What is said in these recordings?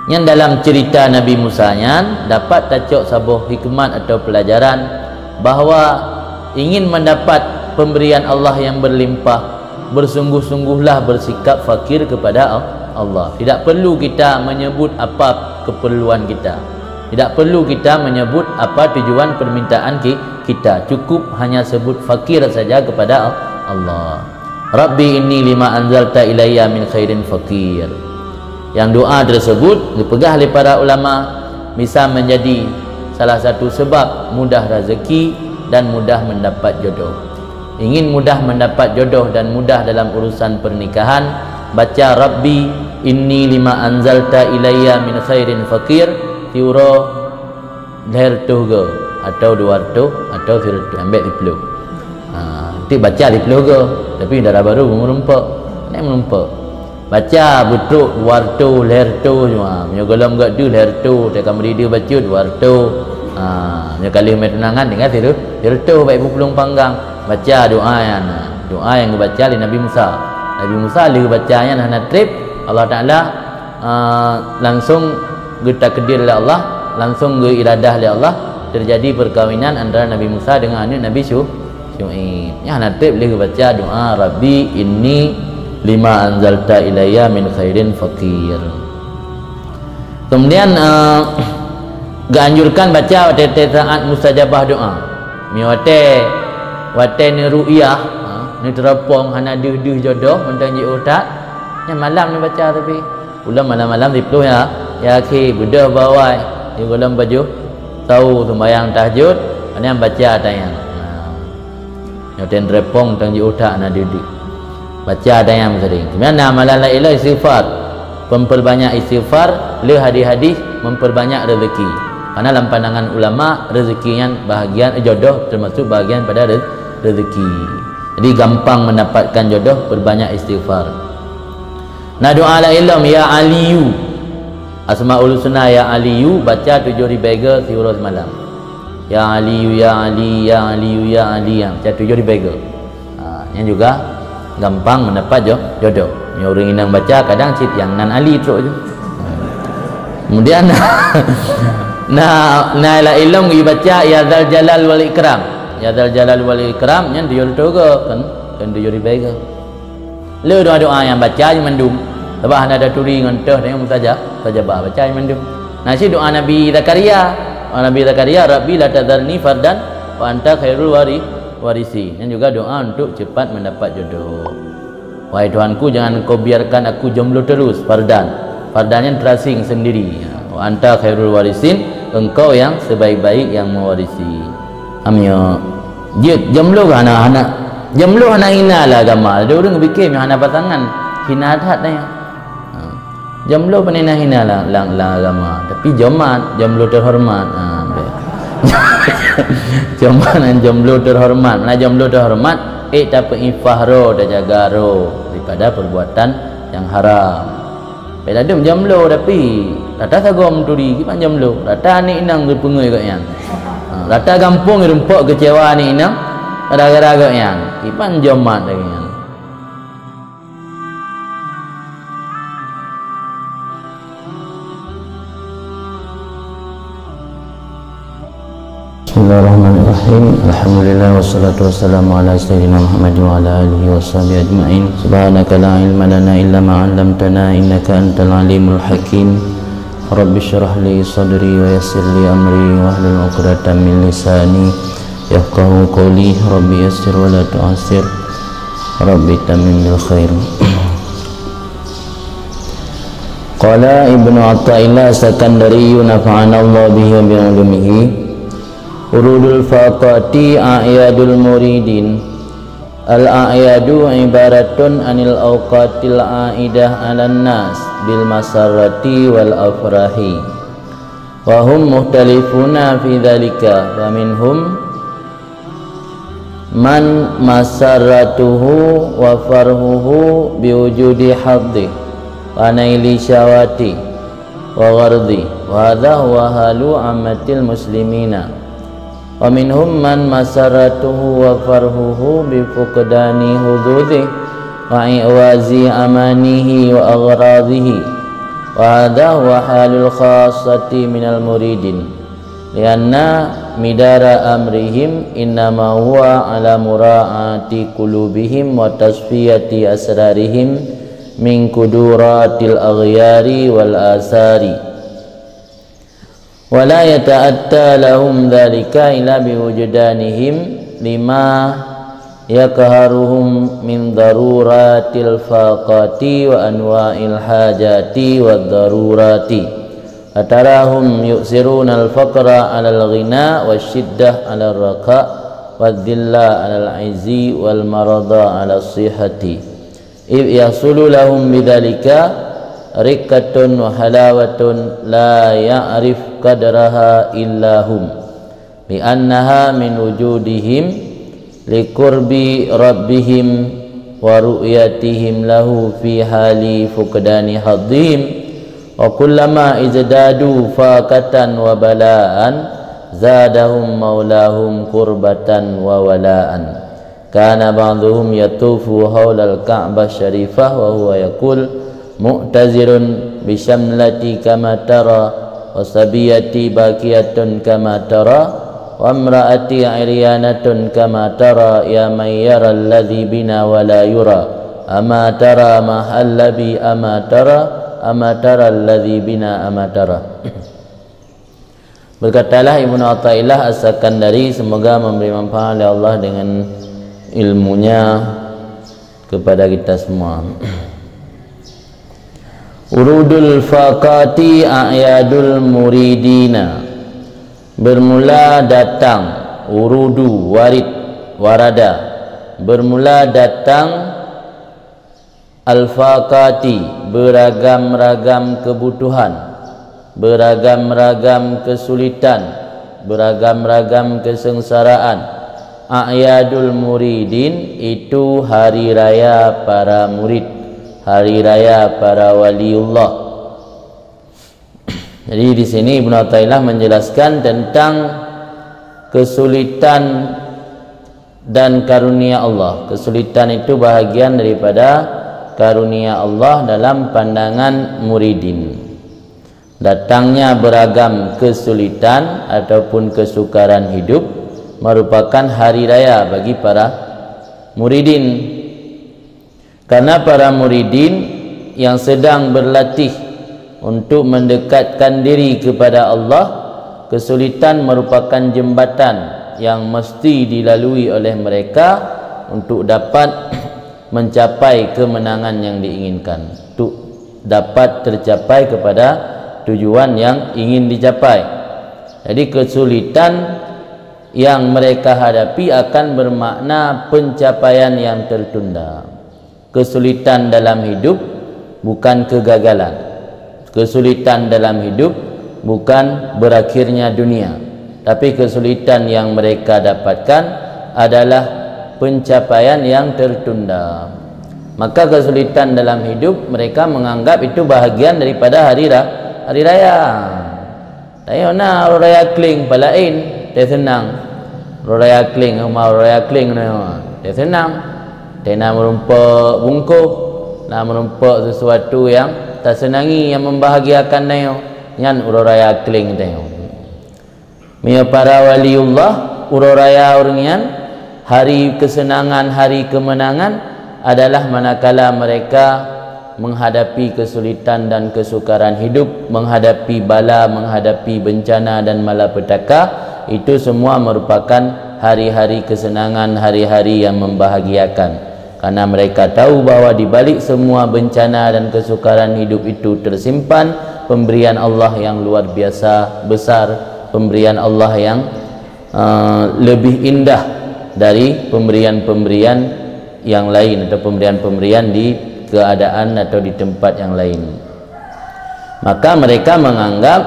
Yang dalam cerita Nabi Musa nya dapat tacok sabuh hikmat atau pelajaran bahawa ingin mendapat pemberian Allah yang berlimpah, bersungguh-sungguhlah bersikap fakir kepada Allah. Tidak perlu kita menyebut apa keperluan kita, tidak perlu kita menyebut apa tujuan permintaan kita, cukup hanya sebut fakir saja kepada Allah. Rabbi inni lima anzalta ilayya min khairin fakir. Yang doa tersebut dipegang oleh para ulama bisa menjadi salah satu sebab mudah rezeki dan mudah mendapat jodoh. Ingin mudah mendapat jodoh dan mudah dalam urusan pernikahan, baca Rabbi inni lima anzalta ilayya min khairin fakir tiuro lertuga atau duarto atau firtu ambek dipeluk. Nanti baca dipeluk ke tapi darah baru merumpak naik merumpak. Baca betul duarto lerto semua menyogolam gak tu lerto tak kamari dia baca duarto. Dia kali metenangan dengan lerto baik pulung panggang. Baca doa yang dibaca oleh Nabi Musa. Nabi Musa dia bacanya nak trip Allah Taala langsung kita kedir oleh Allah, langsung ge iradah oleh Allah, terjadi perkawinan antara Nabi Musa dengan anak Nabi Syuaib. Ya nak trip dia baca doa Rabbi inni lima anzalta ilayya min khairin fakir. Kemudian ganjurkan baca saat mustajabah doa. Wate ni ru'yah, ni terapong hana duh jodoh mentang ji otak. Yang malam ni baca tapi ulang malam-malam di peluh ya akhi budah bawai di dalam baju tahu sembahyang tahajud yang baca tayang. Yang terapong mentang ji otak hana duh. Baca tayang sering. Kemudian amalan la ilaha istighfar. Memperbanyak istighfar, le hadis-hadis memperbanyak rezeki. Karena dalam pandangan ulama rezekinya bahagian jodoh termasuk bahagian pada rezeki. Jadi gampang mendapatkan jodoh, perbanyak istighfar. Nah doa la ilam ya aliyu. Asmaul husna ya aliyu baca 7 ribu siurah semalam. Ya aliyu ya ali ya aliyu ya ali baca 7 ribu. Yang juga gampang mendapat jodoh. Yang orang inang baca kadang cit yang nan ali teruk je. Kemudian nah la ilam baca ya dzal jalal wal ikram. Ya dzal jalal wal ikram yang dia doga kan dia ribaga. Le doa-doa yang baca yang mendum. Sebab ada turi ngenteh dengan mustajabah baca yang mendum. Nah si doa Nabi Zakaria, Rabbi la tadzarni fardan wa anta khairul warisi. Dan juga doa untuk cepat mendapat jodoh. Wahai Tuhanku, jangan kau biarkan aku jomblo terus, fardannya terasing sendiri. Wa anta khairul warisin, engkau yang sebaik-baik yang mewarisi. Amnya jomblo ke anak-anak jomblo anak hina lah agama. Ada orang fikir yang anak pasangan hina adat dah. Jomblo pun hina lah agama. Tapi jomblo terhormat. Jomblo terhormat. Mana jomblo terhormat? Tak infahro dah jaga ro daripada perbuatan yang haram. Pada ada jomblo tapi rata sagom turi kipan jomblo. Rata ni inang berpengai kat yang. Rata gampung rumpuk kecewa ni inang gara-gara kat yang. Kipan jomat lagi yang. Bismillahirrahmanirrahim. Alhamdulillah wassalatu wassalamu ala sayyidina Muhammad wa ala alihi washabihi ajma'in. Subhanaka la ilma lana illa ma 'allamtana innaka antal alimul hakim. Rabbi shrah li sadri wa yassir li amri wa hlul 'uqdatam min lisani yafqahu qawli. Rabbi yassir wa la tu'assir. Rabbi tammim bil khair. Qala Ibnu Athaillah Sakandari nafa'ana Allah bihi wa bi 'ulumihi. Urudul faqati a'yadul muridin. Al-a'yadu ibaratun anil awqatil a'idah 'alan nas bil masarrati wal afrahi. Wa hum mukhtalifuna fi dzalika. Wa minhum man masarratuhu wa farhuhu bi wujudi haddi wa naili syawati wa ghardi. Wa hadha huwa halu ammatil muslimina. Wa minhum man masaratuhu wa farhuhu bi fuqdani hududhi wa i'wazi amanihi wa aghradihi. Wa wa hadha huwa halul khassati minal muridin lianna midara amrihim innama huwa ala mura'ati qulubihim wa tasfiyati asrarihim min kuduratil aghyari wal asari wa la yata'atta lahum dhalika illa biwujdanihim lima yakharuhum min daruratil faqati wa anwa'il hajati wad darurati atarahum yuksiruna al-faqra 'ala al-ghina wasyiddah 'ala ar-raqa wad-dhilla 'ala al-'izzi wal marada 'ala as-sihhati id yasulu lahum bidzalika riqqatun wa halawatun la ya'rif qadraha illa hum li'annaha min wujudihim liqurbi rabbihim wa ru'yatihim lahu fi hali fuqdani hadhim wa kullama izdadu faqatan wa bala'an zadahum maulahum qurbatan wa wala'an kana ba'dhum yatufu hawla al-ka'bah syarifah wa huwa yaqul mu'tazirun bi syamlati kama tara wa sabiyati baqiyatun kama tara wa imra'ati 'iryanatun kama tara ya may yara alladhi bina wa la yura ama tara ma hallabi ama tara alladhi bina amatara. Berkatalah Ibnu Athaillah As-Sakandari, semoga memberi manfaat oleh Allah dengan ilmunya kepada kita semua. Urudul faqati a'yadul muridina, bermula datang urudu warid warada, bermula datang al-faqati, beragam-ragam kebutuhan, beragam-ragam kesulitan, beragam-ragam kesengsaraan. A'yadul muridin itu hari raya para murid, hari raya para waliullah. Jadi di sini Ibnu Athaillah menjelaskan tentang kesulitan dan karunia Allah. Kesulitan itu bahagian daripada karunia Allah dalam pandangan muridin. Datangnya beragam kesulitan ataupun kesukaran hidup merupakan hari raya bagi para muridin, karena para muridin yang sedang berlatih untuk mendekatkan diri kepada Allah, kesulitan merupakan jembatan yang mesti dilalui oleh mereka untuk dapat mencapai kemenangan yang diinginkan, untuk dapat tercapai kepada tujuan yang ingin dicapai. Jadi kesulitan yang mereka hadapi akan bermakna pencapaian yang tertunda. Kesulitan dalam hidup bukan kegagalan. Kesulitan dalam hidup bukan berakhirnya dunia, tapi kesulitan yang mereka dapatkan adalah pencapaian yang tertunda. Maka kesulitan dalam hidup mereka menganggap itu bahagian daripada hari raya. Tayo na raya kling palain, teh senang. Raya kling, mau raya kling teh senang. Teh na merumpak bungkuh, na merumpak sesuatu yang tak senangi, yang membahagiakan nayo. Nyan raya kling tayo. Mia para waliullah raya orangnya hari kesenangan, hari kemenangan adalah manakala mereka menghadapi kesulitan dan kesukaran hidup, menghadapi bala, menghadapi bencana dan malapetaka. Itu semua merupakan hari-hari kesenangan, hari-hari yang membahagiakan, karena mereka tahu bahwa di balik semua bencana dan kesukaran hidup itu tersimpan pemberian Allah yang luar biasa besar, pemberian Allah yang lebih indah dari pemberian-pemberian yang lain atau pemberian-pemberian di keadaan atau di tempat yang lain. Maka mereka menganggap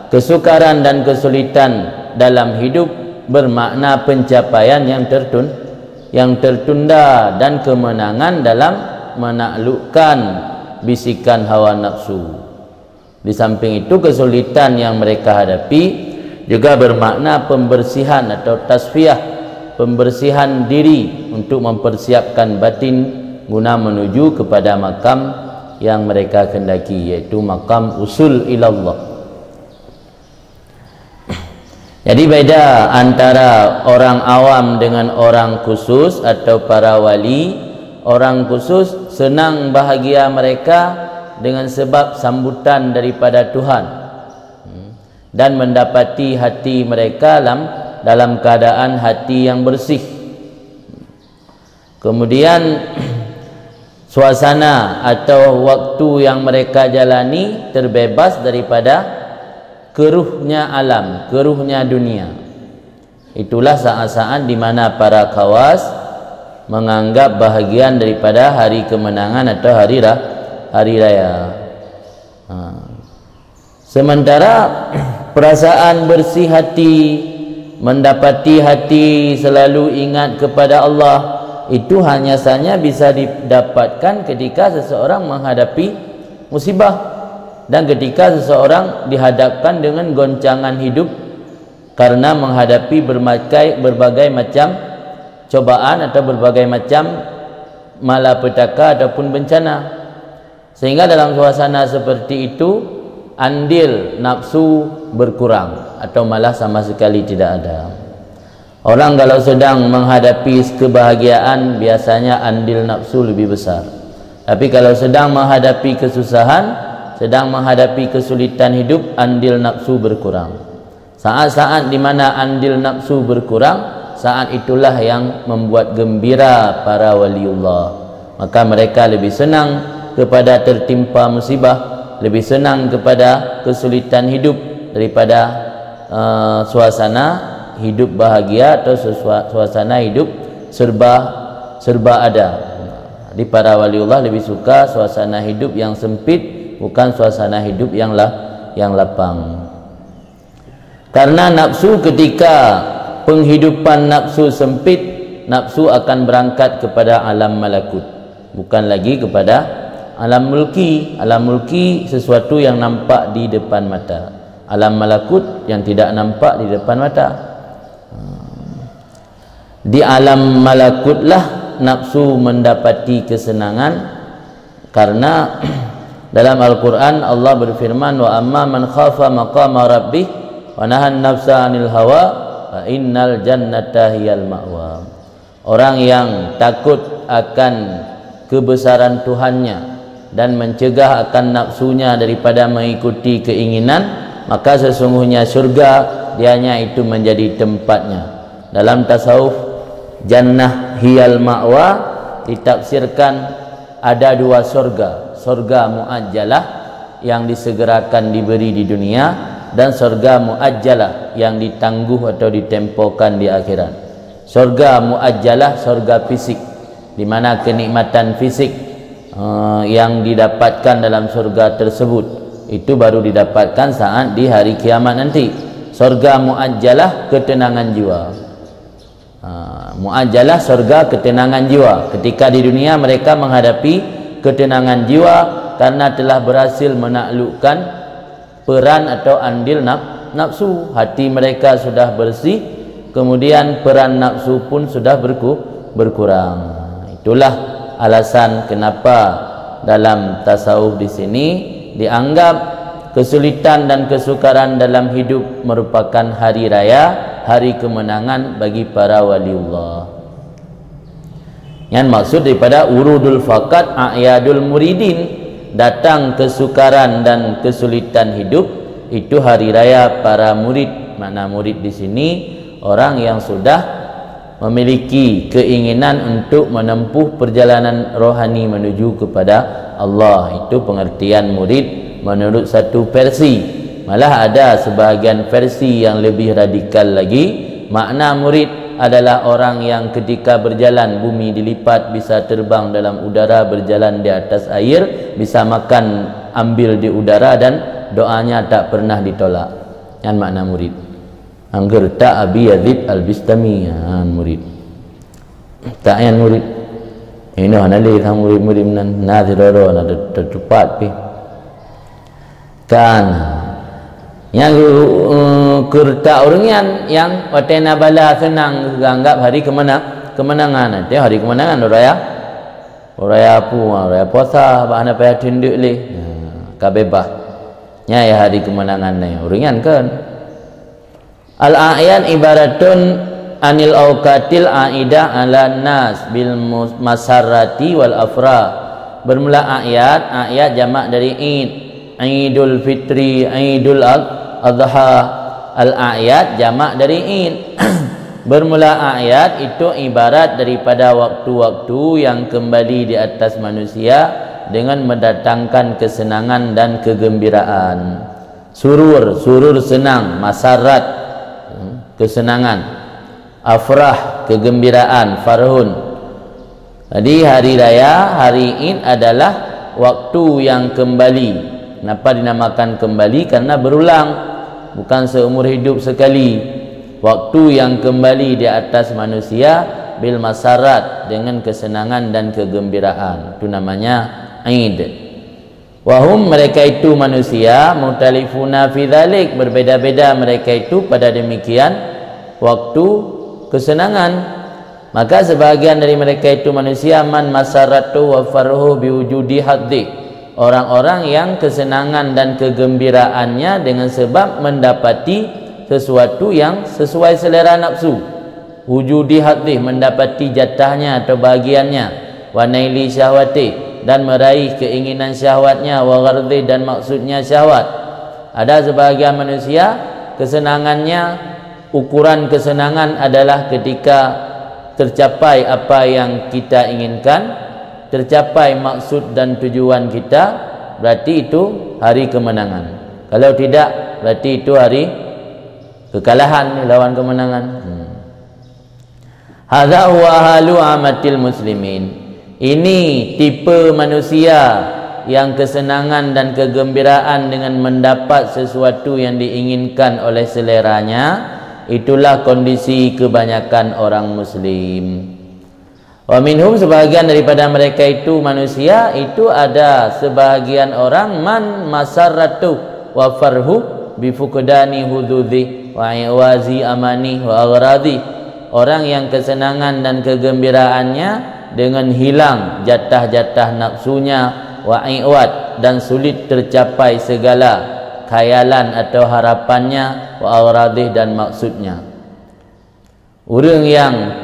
kesukaran dan kesulitan dalam hidup bermakna pencapaian yang tertunda dan kemenangan dalam menaklukkan bisikan hawa nafsu. Di samping itu, kesulitan yang mereka hadapi juga bermakna pembersihan atau tasfiyah, pembersihan diri untuk mempersiapkan batin guna menuju kepada makam yang mereka kendaki, iaitu maqam usul ilallah. Jadi beda antara orang awam dengan orang khusus atau para wali. Orang khusus senang bahagia mereka dengan sebab sambutan daripada Tuhan dan mendapati hati mereka dalam keadaan hati yang bersih. Kemudian suasana atau waktu yang mereka jalani terbebas daripada keruhnya alam, keruhnya dunia. Itulah saat-saat di mana para khawas menganggap bahagian daripada hari kemenangan atau hari raya. Sementara perasaan bersih hati, mendapati hati selalu ingat kepada Allah, itu hanya saja bisa didapatkan ketika seseorang menghadapi musibah dan ketika seseorang dihadapkan dengan goncangan hidup karena menghadapi berbagai macam cobaan atau berbagai macam malapetaka ataupun bencana. Sehingga dalam suasana seperti itu andil nafsu berkurang atau malah sama sekali tidak ada. Orang kalau sedang menghadapi kebahagiaan biasanya andil nafsu lebih besar. Tapi kalau sedang menghadapi kesusahan, sedang menghadapi kesulitan hidup, andil nafsu berkurang. Saat-saat di mana andil nafsu berkurang, saat itulah yang membuat gembira para waliullah. Maka mereka lebih senang kepada tertimpa musibah, lebih senang kepada kesulitan hidup daripada suasana hidup bahagia atau suasana hidup serba ada. Jadi para waliullah lebih suka suasana hidup yang sempit, bukan suasana hidup yang lapang. Karena nafsu, ketika penghidupan nafsu sempit, nafsu akan berangkat kepada alam malakut, bukan lagi kepada alam mulki. Alam mulki sesuatu yang nampak di depan mata, alam malakut yang tidak nampak di depan mata. Di alam malakutlah nafsu mendapati kesenangan, karena dalam Al-Quran Allah berfirman, wa amma man khafa maqama rabbih wa nahan nafsa 'anil hawa fa innal jannata hiyal ma'wa. Orang yang takut akan kebesaran Tuhannya dan mencegah akan nafsunya daripada mengikuti keinginan, maka sesungguhnya surga dianya itu menjadi tempatnya. Dalam tasawuf, jannah hiyal ma'wa ditafsirkan ada dua surga. Surga muajjalah yang disegerakan diberi di dunia, dan surga muajjalah yang ditangguh atau ditempokan di akhirat. Surga muajjalah surga fisik, di mana kenikmatan fisik yang didapatkan dalam surga tersebut itu baru didapatkan saat di hari kiamat nanti. Surga muajjalah ketenangan jiwa. Muajjalah surga ketenangan jiwa. Ketika di dunia mereka menghadapi ketenangan jiwa karena telah berhasil menaklukkan peran atau andil nafsu. Hati mereka sudah bersih, kemudian peran nafsu pun sudah berkurang. Itulah alasan kenapa dalam tasawuf di sini dianggap kesulitan dan kesukaran dalam hidup merupakan hari raya, hari kemenangan bagi para waliullah. Yang maksud daripada urudul faqat a'yadul muridin, datang kesukaran dan kesulitan hidup itu hari raya para murid. Makna murid di sini orang yang sudah memiliki keinginan untuk menempuh perjalanan rohani menuju kepada Allah. Itu pengertian murid menurut satu versi. Malah ada sebahagian versi yang lebih radikal lagi. Makna murid adalah orang yang ketika berjalan bumi dilipat, bisa terbang dalam udara, berjalan di atas air, bisa makan ambil di udara, dan doanya tak pernah ditolak. Yang makna murid. Angger tak Abi Yazid Al-Bistami yang murid. Tak yang murid. Ini hanali sang murid-murid nan naziroro na tepat pi. Kan yang kurta orang yang watena bala senang anggap hari kemenangan. Nanti hari kemenangan raya. Raya apa? Raya puasa, bahana payah tinduk leh. Kabebah. Nya ya hari kemenangan ni. Ringan kan? Al-a'yan ibaratun anil awqatil a'idah ala nas bil masarrati wal afra. Bermula ayat jamak dari id, Idul Fitri, Idul Adha. Al-ayat jamak dari id. Bermula ayat itu ibarat daripada waktu-waktu yang kembali di atas manusia dengan mendatangkan kesenangan dan kegembiraan. Surur senang, masarat kesenangan, afrah kegembiraan, farhun. Jadi hari raya, hari Id adalah waktu yang kembali. Kenapa dinamakan kembali? Karena berulang, bukan seumur hidup sekali. Waktu yang kembali di atas manusia bil masarat, dengan kesenangan dan kegembiraan. Itu namanya Id. Wahum, mereka itu manusia, mutalifuna fi dzalik, berbeda-beda mereka itu pada demikian waktu kesenangan. Maka sebahagian dari mereka itu manusia man masaratu wa farhu biwujudi haddi, orang-orang yang kesenangan dan kegembiraannya dengan sebab mendapati sesuatu yang sesuai selera nafsu. Wujudi haddi, mendapati jatahnya atau bahagiannya. Wa naili syahwati, dan meraih keinginan syahwatnya. Wa ghardi, dan maksudnya syahwat. Ada sebahagian manusia kesenangannya, ukuran kesenangan adalah ketika tercapai apa yang kita inginkan, tercapai maksud dan tujuan kita, berarti itu hari kemenangan. Kalau tidak, berarti itu hari kekalahan, lawan kemenangan. Hadza huwa halu amatil muslimin. Ini tipe manusia yang kesenangan dan kegembiraan dengan mendapat sesuatu yang diinginkan oleh seleranya. Itulah kondisi kebanyakan orang muslim. Wa minhum, sebahagian daripada mereka itu manusia, itu ada sebahagian orang man masarratu wa farhu bifukdani hududi wa iwazi amani wa aghradi. Orang yang kesenangan dan kegembiraannya dengan hilang jatah-jatah nafsunya, wa iwad, dan sulit tercapai segala khayalan atau harapannya, wa aghradi, dan maksudnya. Urang yang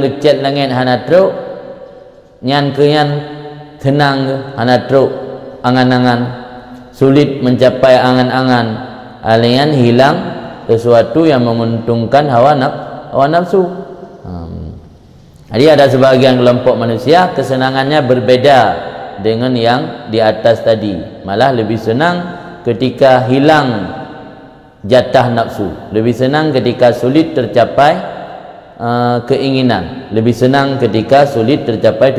ngecet langit hana truk, nyan ke nyan tenang hana truk, angan-angan sulit mencapai angan-angan, alian hilang sesuatu yang menguntungkan hawa nafsu. Jadi ada sebahagian kelompok manusia kesenangannya berbeda dengan yang di atas tadi. Malah lebih senang ketika hilang jatah nafsu, lebih senang ketika sulit tercapai keinginan, lebih senang ketika sulit tercapai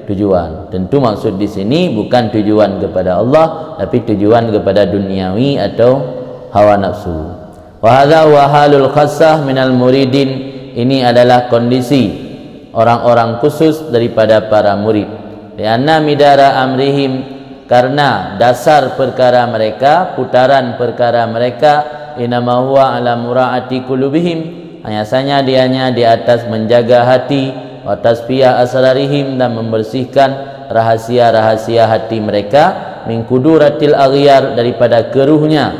tujuan. Tentu maksud di sini bukan tujuan kepada Allah, tapi tujuan kepada duniawi atau hawa nafsu. Wa hadza wa halul khassah minal muridin. Ini adalah kondisi orang-orang khusus daripada para murid. Lianna midara amrihim, karena dasar perkara mereka, putaran perkara mereka, inama huwa ala muraati qulubihim, hanya dianya di atas menjaga hati, wa tasfiyah asrarihim, dan membersihkan rahasia-rahasia hati mereka, min kuduratil aghyar, daripada keruhnya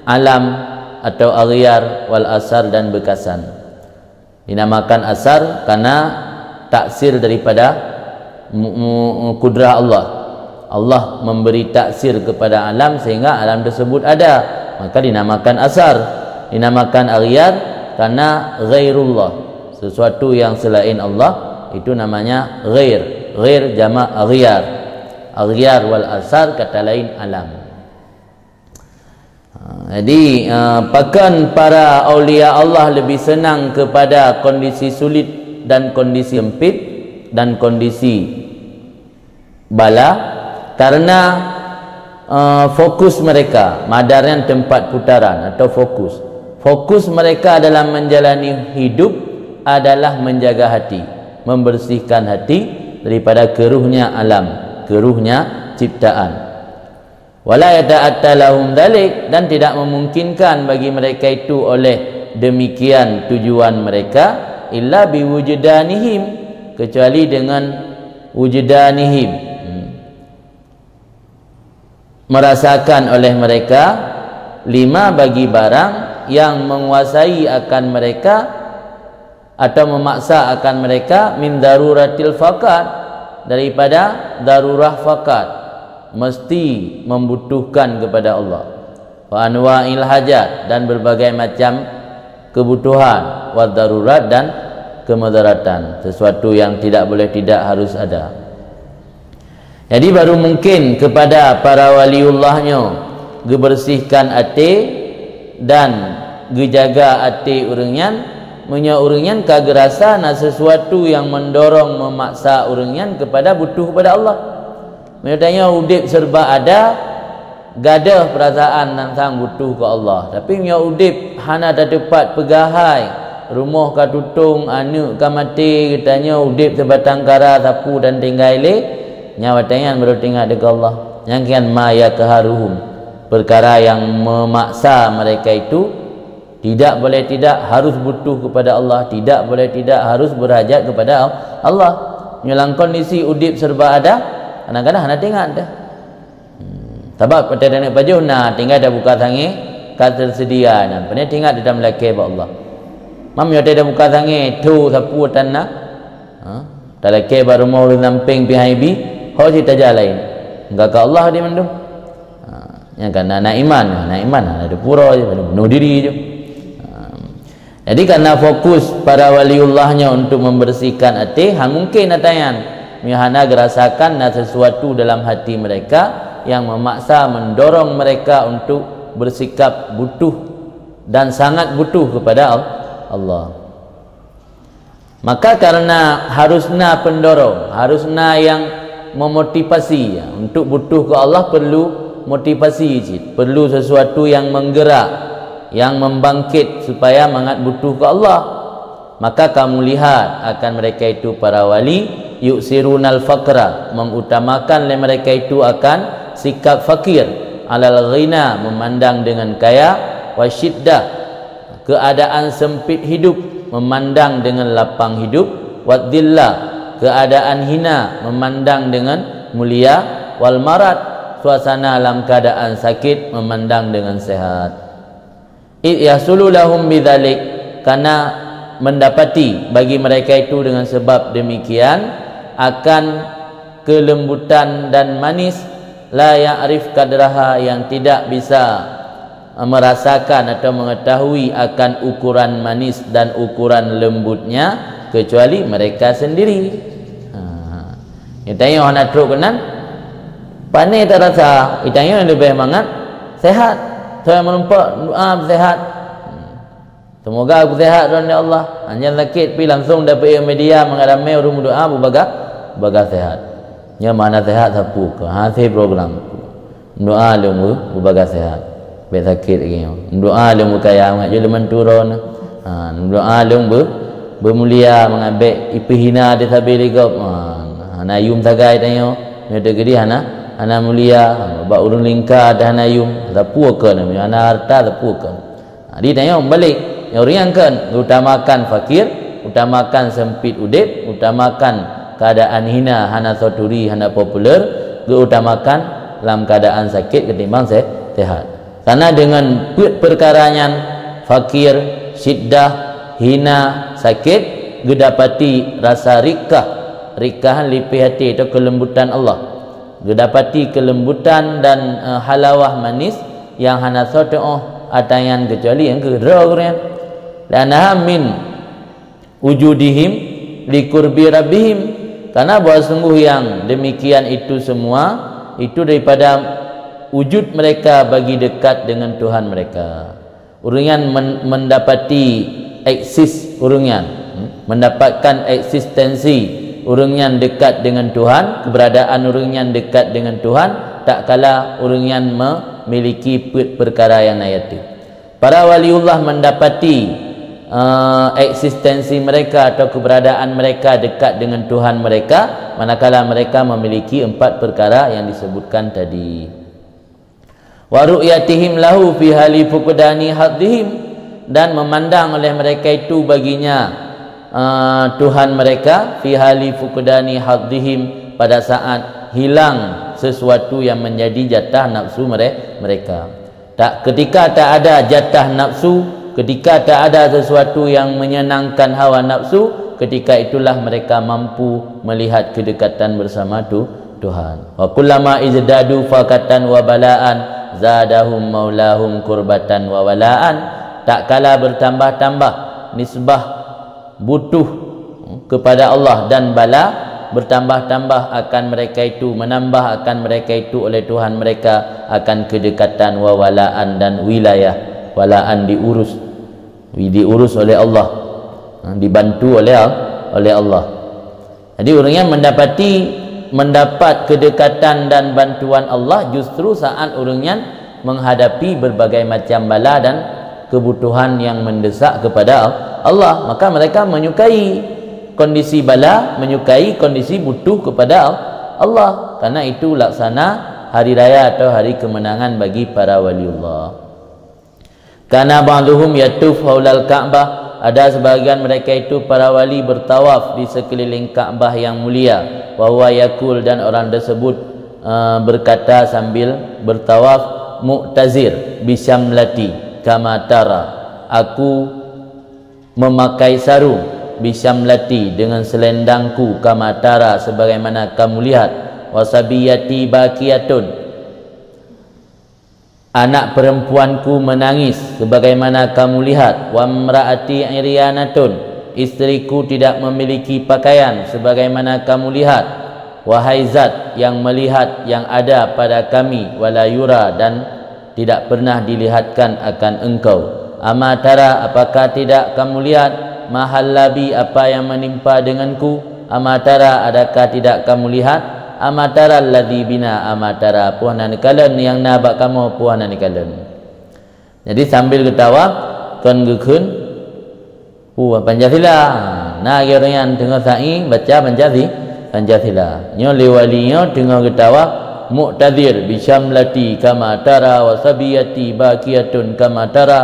alam atau aghyar, wal asar, dan bekasan. Dinamakan asar karena taksir daripada kudrah Allah. Allah memberi taksir kepada alam sehingga alam tersebut ada, maka dinamakan asar. Dinamakan aghyar karena ghairullah, sesuatu yang selain Allah, itu namanya ghair. Ghair jamak aghyar. Aghyar wal asar kata lain alam. Jadi bahkan para aulia Allah lebih senang kepada kondisi sulit dan kondisi sempit dan kondisi bala, karena fokus mereka, madarnya tempat putaran atau fokus mereka dalam menjalani hidup adalah menjaga hati, membersihkan hati daripada keruhnya alam, keruhnya ciptaan. Wala yata'atta lahum dzalik, dan tidak memungkinkan bagi mereka itu oleh demikian tujuan mereka, illa biwujdanihim, kecuali dengan wujdanihim, merasakan oleh mereka, lima bagi barang yang menguasai akan mereka atau memaksa akan mereka, min daruratil faqat, daripada darurah faqat, mesti membutuhkan kepada Allah, wa anwa'il hajat, dan berbagai macam kebutuhan, wa darurat, dan kemudaratan, sesuatu yang tidak boleh tidak harus ada. Jadi baru mungkin kepada para waliullahnya gebersihkan hati dan gejaga hati urangnya, punya urangnya kagak rasa nak sesuatu yang mendorong memaksa urangnya kepada butuh kepada Allah. Maksudnya udip serba ada, gadah perasaan tentang butuh ke Allah, tapi punya udip hana ada tempat pegahai, rumah ka tutung, anak ka mati, katanya udip sebatang kara sapu dan tinggal le nyawatanya baru tinggal dekat Allah. Yang kian maya keharuhum, perkara yang memaksa mereka itu tidak boleh tidak harus butuh kepada Allah, tidak boleh tidak harus berhajat kepada Allah. Dalam kondisi udip serba ada, kadang-kadang hana tinggal dah. Sebab pada nenek baju nah tinggal dah buka tangi ka tersedia, dan pernah tinggal di dalam laki Allah. Mam yo dah buka tangi tu sapu tanah. Tak laki baru mau namping PIB, ho cerita lain. Enggak ke Allah di mendung. Yang kan nak iman ada pura je, bunuh diri je. Jadi karena fokus para waliullahnya untuk membersihkan hati, mungkin atayan mihana gerasakan sesuatu dalam hati mereka yang memaksa mendorong mereka untuk bersikap butuh dan sangat butuh kepada Allah. Maka karena harusnya pendorong, harusnya yang memotivasi ya, untuk butuh ke Allah perlu motivasi, perlu sesuatu yang menggerak, yang membangkit supaya mangat butuh ke Allah. Maka kamu lihat akan mereka itu para wali, yuksirunal faqra, mengutamakan mereka itu akan sikap fakir, alal ghina, memandang dengan kaya, wasyiddah, keadaan sempit hidup, memandang dengan lapang hidup, wadillah, keadaan hina, memandang dengan mulia, wal marad, suasana dalam keadaan sakit, memandang dengan sehat. Yahsulu lahum bidzalik, karena mendapati bagi mereka itu dengan sebab demikian akan kelembutan dan manis, la ya'rif kadraha, yang tidak bisa merasakan atau mengetahui akan ukuran manis dan ukuran lembutnya kecuali mereka sendiri. Itanya orang nak teruk kenan pandai tak rasa, itanya lebih semangat sehat. Saya melumpak doa sehat. Semoga aku sehat dan ya Allah. Hanya sakit pi langsung dapat media mengalami urung doa baga sehat. Nya mana sehat sapu ke? Saya program. Doa lu baga sehat. Be sakit lagi. Doa lu kaya mengaji leman turun. Doa lu bermulia mengambil ipihina di sabil gop. Hana yum tagai tanyo. Nya degedi hana mulia, ba urun lingkar dah nayum, tapuakan ana harta tapuakan. Dia tanya balik, yang riangkan, utamakan fakir, utamakan sempit udip, utamakan keadaan hina, hana soturi, hana popular, utamakan dalam keadaan sakit ketimbang sehat. Karena dengan perkaranya fakir, syiddah, hina, sakit, gedapati rasa rikahan lipih hati itu kelembutan Allah. Gedapati kelembutan dan halawah manis yang hana sotoh atayan kecuali yang kegerauan. Lanaha min wujudihim likurbi rabbihim, karena bahwa sungguh yang demikian itu semua itu daripada wujud mereka bagi dekat dengan Tuhan mereka. Urungan mendapati eksis, urungan mendapatkan eksistensi orang yang dekat dengan Tuhan, keberadaan orang yang dekat dengan Tuhan, tak kala orang yang memiliki perkara yang ayati. Para waliullah mendapati eksistensi mereka atau keberadaan mereka dekat dengan Tuhan mereka, manakala mereka memiliki 4 perkara yang disebutkan tadi. Wa ru'yatihim lahu fi hali fuqdani haddihim, dan memandang oleh mereka itu baginya Tuhan mereka fi hali fuqdani haddihim, pada saat hilang sesuatu yang menjadi jatah nafsu mereka. Ketika tak ada jatah nafsu, ketika tak ada sesuatu yang menyenangkan hawa nafsu, ketika itulah mereka mampu melihat kedekatan bersama Tuhan. Wa kullama izdadu fakatan wa bala'an zadahum maulahum kurbatan wa wala'an. Tak kala bertambah-tambah nisbah butuh kepada Allah dan bala, bertambah-tambah akan mereka itu, menambah akan mereka itu oleh Tuhan mereka akan kedekatan wa wala'an dan wilayah. Wala'an diurus oleh Allah, dibantu oleh Allah. Jadi orang yang mendapat kedekatan dan bantuan Allah justru saat orang yang menghadapi berbagai macam bala dan kebutuhan yang mendesak kepada Allah. Maka mereka menyukai kondisi bala, menyukai kondisi butuh kepada Allah, karena itu laksana hari raya atau hari kemenangan bagi para waliullah. Kana ba'duhum yatuf haulal Ka'bah. Ada sebahagian mereka itu para wali bertawaf di sekeliling Kaabah yang mulia. Wa huwa yakul, dan orang tersebut berkata sambil bertawaf, mu'tazir bisyamlati kama tara. Aku memakai sarung bisyamlati dengan selendangku kama tara sebagaimana kamu lihat. Wasabiyati bakiyatun, anak perempuanku menangis sebagaimana kamu lihat. Wa mraati iryanatun, istriku tidak memiliki pakaian sebagaimana kamu lihat. Wahai zat yang melihat yang ada pada kami, wala yura, dan tidak pernah dilihatkan akan engkau. Amatara, apakah tidak kamu lihat? Mahallabi, apa yang menimpa denganku? Amatara, adakah tidak kamu lihat? Amatara alladhi bina, amatara puhanan kalen yang nabak kamu puhanan kalen. Jadi sambil ketawa kan gekun Pancasila. Nah orang yang dengar sa'i baca Pancasila. Nyo liwalinya dengar ketawa mu'tadzir bisyamlati kama tara wa sabiyati bakiyatun kama tara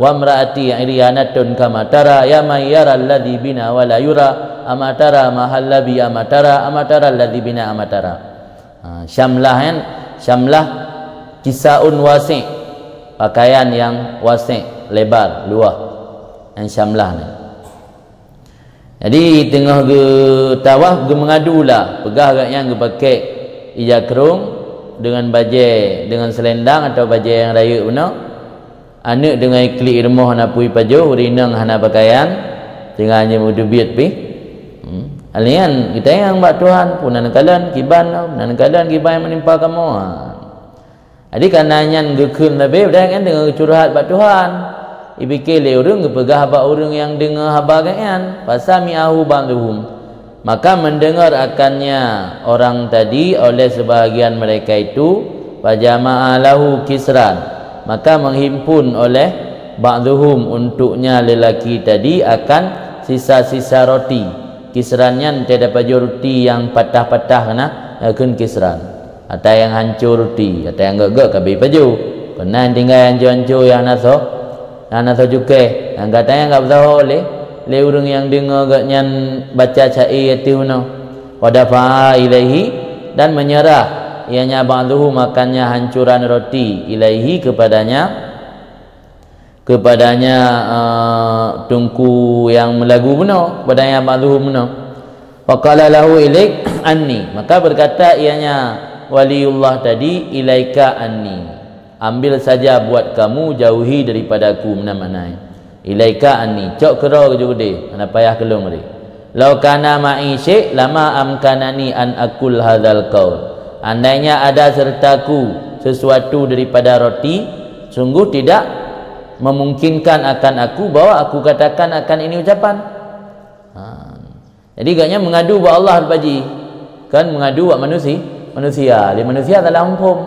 wa mraati iryanatun kama tara ya may yara alladhi bina wala yura amatara mahallabi amatara alladhi bina amatara. Syamlah kan, syamlah kisaun wasi', pakaian yang wasi', lebar, luas, yang syamlah ni. Jadi tengah ke tawaf ke mengadulah, pegah agaknya ke pakai ijak kerung dengan baju, dengan selendang atau baju yang raya benar. Anak dengan iklik irmoh hana pui pajo, rinang hana pakaian, tinggal hanya mudubiat pi. Alian kita yang buat Tuhan punan kalan kiban, punan kalan kiban yang menimpa kamu. Jadi kananya gekun lebih dah kan dengan curhat buat Tuhan. Ibikir le urang kepegah haba urang yang dengar haba kan, fasami'ahu ba'dhum. Maka mendengar akannya orang tadi oleh sebahagian mereka itu, fajama'a lahu kisran. Maka menghimpun oleh ba'dhum untuknya lelaki tadi akan sisa-sisa roti. Kisrannya tidak baju roti yang patah-patah kena akan kisran. Ada yang hancur roti, ada yang gak kabeh baju. Kena tinggal yang hancur-hancur yang naso juga. Yang katanya enggak tahu le urang yang dengar gaknya baca syair itu no. Wadafa ilaihi, dan menyerah ianya ba'dhu makannya hancuran roti ilaihi kepadanya tungku yang melagu benar, kepadanya ba'dhu benar. Faqala lahu ilaik anni, maka berkata ianya waliullah tadi, ilaika anni, ambil saja buat kamu, jauhi daripadaku mana-mana. Ilaika anni, cok kera ke gede, ana payah kelong dia. Lau kana ma'i syai' lama amkanani an akul hadzal qaul. Andainya ada sertaku sesuatu daripada roti, sungguh tidak memungkinkan akan aku bahwa aku katakan akan ini ucapan. Jadi gaknya mengadu buat Allah al-baji, kan mengadu buat manusia. Di manusia adalah hukum.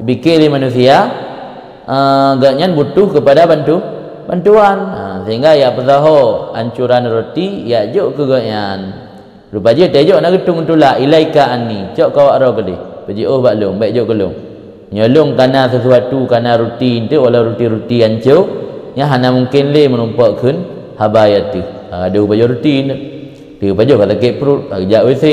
Dipikir di manusia gaknya butuh kepada bantuan. Sehingga ya petaho ancuran roti ya juk ke gaknya. Rupa je tejo nak getung tula ilaika anni. Cok kau aro gede. Baji oh baklong, baik jok kelong. Nyolong kana sesuatu kana roti itu wala roti-roti hancur, nya hana mungkin le menumpakkan habayati. Ada baju roti ni. Dia baju kata ke perut, ajak WC.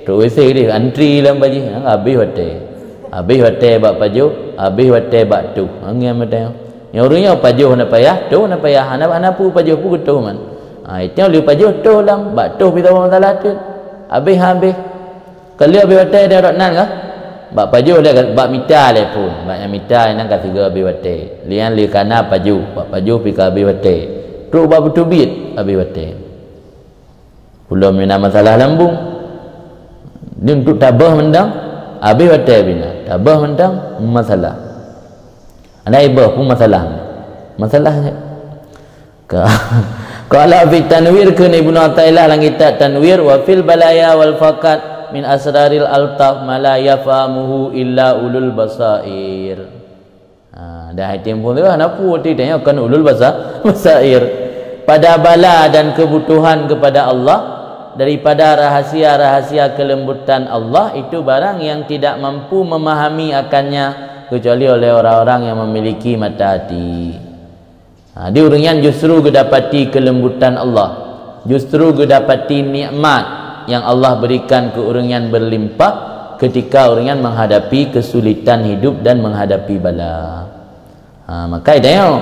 Tok WC dia antri dalam baju. Habis hotel. Habis hotel bak baju, habis hotel bak tu. Ngam betul. Yang orangnya baju nak payah, tu nak payah. Anak pu baju pu getuh man. Itu lu baju tu lam, bak tu kita masalah tu. Habis. Kalau habis hotel dia dak nan kah? Bak baju dia bak mita le pun. Bak yang mita nang ka tiga habis hotel. Lian li kana baju, bak baju pi ka habis hotel. Tu bak betubit habis hotel. Belum mina masalah lambung. Dia untuk tabah mendang habis hotel bina. Tabah mendang masalah. Ada ibah pun masalahnya. Qala fi tanwir kun Ibnu Athaillah lang kitab tanwir wa fil balaya wal faqat min asraril altaf ma la yafamuhu illa ulul basair. Dah item pun tu apa tidaknya kan ulul basair. Pada bala dan kebutuhan kepada Allah, daripada rahasia-rahasia kelembutan Allah, itu barang yang tidak mampu memahami akannya kecuali oleh orang-orang yang memiliki mata hati. Diuringan justru kedapati kelembutan Allah, justru kedapati nikmat yang Allah berikan ke uringan berlimpah ketika uringan menghadapi kesulitan hidup dan menghadapi bala. Maka idanya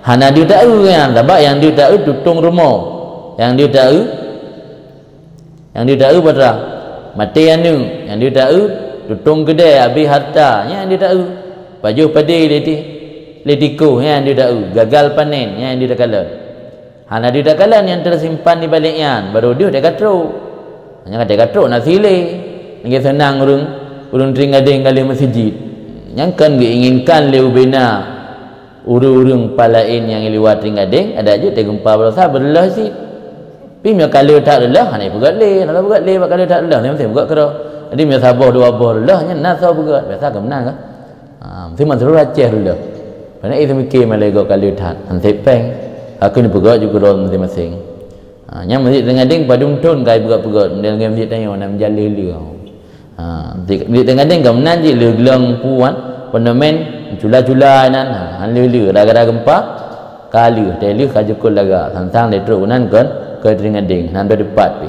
hana dia tahu kan, sebab yang dia tahu tutung rumah, yang dia tahu pada mati yang dia tahu tutung kedai habis harta, yang dia tahu baju padai letiko, yang dia tahu gagal panen, yang dia kalah. Hana dia kalah yang tersimpan di baliknya, baru dia katruk. Hanya kata katruk nak silih. Lagi senang urung teringading kali masjid. Yang kan diinginkan leu bina urung palain yang liwat teringading, ada aja tegumpa berasa berlah sih. Pi mio kalau tak lelah, hana pegat le, kalau pegat le kalau tak lelah, mesti pegat kera. Jadi mio sabar dua boh lelahnya nasa pegat, biasa ke menang ke? Mesti mansuruh Aceh lelah. Karena itu mikir malego kalau tak, nanti peng. Aku ni pegat juga ron masing-masing. Yang masjid teringading padung tun kai pegat-pegat, dengan masjid tanya nak menjalih dia. Di teringading ke menang je le gelang puan, pendemen cula-cula nan, han-le gara-gara gempa, kali teli kajukul laga, sang-sang le teruk nan kan. Ke teringading nan ada depat pi.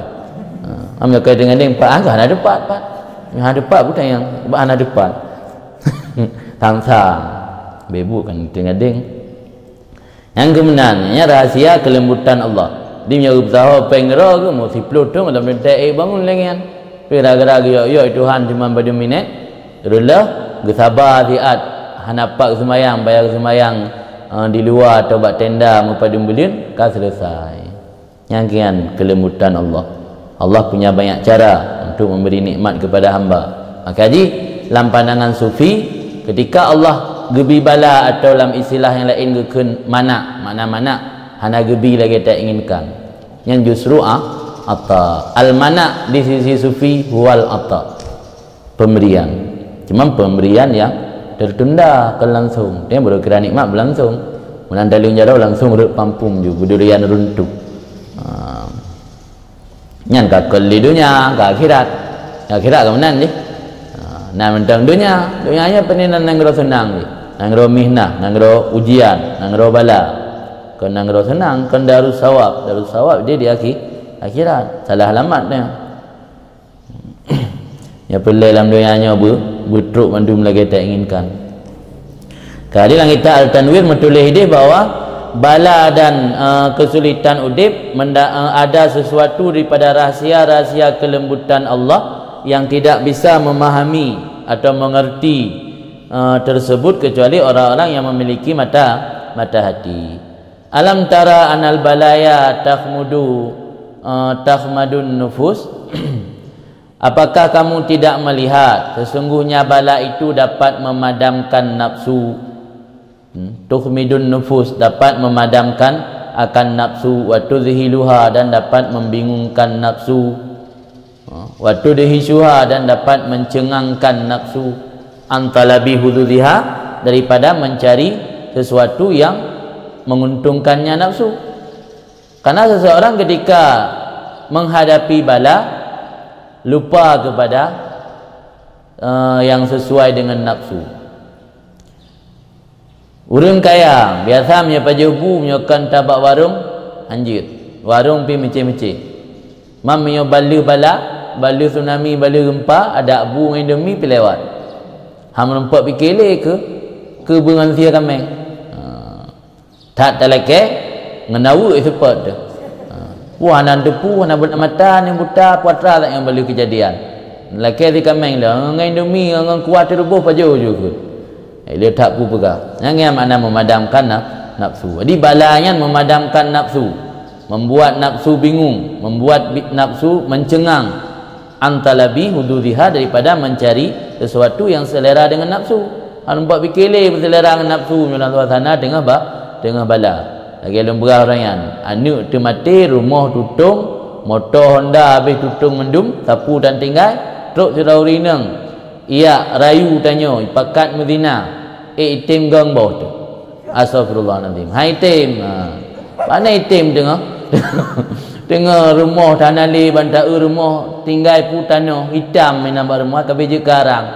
Ambil ke teringading pak angah ada depat pak. Yang ada depat bukan yang ana depat. Tang-tang bebu kan teringading. Yang kemenannya rahasia kelembutan Allah. Dia punya usaha pengra ke mesti pelutong dalam bentai bangun lengan. Gara-gara yo Tuhan cuma pada minit. Itulah gesabar siat hanapak semayang bayar semayang di luar atau buat tenda mempadum belin kan selesai. Yang kian kelembutan Allah. Allah punya banyak cara untuk memberi nikmat kepada hamba. Maka ji dalam pandangan sufi, ketika Allah gebi bala atau dalam istilah yang lain gekun mana hana gebi lagi tak inginkan. Yang justru ata al-mana di sisi sufi huwal ata, pemberian. Cuma pemberian yang tertunda ke langsung. Dia baru kira nikmat berlangsung. Mulan dalung jarau langsung urut pampung juga durian runtuh. Nyan kakal di dunia, ke akhirat ke mana ni? Nah mentang dunianya peninan nanggro senang ni, nanggro mihnah, nanggro ujian, nanggro bala, kan nanggro senang, kan darus sawab dia di akhirat, salah alamatnya. Ya pelai dalam dunianya butruk mandum lagi tak inginkan. Kali lang kita al-tanwir menulis dia bahawa bala dan kesulitan udip ada sesuatu daripada rahasia-rahasia kelembutan Allah yang tidak bisa memahami atau mengerti tersebut kecuali orang-orang yang memiliki mata hati. Alam tara anal balaya takhmadun nufus. Apakah kamu tidak melihat sesungguhnya bala itu dapat memadamkan nafsu? Tukhmidun nufus, dapat memadamkan akan nafsu, wa tudhiluha, dan dapat membingungkan nafsu, wa tudhishuha, dan dapat mencengangkan nafsu, antalabi hududiha, daripada mencari sesuatu yang menguntungkannya nafsu. Karena seseorang ketika menghadapi bala lupa kepada yang sesuai dengan nafsu. Urang kaya biasa punya pajubu menyokan tabak warung anjir. Warung pi mece-mece. Mam punya bala bala tsunami, bala gempa, ada abu dengan demi pi lewat. Hang nampak fikir le ke bengan sia kameng. Tak talake ngenawu sepot tu. Wah nan depu nan mata ni buta puatra tak yang bala kejadian. Laki di kameng lah ngai demi ngang kuat terubuh paju juga. Dia tak pu pegah. Yang makna memadamkan nafsu. Jadi balanya memadamkan nafsu, membuat nafsu bingung, membuat nafsu mencengang, antalabi hududiha, daripada mencari sesuatu yang selera dengan nafsu. Nampak fikir berselera dengan nafsu dalam suasana dengan bala. Lagi dalam berah orang yang anak tu mati, rumah tutung, motor Honda habis tutung mendum, sapu dan tinggal, truk sudah urinang. Ia rayu tanya, pakat medina, itim gang bawah tu. Astagfirullahaladzim. Hai itim. Mana itim tengah? Tengah rumah tanah le bantai rumah tinggal pu tanah hitam menambah rumah kabeh je karang.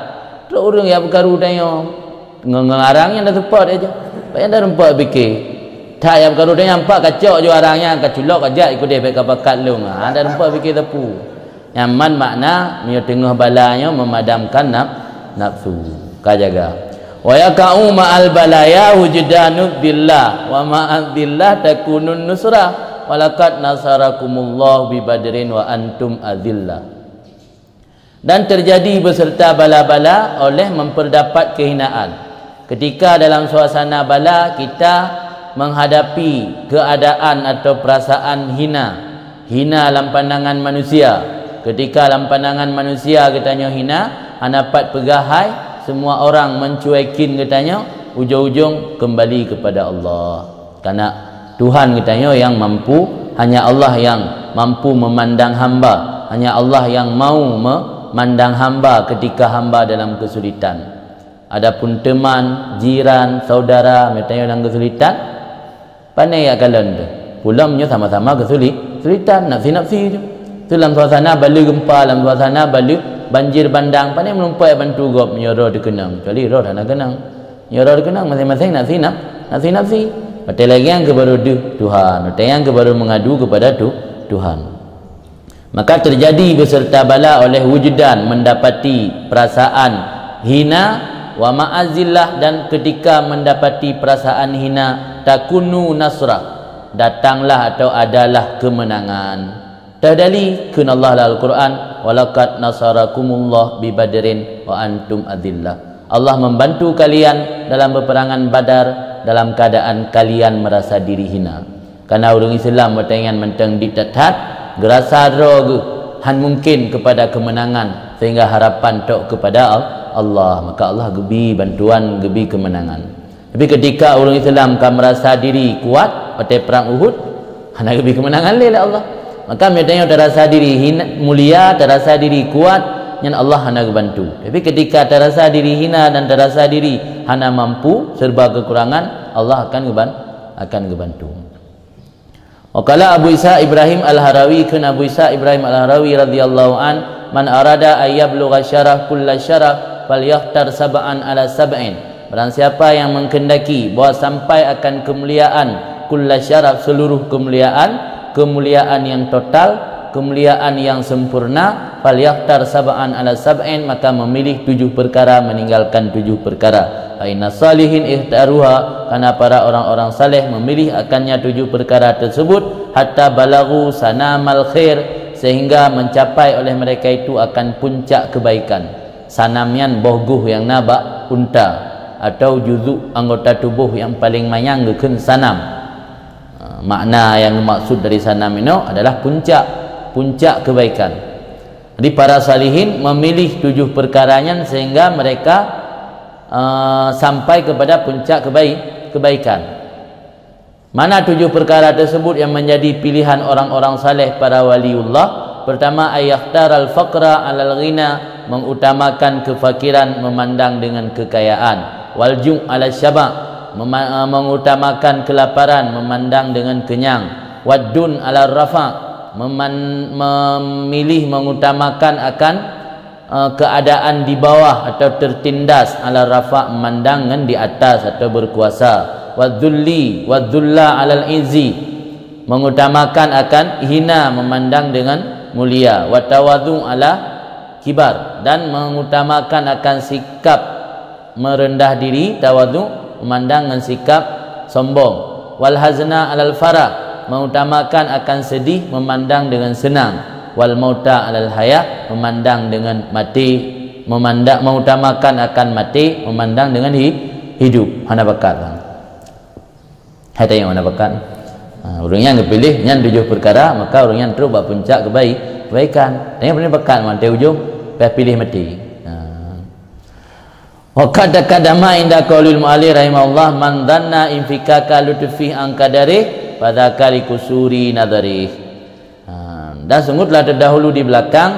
Terus orang yang berkaru tanya ngarang yang dah tepat aja. Payah dah rempak fikir. Tak yang berkaru tanya nampak kacak je arangnya, kaculok kajak ikut dia pakat long. Dah rempak fikir tepu. Nyaman makna dia tengah balanya memadamkan nafsu. Ka jaga. Wa yaka'u ma'al balaya wujdanu billah wa ma'al billah takunun nusrah walaqad nasarakumullah bi badrin wa antum adillah. Dan terjadi beserta bala-bala oleh memperdapat kehinaan. Ketika dalam suasana bala kita menghadapi keadaan atau perasaan hina dalam pandangan manusia. Ketika dalam pandangan manusia katanya hina, dapat pegahai, semua orang mencuekin katanya, ujung-ujung kembali kepada Allah. Karena Tuhan katanya yang mampu, hanya Allah yang mampu memandang hamba, hanya Allah yang mau memandang hamba ketika hamba dalam kesulitan. Adapun teman, jiran, saudara katanya dalam kesulitan, pandai ya kalian tu. Pulamnya sama-sama kesulitan, nafsi-nafsi tu. Dalam suasana bala gempa, dalam suasana bala banjir bandang, pandai melumpai bantu gop nyoro dikenang. Kecuali roh tak nak kenang. Nyoro dikenang masing-masing nafsi. Betul lagi yang kebaru Tuhan, betul yang kebaru mengadu kepada Tuhan. Maka terjadi beserta bala oleh wujudan mendapati perasaan hina wa ma'azillah, dan ketika mendapati perasaan hina takunu nasrah, datanglah atau adalah kemenangan. Tadali kun Allah al-Quran walaqad nasarakumullah bi badrin wa antum adillah. Allah membantu kalian dalam peperangan Badar dalam keadaan kalian merasa diri hina. Karena orang Islam bertangan mentang diktatat gerasa rogu han mungkin kepada kemenangan, sehingga harapan tok kepada Allah, maka Allah gebi bantuan, gebi kemenangan. Tapi ketika orang Islam kan merasa diri kuat pada perang Uhud, hana gebi kemenangan oleh Allah. Maka mereka terasa diri mulia, terasa diri kuat, yang Allah hana bantu. Tapi ketika terasa diri hina dan terasa diri hana mampu, serba kekurangan, Allah akan bantu. Waqala Abu Isa Ibrahim Al-Harawi, kun Abu Isa Ibrahim Al-Harawi radhiyallahu an, man arada ayyabluga syaraf kulla syaraf falyakhtar sab'an ala sab'in. Barang siapa yang menghendaki bahawa sampai akan kemuliaan kulla syaraf, seluruh kemuliaan yang total, kemuliaan yang sempurna, falyakhtar sab'an ala sab'in, maka memilih 7 perkara, meninggalkan 7 perkara. Aina salihin ihtaruha, karena para orang-orang saleh memilih akannya 7 perkara tersebut, hatta balaghu sanamal khair, sehingga mencapai oleh mereka itu akan puncak kebaikan. Sanamian bohguh yang nabak unta, atau juzuk anggota tubuh yang paling mayang gekeun sanam. Makna yang maksud dari sanam ini adalah puncak kebaikan. Jadi para salihin memilih 7 perkaranya sehingga mereka sampai kepada puncak kebaikan. Mana 7 perkara tersebut yang menjadi pilihan orang-orang saleh para waliullah? Pertama, ayakhtar al-faqra alal ghina, mengutamakan kefakiran memandang dengan kekayaan. Wal-ju' ala syaba', mengutamakan kelaparan memandang dengan kenyang. Waddun ala rafa', memilih mengutamakan akan keadaan di bawah atau tertindas. Ala rafa', memandang dengan di atas atau berkuasa. Wadzulla alal izzi, mengutamakan akan hina memandang dengan mulia, wa tawadhu ala kibar, dan mengutamakan akan sikap merendah diri, tawadhu memandang dengan sikap sombong, wal hazna alal farah, mengutamakan akan sedih memandang dengan senang, wal mauta alal haya, memandang dengan mati, mengutamakan akan mati memandang dengan hidup. Hana bakat hai tanya mana bakat. Orang yang dipilih yang 7 perkara, maka orang yang terus buat puncak kebaikan. Tanya punya bakat mantai ujung pilih mati. Wa qad taqaddama inda qaulil mu'allif rahimahullah man dhanna infikaka lutfi an qadari pada kali kusuri nadari. Dan sungguh telah terdahulu di belakang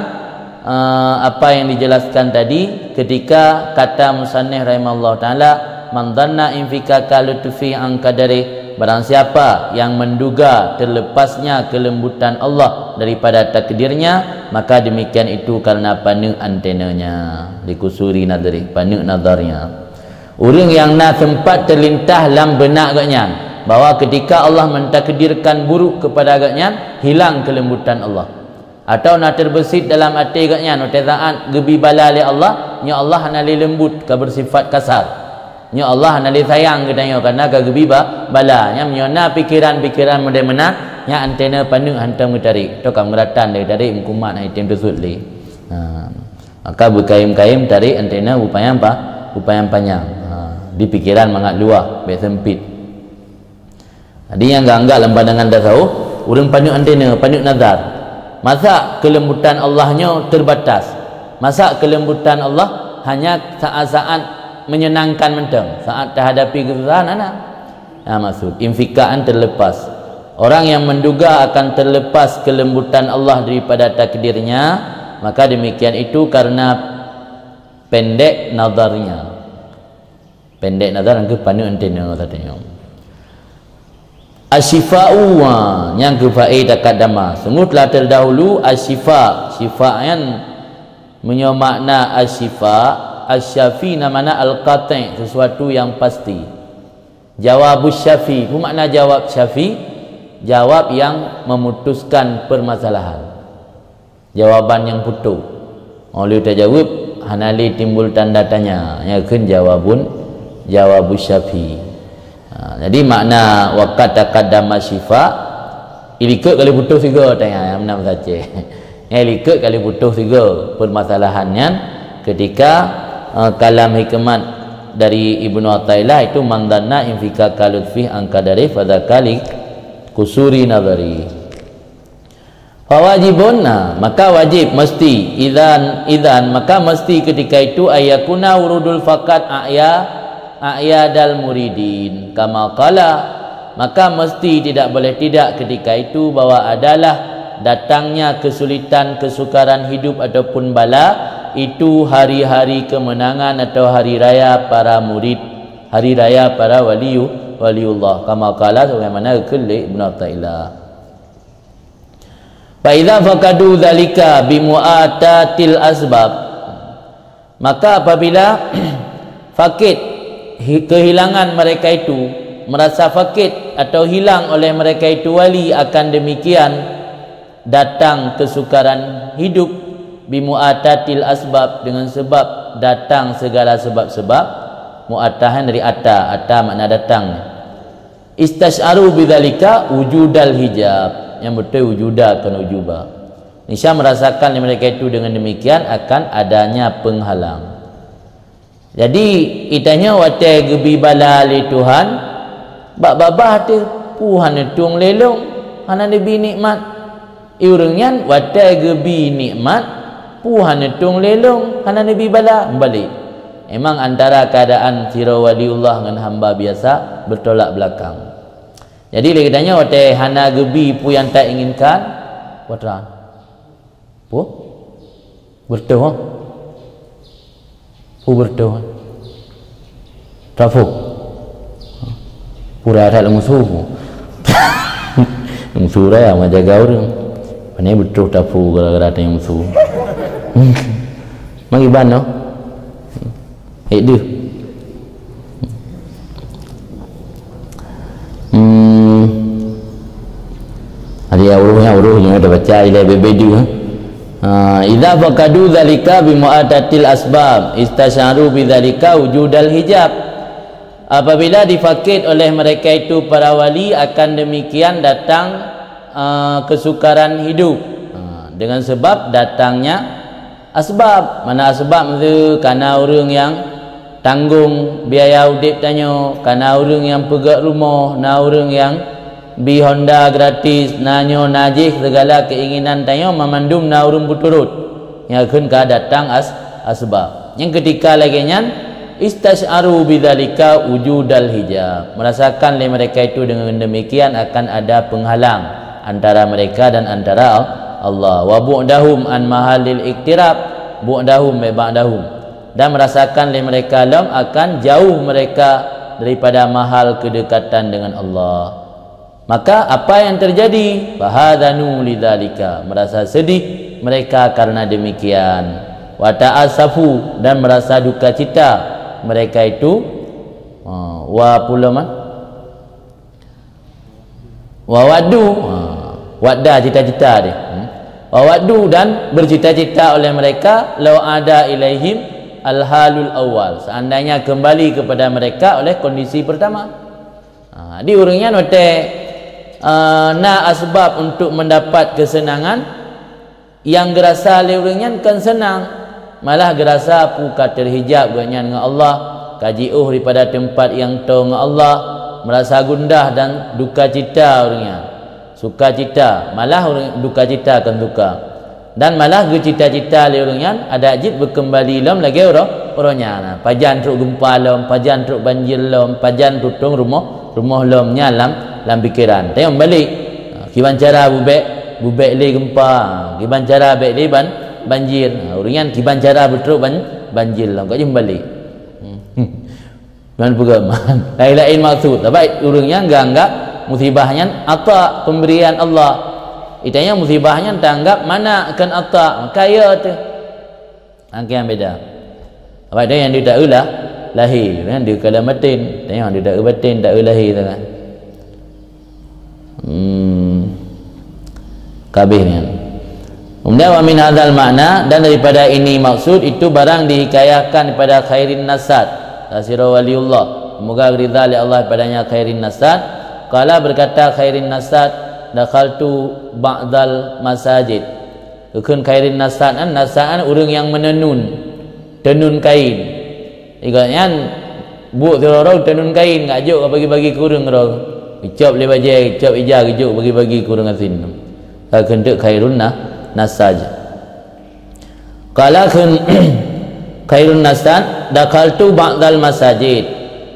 apa yang dijelaskan tadi ketika kata musannif rahimahullah taala man dhanna infikaka lutfi an qadari, barang siapa yang menduga terlepasnya kelembutan Allah daripada takdirnya, maka demikian itu karena pana antenanya, dikusuri nadari, pana nadarnya. Orang yang nak sempat terlintah dalam benak agaknya bahawa ketika Allah mentakdirkan buruk kepada agaknya, hilang kelembutan Allah, atau nak terbesit dalam hati agaknya notazaan gebi bala oleh Allah, nya Allah hanali lembut ke bersifat kasar, nya Allah hanali sayang katanya karena ke gebi bala nya menyona pikiran-pikiran mena nya antena pandu hantam tarik to kam ngeratan dari tarik mkumat item tersebut li. Maka berkaim-kaim tarik antena upaya apa? Upaya panjang. Di pikiran mangat luah, baik sempit. Jadi yang enggak dalam pandangan tasawuf, urang pandu antena, pandu nazar. Masa kelembutan Allahnya terbatas? Masa kelembutan Allah hanya saat-saat menyenangkan mentang, saat terhadapi kesusahan anak. Maksud infikaan terlepas. Orang yang menduga akan terlepas kelembutan Allah daripada takdirnya, maka demikian itu karena pendek nazarnya. Pendek nazar ke pandu antena katanya. Asyifa'u yang kefaid taqaddama, sungguh telah terdahulu asyifa. Syifa yang menyemakna asyifa, asyafi namanya al-qati', sesuatu yang pasti. Jawabus syafi, bermakna jawab syafi, jawab yang memutuskan permasalahan, jawaban yang putus. Oleh terjawab hanali timbul tanda tanya, ya kan jawabus syafi. Jadi makna waqad taqaddama syifa, ilikut kali putus juga tanya yang menang saja. Ya ilikut kali putus juga permasalahannya ketika kalam hikmat dari Ibnu Athaillah itu man dhanna infika kalutfi an qadari fadzakali kusuri nadari. Fawajibun, maka wajib mesti idzan maka mesti ketika itu ayakuna urudul faqat a'yadal muridin kama qala, maka mesti tidak boleh tidak ketika itu bahwa adalah datangnya kesulitan, kesukaran hidup ataupun bala itu hari-hari kemenangan atau hari raya para murid, hari raya para waliullah kama qala, sebagaimana kulli Ibnu Athaillah. Fa idza faqadu dzalika bimu'atatil asbab, maka apabila fakir kehilangan mereka itu, merasa fakir atau hilang oleh mereka itu wali, akan demikian datang kesukaran hidup bimu'atatil asbab, dengan sebab datang segala sebab-sebab. Mu'atahan dari ata makna datang. Istash'aru bidzalika wujudal hijab, yang betul wujuda kan wujuba. Nisya merasakan mereka itu dengan demikian akan adanya penghalang. Jadi itanya watai gebi bala li Tuhan, bak-babah tu puhan tung lelong hana nabi nikmat. Iurangnya watai gebi nikmat puhan tung lelong hana nabi bala balik. Emang antara keadaan sira waliullah dengan hamba biasa bertolak belakang. Jadi dia katanya watai hana gebi pu yang tak inginkan watra. Pu bertemu berdoa trafuk pura ada musuh musuh raya menjaga orang ini betul trafuk gara-gara ada musuh mengiban no itu ada uruhnya udah baca ilai bebedu Idza faqadu dzalika bi mu'atatil asbab istasyaru bidzalika wujudal hijab. Apabila difakid oleh mereka itu para wali, akan demikian datang kesukaran hidup dengan sebab datangnya asbab. Mana asbab tu? Karena orang yang tanggung biaya udip tanyo, karena orang yang pegat rumah, na orang yang bi Honda gratis, nanyo najis segala keinginan tanyo memandum na orang berturut yang akan datang asbab. Yang ketiga lagi nyan istasyaru bidzalika wujudal hijab, merasakan oleh mereka itu dengan demikian akan ada penghalang antara mereka dan antara Allah. Wa bu'dahum an mahalil iktirab, bu'dahum ba'dahum, dan merasakan oleh mereka akan jauh mereka daripada mahal kedekatan dengan Allah. Maka apa yang terjadi? Fahadanu lidzalika, merasa sedih mereka karena demikian. Wa ta'asafu, dan merasa duka cita mereka itu. Wa pulaman wa wadu, wadda cita-cita dia. Wa wadu, dan bercita-cita oleh mereka law ada ilaihim al-halul awal, seandainya kembali kepada mereka oleh kondisi pertama. Di orangnya note na asbab untuk mendapat kesenangan, yang gerasa oleh orangnya kan senang, malah gerasa puka terhijab dengan Allah, kaji daripada tempat yang tahu dengan Allah, merasa gundah dan duka cita orangnya, suka cita, malah orang duka cita akan duka, dan malah cita-cita le orangnya ada ajit berkembali lom lagi orangnya. Nah, pajan truk gempa lom, pajan truk banjir lom, pajan tutung rumah lom nyalam dalam pikiran. Tengok balik kiban cara bubek le gempa, kiban cara bek le banjir. Orangnya kiban cara bertruk banjir lom, kau jom balik. Dan pegaman lain-lain maksud. Tapi orangnya enggak musibahnya ata pemberian Allah. Itanya musibahnya tanggap mana akan atak kaya tu. Angka yang beda. Apa dia yang dia tak ulah lahir kan, dia kalau batin, tengok dia tak batin tak lahir tu kan. Kabehnya. Kemudian wa min hadzal makna, dan daripada ini maksud itu barang dihikayahkan kepada khairin nasad tasira waliullah, semoga ridha li Allah padanya khairin nasad. Qala berkata khairin nasad, dakhaltu ba'dal masajid. Ukun khairin nasaan, nasaan orang yang tenun kain. Ikatnya buat terorong tenun kain, ngajuk bagi-bagi kurang orang. Icap le bajai, icap ija gejuk bagi-bagi kurang asin. Akan dek khairun nasaj. Qala kun khairun nasad, dakhaltu ba'dal masajid.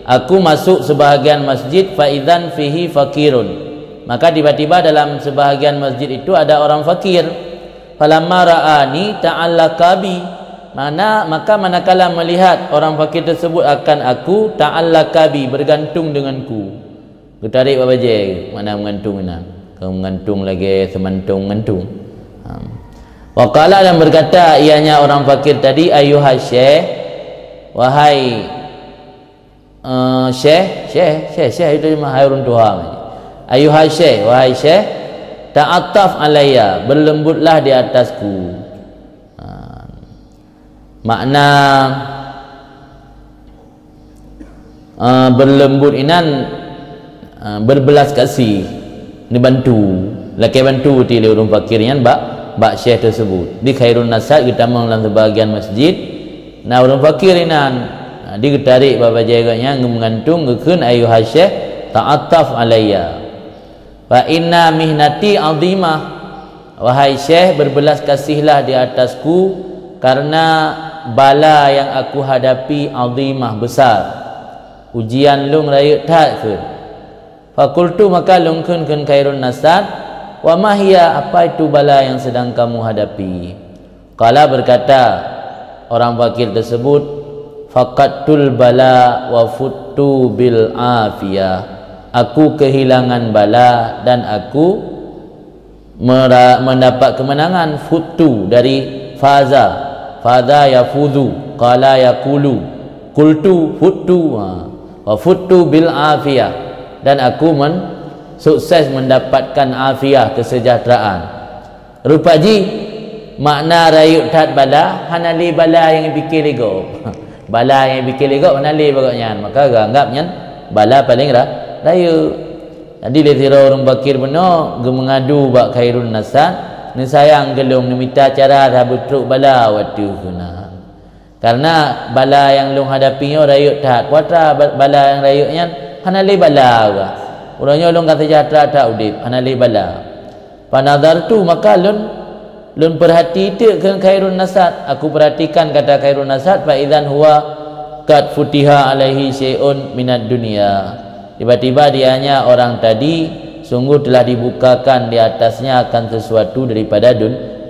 Aku masuk sebahagian masjid, fa idzan fihi fakirun. Maka tiba-tiba dalam sebahagian masjid itu ada orang fakir. Falamma ra'ani ta'allaka bi, maka manakala melihat orang fakir tersebut akan aku, ta'allaka bi, bergantung denganku. Ketarik apa je, mana mengantung mana? Kau mengantung lagi semantung mengantung. Wa qala, dan berkata ianya orang fakir tadi, ayuha syekh, wahai syekh itu cuma hai orang tua. Ayuhai syekh, wahai syekh, ta'attaf alayya, berlembutlah di atasku. Makna berlembut inan berbelas kasih, dibantu, laki bantu ti orang fakirnya bak syekh tersebut. Di khairun nasad kita dalam sebahagian masjid, nah orang fakir inan diketarik bapa jaganya mengantung ngekun ayuhai syekh ta'attaf alayya. Fa inna mihnati azimah, wahai syekh berbelas kasihlah di atasku karena bala yang aku hadapi azimah, besar. Ujian lung raya tak ke. Fakultu, maka lungkun kun khairun nasad, wa mahia, apa itu bala yang sedang kamu hadapi? Qala, berkata orang fakir tersebut, faqatul bala wa futtu bil afiyah. Aku kehilangan bala dan aku mendapat kemenangan. Futtu dari faza yafudu, qala yaqulu, qultu futtu, wa futtu bil afiyah, dan aku sukses mendapatkan afiyah, kesejahteraan. Rupaji makna rayuk tat bala hanali bala yang fikir lego. Bala yang fikir lego hanali bagaknya, maka anggapnya bala paling rayuk. Jadi letira orang bakir benar mengadu bak khairun nasat ni sayang gelung ni minta cara dah betruk bala waktu guna. Karena bala yang long hadapinya rayuk tat kuatra bala yang rayuknya hanali bala juga. Orangnya long kata sejahtera tak udip hanali bala. Panadar tu maka lun perhati itu ke khairun nasat. Aku perhatikan kata khairun nasat fa idzan huwa qad futiha alaihi syai'un minad dunya. Tiba-tiba dianya orang tadi sungguh telah dibukakan di atasnya akan sesuatu daripada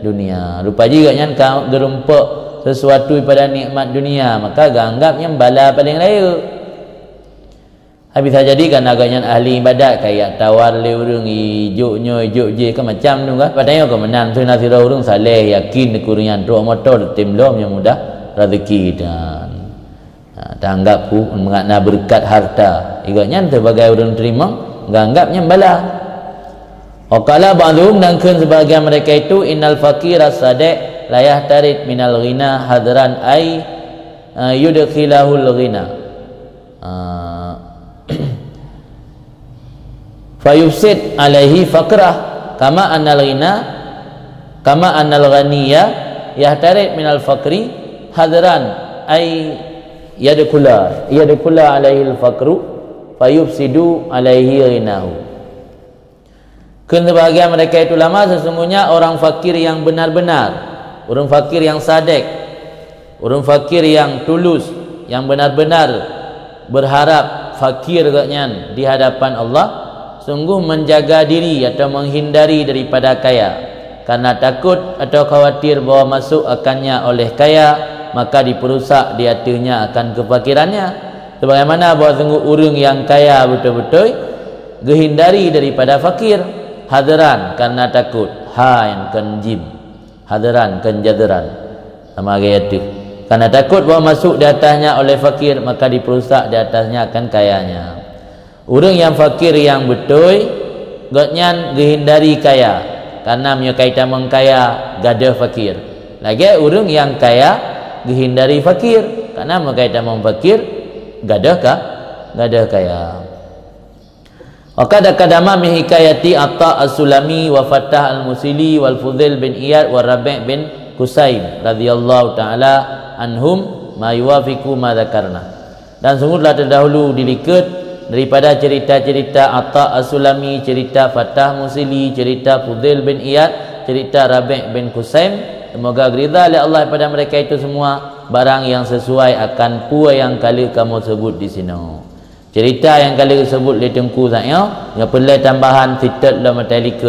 dunia. Rupa juga yang gerumpak sesuatu daripada nikmat dunia, maka anggapnya bala paling raya. Habis jadi kan agaknya ahli ibadat kayak tawar le urang ijuknya ijuk je kan macam tu kan. Padahal kau menang tu nasira urang saleh yakin kurnian ro motor tim lom yang mudah rezeki dan tanggap pu mengenai berkat harta igaknya sebagai orang terima anggapnya bala. Waqala ba'dhum dan kun sebagian mereka itu innal faqira sadiq la yahtarid minal ghina hadran ay yudkhilahul ghina fayufsid alaihi faqrah kama annal ghaniya yahtarid minal faqri hadran ay yadkhula alaihi al-faqru fayufsidu alaihi ghinahu. Sebahagian mereka itu lama sesungguhnya orang fakir yang benar-benar, orang fakir yang sadek, orang fakir yang tulus, yang benar-benar berharap fakir katnya di hadapan Allah, sungguh menjaga diri atau menghindari daripada kaya karena takut atau khawatir bahawa masuk akannya oleh kaya maka diperusak di hatinya akan kefakirannya. Sebagaimana bahawa sungguh orang yang kaya betul-betul menghindari daripada fakir hadaran karena takut yang kenjim hadaran kenjadaran sama gaya itu karena takut bahawa masuk di atasnya oleh fakir maka diperusak di atasnya akan kayanya. Orang yang fakir yang betul gotnya menghindari kaya karena punya kaitan mengkaya gada fakir. Lagi orang yang kaya menghindari fakir karena berkaitan dengan fakir gadah kaya. Waqad kadama min hikayati Atta as-Sulami wa Fattah al-Musili wal Fudail bin Iyad wa Rabi' bin Kusaim radhiyallahu taala anhum ma yuwafiqu ma dzakarna. Dan sungguh telah terdahulu dilihat daripada cerita-cerita Atta as-Sulami, cerita Fattah Musili, cerita Fudail bin Iyad, cerita Rabi' bin Kusaim. Semoga ridha oleh Allah pada mereka itu semua barang yang sesuai akan pua yang kali kamu sebut di sini. Cerita yang kali sebut di tengku saya, yang perlu tambahan sitat dalam matematik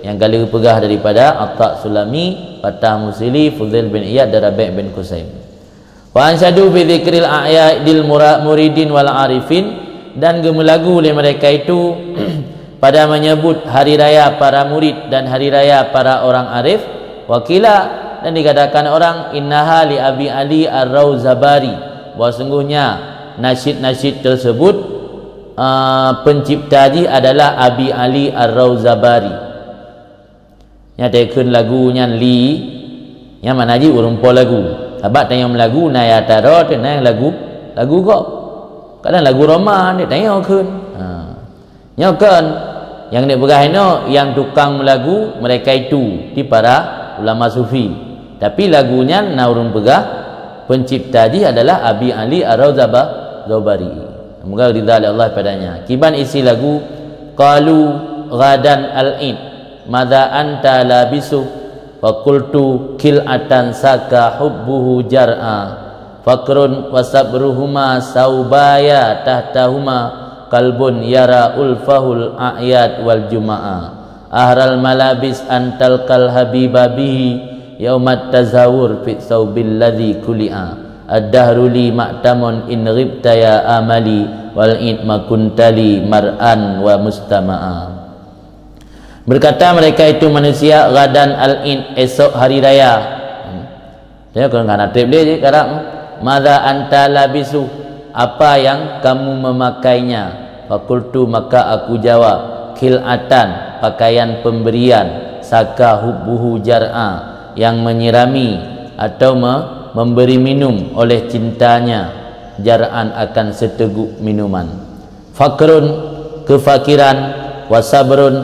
yang kali pegah daripada Atta Sulami, Fattah Musili, Fudail bin Iyad dan Rabi' bin Kusaim. Wa ansyadu bi dzikril a'yadil muridin wal arifin dan gemelagu oleh mereka itu pada menyebut hari raya para murid dan hari raya para orang arif. Wakila dan dikatakan orang innaha li Abi Ali Ar-Rauzabari bahawa sungguhnya nasyid-nasyid tersebut pencipta adalah Abi Ali Ar-Rauzabari. Nyatakan lagunya li yang mana ji urung po lagu abad tanya lagu naya taro tanya lagu kok kadang lagu Roma dia tanya kun nyokan yang dia bergahino yang tukang melagu mereka itu di para ulama sufi. Tapi lagunya naurun pegah pencipta dia adalah Abi Ali Ar-Rauzabari. Semoga ridha Allah padanya. Kiban isi lagu qalu ghadan al-id madza anta labisu wa qultu kil'atan saka hubbuhu jar'a fakrun wa sabruhuma saubaya tahtahuma qalbun yara ulfahul a'yad wal juma'a ahral malabis antal kal habibabihi yaumat tazawur fi saubil ladzi kuli'a ad-dahru li ma'tamun in ghibta ya amali wal idma kuntali mar'an wa mustama'a. Berkata mereka itu manusia gadan al-id esok hari raya. Saya kalau nak trip dia je sekarang madza anta labisu apa yang kamu memakainya. Fakultu maka aku jawab kil'atan pakaian pemberian saka hubbuhu jar'a yang menyirami atau memberi minum oleh cintanya jar'an akan seteguk minuman. Fakrun, kefakiran, wasabrun,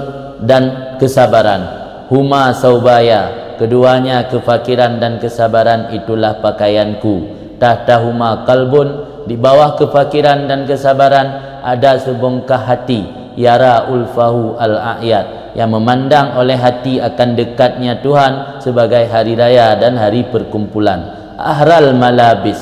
dan kesabaran. Huma saubaya, keduanya kefakiran dan kesabaran itulah pakaianku. Tahtahuma kalbun, di bawah kefakiran dan kesabaran ada sebongkah hati, yara ulfahu al-a'yad, yang memandang oleh hati akan dekatnya Tuhan sebagai hari raya dan hari perkumpulan. Ahral malabis,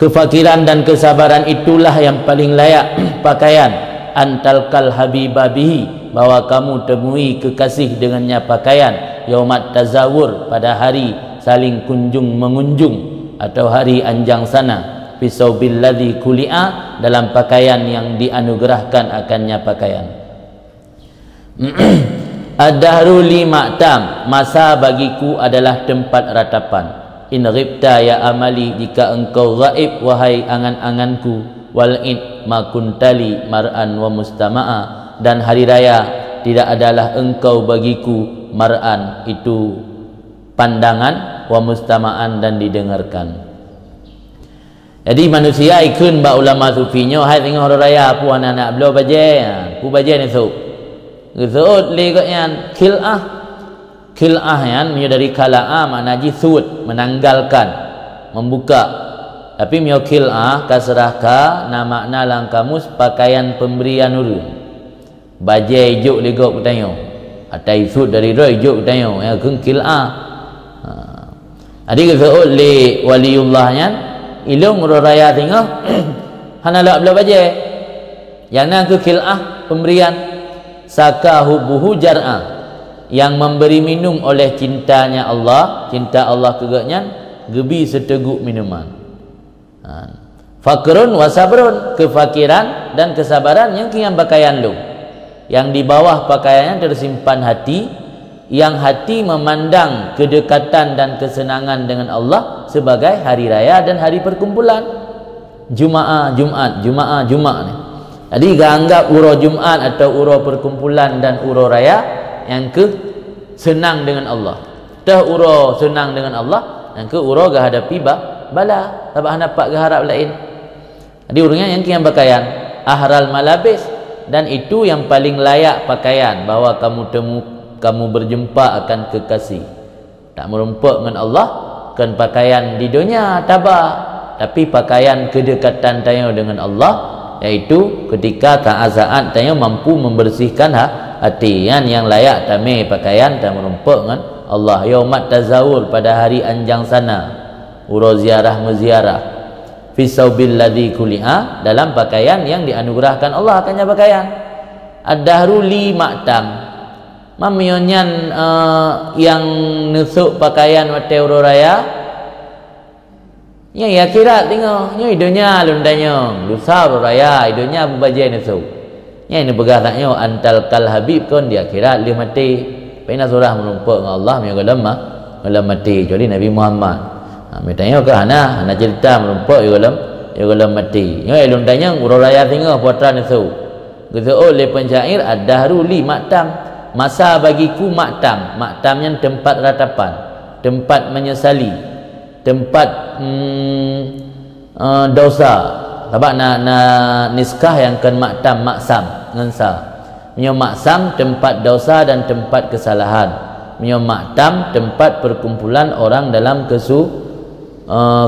kefakiran dan kesabaran itulah yang paling layak pakaian. Antalkal habibabihi, bahwa kamu temui kekasih dengannya pakaian. Yaumat tazawur, pada hari saling kunjung mengunjung atau hari anjang sana. Fisaubil ladzi kuli'a, dalam pakaian yang dianugerahkan akannya pakaian. Ad-dahru li ma'tam, masa bagiku adalah tempat ratapan. In ghibta ya amali, jika engkau ghaib wahai angan-anganku. Wal id ma kuntali mar'an wa mustama'a, dan hari raya tidak adalah engkau bagiku mar'an, itu pandangan, wa mustama'an, dan didengarkan. Jadi manusia ikun ba ulama sufinya hai tengok hari raya pu anak-anak beliau baje, pu baje ni su. Gesut le ko yan khil'ah. Khil'ah yan mio dari kala'a makna jisud, menanggalkan, membuka. Tapi mio khil'ah kasrah ka na makna lang kamus pakaian pemberian urun. Baje ijuk le ko kutanyo. Atai sud dari roi ijuk kutanyo ya keng khil'ah. Adi gesut le waliullah yan ilung raya tengok hana lak bela baje yang nang ke khil'ah pemberian. Saka hubuhu jar'a, yang memberi minum oleh cintanya Allah, cinta Allah kegaknya gebi seteguk minuman. Fakrun wasabrun, kefakiran dan kesabaran yang kian pakaian lu, yang di bawah pakaiannya tersimpan hati, yang hati memandang kedekatan dan kesenangan dengan Allah sebagai hari raya dan hari perkumpulan. Jumaah Jumat, Jumaah Jumat ni. Jadi anggap uro Jumat atau uro perkumpulan dan uro raya yang ke senang dengan Allah. Dah uro senang dengan Allah, yang ke uro gah hadapi bala, sebab dapat gah harap lain. Jadi urungnya yang kian pakaian ahral malabis, dan itu yang paling layak pakaian, bahwa kamu berjumpa akan kekasih. Tak merumpak dengan Allah kan pakaian di dunia tabah, tapi pakaian kedekatan tayo dengan Allah, yaitu ketika keazaan tayo mampu membersihkan hati yang layak tame pakaian tak merumpak dengan Allah. Yaumat tazawur, pada hari anjang sana, uro ziarah meziarah. Fisaubil ladzi kuli'a, dalam pakaian yang dianugerahkan Allah akannya pakaian. Ad-dahru li ma'tam, mamionyan yang nusuk pakaian wate uro raya. Ya akhirat tengok, nya hidupnya lundanya lusa uro raya, hidupnya berbaje nusuk. Nya ini begatanya antal kal habib kon di akhirat li mati. Pena surah merumpak dengan Allah nya galam mati. Jadi Nabi Muhammad. Mitanya ke hana cerita merumpak galam mati. Nya lundanya uro raya tengok putra nusuk. Gezo le pencair ad-dahru li ma'tam, masa bagiku maktam. Maktamnya tempat ratapan, tempat menyesali, tempat dosa. Sebab na niskah yang kan maktam, maksam ngensa. Menyo maksam tempat dosa dan tempat kesalahan. Menyo maktam tempat perkumpulan orang dalam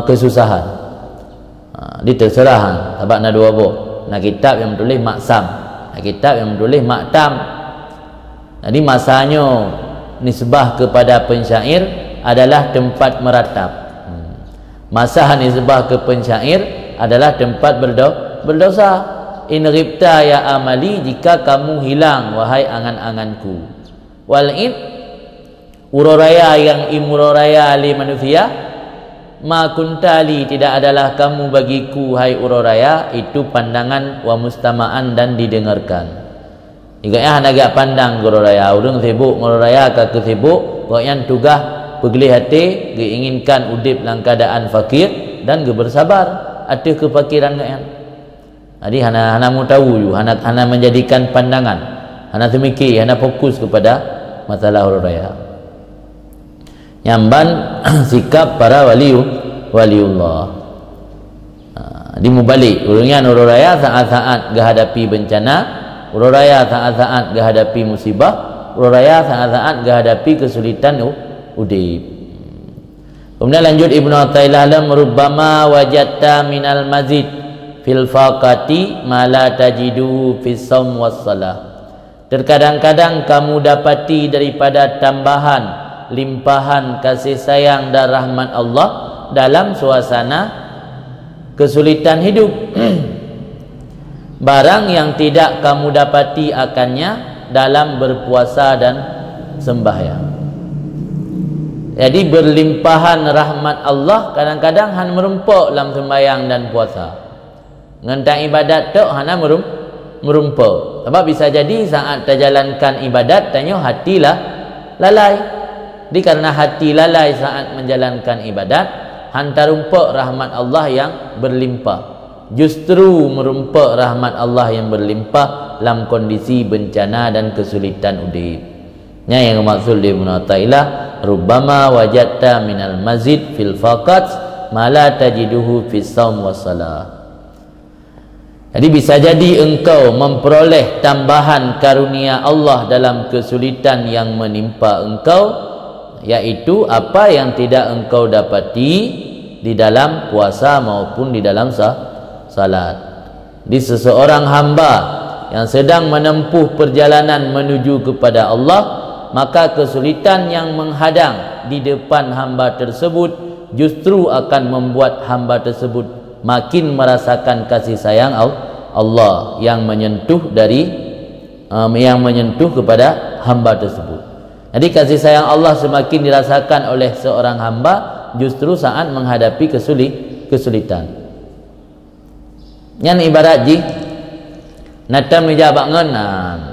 kesusahan. Diterserah sebab na dua boh. Na kitab yang tulis maksam, na kitab yang tulis maktam. Jadi masanya nisbah kepada pensyair adalah tempat meratap. Masa nisbah ke pensyair adalah tempat berdosa. In ghibta ya amali, jika kamu hilang wahai angan-anganku. Wal id, uroraya yang imuroraya li manusia. Ma kuntali, tidak adalah kamu bagiku hai uroraya, itu pandangan wa mustama'an dan didengarkan. Jika ya agak pandang uroraya, urang sibuk uroraya ka kesibuk, kok yang tugah pegeli hati, diinginkan udip dalam keadaan fakir dan bersabar ada kefakiran yang. Jadi hana mu tahu you, hana menjadikan pandangan, hana semiki, hana fokus kepada masalah ururaya. Nyamban sikap para waliullah. Di mubalik urungan ururaya saat-saat gahadapi bencana, ururaya saat-saat gahadapi musibah, ururaya saat-saat gahadapi kesulitan udip. Kemudian lanjut Ibnu Athaillah lam rubbama wajadta minal mazid fil faqati ma la tajidu fis shaum was salah. Terkadang-kadang kamu dapati daripada tambahan limpahan kasih sayang dan rahmat Allah dalam suasana kesulitan hidup. Barang yang tidak kamu dapati akannya dalam berpuasa dan sembahyang. Jadi berlimpahan rahmat Allah kadang-kadang han merumpuk dalam sembahyang dan puasa. Ngentak ibadat tu hana merumpuk. Sebab bisa jadi saat terjalankan ibadat tanya hatilah lalai. Jadi karena hati lalai saat menjalankan ibadat, hantar rumpuk rahmat Allah yang berlimpah. Justru merumpuk rahmat Allah yang berlimpah dalam kondisi bencana dan kesulitan udip. Yang maksud di Ibnu Athaillah, rubbama wajadta minal mazid fil faqat ma la tajiduhu fis shaum was salah. Jadi bisa jadi engkau memperoleh tambahan karunia Allah dalam kesulitan yang menimpa engkau, yaitu apa yang tidak engkau dapati di dalam puasa maupun di dalam salat. Di seseorang hamba yang sedang menempuh perjalanan menuju kepada Allah, maka kesulitan yang menghadang di depan hamba tersebut justru akan membuat hamba tersebut makin merasakan kasih sayang Allah yang menyentuh kepada hamba tersebut. Jadi kasih sayang Allah semakin dirasakan oleh seorang hamba justru saat menghadapi kesulitan. Yang ibarat ji natam menjabak ngan,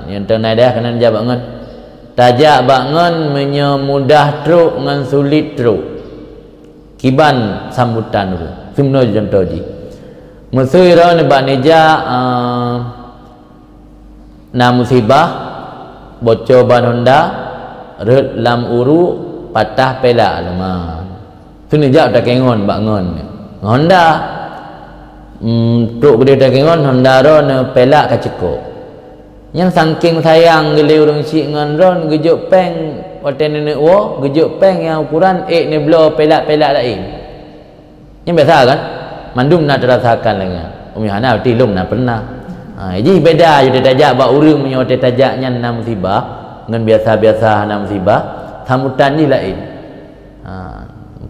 yang tenai dah kena menjabak ngan. Tajak bangun menyemudah truk ngan sulit truk. Kiban sambutan dulu. Semua contoh ji. Musui ro ne baneja na musibah bocor ban Honda, ret lam uru, patah pelak lemah. Tu ni jak tak kengon bangun. Honda truk gede tak kengon Honda ro ne pelak kacekok. Yang saking sayang gele urang cik ngan ron gejuk peng waten nenek wo gejuk peng yang ukuran ni blo pelak-pelak lain. Yang biasa kan? Mandum nak terasakan lagi. Umi hana tilung nak pernah. Jadi beda je tajak bak urang punya hotel tajaknya na musibah ngan biasa-biasa na musibah, sambutan ni lain.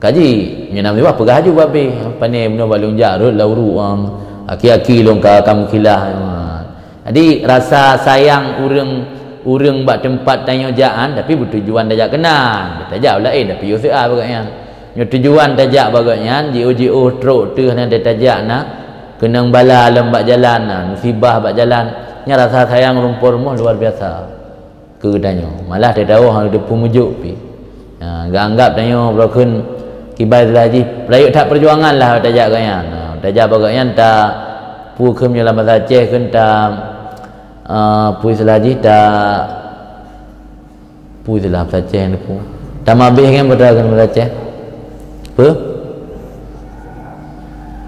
Kaji nya na musibah pegah ju babe. Apa ni benda balung jarut lauru aki-aki long ka kamu kilah. Jadi rasa sayang urang bak tempat tanya jaan tapi bertujuan tajak kenan. Tajak lain tapi UCA bagaknya. Nya tujuan tajak bagaknya JO truk tu hana tajak nak kenang bala lembak jalan musibah bak jalan. Nya rasa sayang rumpur rumah luar biasa. Kedanya. Malah dia tahu hang depu mujuk pi. Anggap tanya broken kibai lagi. Layuk tak perjuangan lah tajak gaya. Tajak bagaknya tak pu kemnya lama Aceh kan tak pui selagi tak pui lah Aceh ni pu tak mabih kan pada kan Aceh apa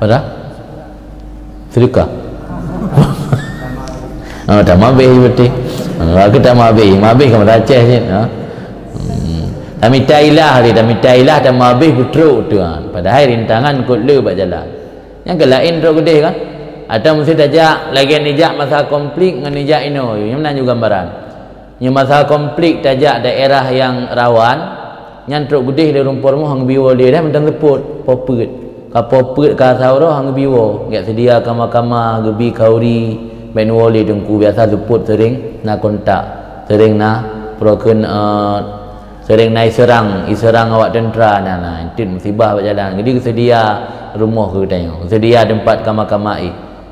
pada sedekah tak mabih betul aku tak mabih kan pada Aceh je tak minta ilah dia tak minta ilah tak mabih putruk tu padahal rintangan kot le buat jalan yang ke lain truk gede kan atau mesti tajak lagi nijak masa konflik dengan nijak ino yang mana juga gambaran yang masa konflik tajak daerah yang rawan yang truk gede di rumpur mu hang biwo dia dah mentang leput popet ka popet ka sauro hang biwo gak sedia kama-kama gebi kauri ben woli dengku biasa leput sering na kontak sering na proken sering naik serang awak tentera nah itu musibah berjalan jadi sedia rumah ke tanya sedia tempat kama-kamai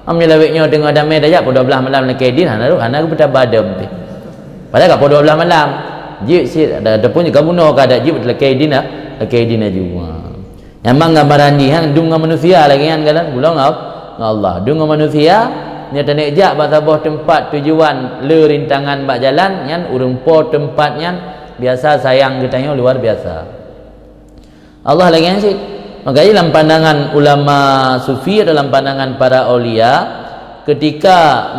ambil lawiknya tengok damai dah pada 12 malam nak kedin hana ke peta badam tu padahal kat 12 malam jip si ada pun juga bunuh ka ada jip dah kedin juga nyambang gambaran ni hang dung dengan manusia lagi kan kalan bulang Allah dung dengan manusia nya tanek jak bak sabah tempat tujuan le rintangan bak jalan nyan urang po tempatnya biasa sayang kita luar biasa Allah lagi ngasih. Makanya dalam pandangan ulama sufi, dalam pandangan para aulia, ketika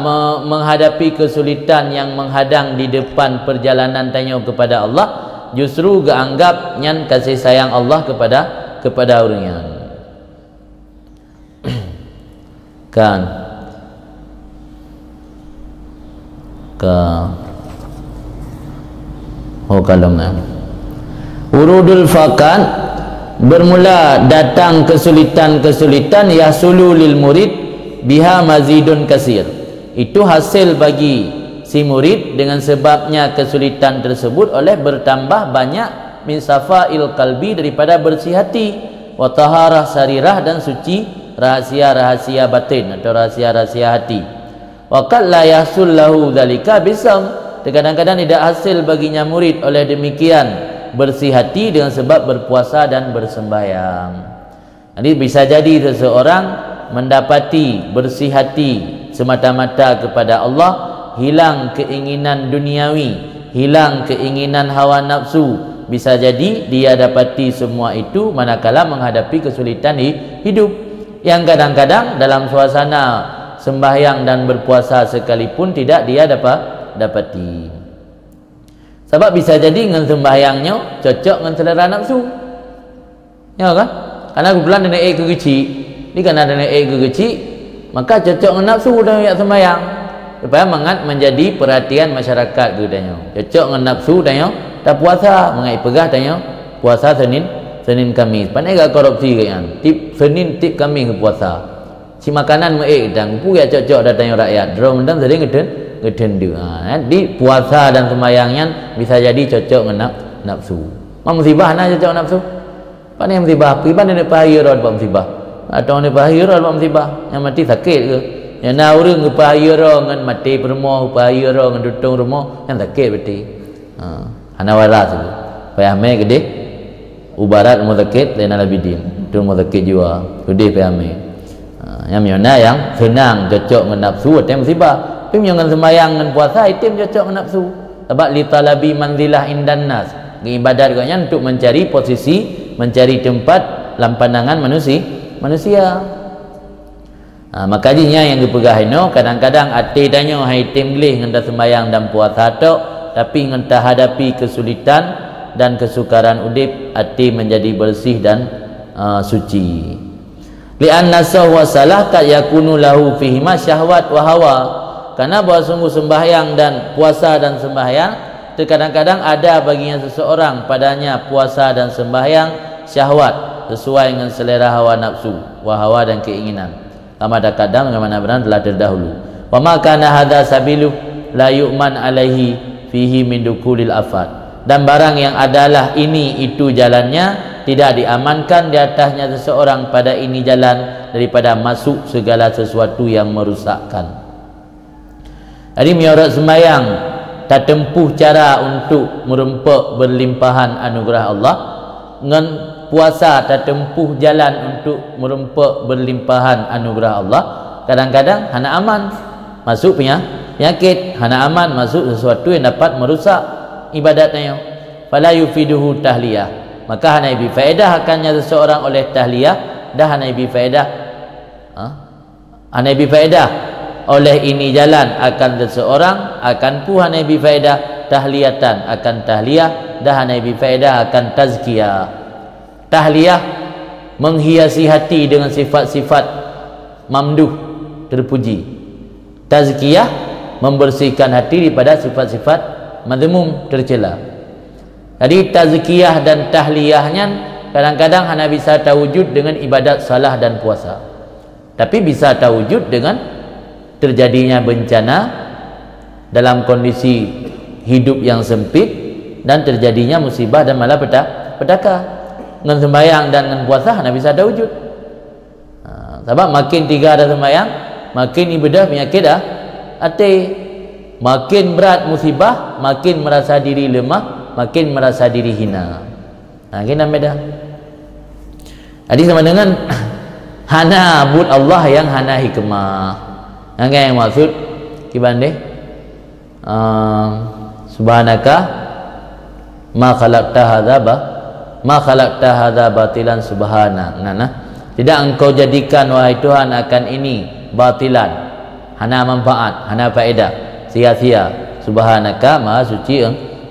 menghadapi kesulitan yang menghadang di depan perjalanan tanya kepada Allah, justru geanggap nyan kasih sayang Allah kepada orang kan kalam urudul fakan, bermula datang kesulitan-kesulitan yahsulu lil murid biha mazidun kasir, itu hasil bagi si murid dengan sebabnya kesulitan tersebut oleh bertambah banyak min safail qalbi, daripada bersih hati, wa taharah sarirah, dan suci rahasia-rahasia batin atau rahasia-rahasia hati. Wa qad la yahsul lahu dzalika bisam, kadang-kadang tidak hasil baginya murid oleh demikian bersih hati dengan sebab berpuasa dan bersembahyang. Jadi bisa jadi seseorang mendapati bersih hati semata-mata kepada Allah, hilang keinginan duniawi, hilang keinginan hawa nafsu. Bisa jadi dia dapati semua itu manakala menghadapi kesulitan hidup, yang kadang-kadang dalam suasana sembahyang dan berpuasa sekalipun tidak dia dapati. Sebab bisa jadi dengan sembahyangnya cocok dengan selera nafsu, ya kan? Karena kebetulan dia naik ke kecil, ni kan ada naik ke kecil, maka cocok dengan nafsu dan yang sembahyang, supaya menjadi perhatian masyarakat katanya. Cocok dengan nafsu dan yang tak puasa, mengai pegah tanya puasa Senin Kamis. Pandai gak korupsi kan? Tip Senin tip Kamis ke puasa. Si makanan meik dan pu ya cocok datang rakyat. Drom dan sering ngeden dia. Di puasa dan sembahyangnya bisa jadi cocok dengan nafsu. Musibah na cocok nafsu. Pandai musibah, pandai nak pahir rod musibah. Atau nak pahir rod musibah. Yang mati sakit ke? Yang nak urang ke pahir ngan mati permoh, pahir ngan dutung rumah yang sakit betul. Hana waras tu. Payah mai gede. Ubarat muzakit lain alabidin, tu muzakit jua gede payame. Yang mana yang senang cocok dengan nafsu atau musibah, tapi yang sembahyang dengan puasa itu cocok dengan nafsu. Sebab li talabi manzilah indan nas, ibadat katanya untuk mencari posisi, mencari tempat dalam pandangan manusia. Makanya yang dipegah ino kadang-kadang hati tanya hai timlih dengan sembahyang dan puasa tok, tapi ngentah hadapi kesulitan dan kesukaran udip, hati menjadi bersih dan suci. Li'anna sahwa salah kad yakunu lahu fihi ma syahwat wa hawa, karena bahawa sungguh sembahyang dan puasa dan sembahyang terkadang-kadang ada baginya seseorang padanya puasa dan sembahyang syahwat sesuai dengan selera hawa nafsu, wa hawa dan keinginan. Kama kadang bagaimana benar telah terdahulu. Wa ma kana hadza sabilu la yu'man alaihi fihi min dukulil afat, dan barang yang adalah ini itu jalannya, tidak diamankan di atasnya seseorang pada ini jalan daripada masuk segala sesuatu yang merusakkan. Jadi menyorot sembahyang tak tempuh cara untuk merempuk berlimpahan anugerah Allah, dengan puasa tak tempuh jalan untuk merempuk berlimpahan anugerah Allah. Kadang-kadang hana aman masuk penyakit, hana aman masuk sesuatu yang dapat merusak ibadatnya. Fala yufiduhu tahliyah, maka hana bi faedah akannya seseorang oleh tahliyah, dah hana bi faedah hana bi faedah oleh ini jalan akan seseorang, akan pu hana bi faedah tahliyatan akan tahliyah, dah hana bi faedah akan tazkiyah. Tahliyah menghiasi hati dengan sifat-sifat mamduh, terpuji. Tazkiyah membersihkan hati daripada sifat-sifat madhmum, tercela. Jadi tazkiyah dan tahliyahnya kadang-kadang hanya bisa terwujud dengan ibadat salah dan puasa, tapi bisa terwujud dengan terjadinya bencana dalam kondisi hidup yang sempit dan terjadinya musibah dan malapetaka. Dengan sembahyang dan dengan puasa hanya bisa terwujud. Sebab makin tiga ada sembahyang, makin ibadah penyakit hati, makin berat musibah, makin merasa diri lemah, makin merasa diri hina. Kena beda. Jadi sama dengan hana abud Allah yang hana hikmah. Yang maksud kibande subhanaka ma khalaqta hadza ma khalaqta hadza batilan subhanak. Tidak engkau jadikan wahai Tuhan akan ini batilan, hana manfaat, hana faedah, sia-sia. Subhanaka, maha suci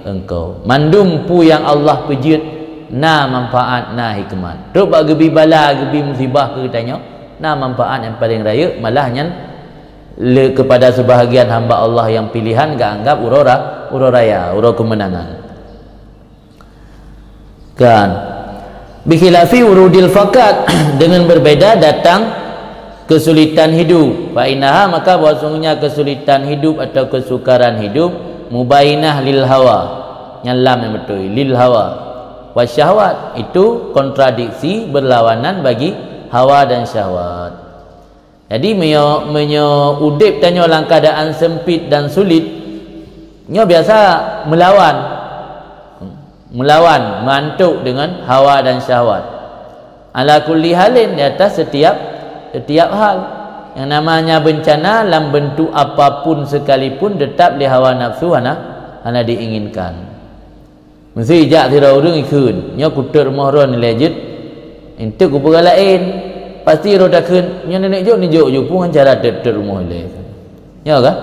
engkau. Mandum pu yang Allah pejit na manfaat na hikmat. Tok bak gebi bala gebi musibah ke tanya, na manfaat yang paling raya malah nyan kepada sebahagian hamba Allah yang pilihan gak anggap uro raya, uro kemenangan. Kan bikhilafi urudil fakat dengan berbeda datang kesulitan hidup. Fa innaha, maka bahwasanya kesulitan hidup atau kesukaran hidup mubainah lil hawa, nyalam yang betul, lil hawa wasyahwat, itu kontradiksi berlawanan bagi hawa dan syahwat. Jadi menyo udip tanya dalam keadaan sempit dan sulit, nyo biasa melawan mantuk dengan hawa dan syahwat. Ala kulli halin, di atas setiap hal yang namanya bencana dalam bentuk apapun sekalipun tetap di hawa nafsu hana diinginkan. Mesti jak tira urang ikun nyo kutur mohron lejit entuk ku perkara lain pasti roda kun nyo nenek jok ni jok pun cara tetur rumah le. Ya kan?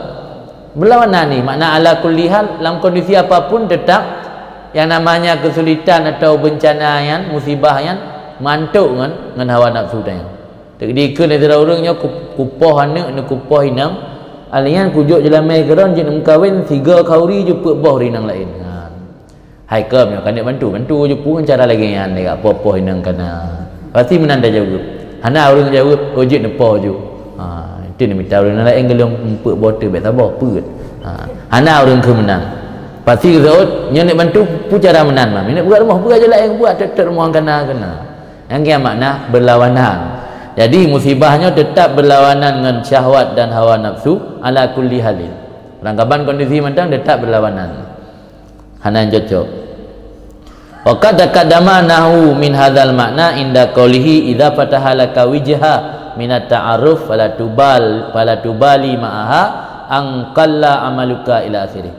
Berlawanan ni makna ala kulli hal dalam kondisi apapun tetap yang namanya kesulitan atau bencana yang musibah yang mantuk dengan hawa nafsu tanya. Jadi kun tira urang nyo kupoh anak ni kupoh inang alian kujuk jalan mai keron jin mengkawin 3 kauri je pek boh rinang lain. Hai ke nyo kan bantu je pun cara lagi yang dekat popoh inang kana. Pasti menanda jawab. Hana urang jawab ojek nepoh je. Itu ni minta urang lain gelung pek botol bet tabah pet. Hana urang ke menang. Pasti kezaut nyo nak bantu pu cara menang mah. Nak buat rumah buat je lain buat tetap rumah kana. Yang kia makna berlawanan. Jadi musibahnya tetap berlawanan dengan syahwat dan hawa nafsu ala kulli halin. Rangkapan kondisi mentang tetap berlawanan. Hana cocok. Wa qad taqaddama nahu min hadzal makna inda qoulihi idza fataha laka wijha min at-ta'arruf fala tubali ma'aha an qalla amaluka ila akhirih.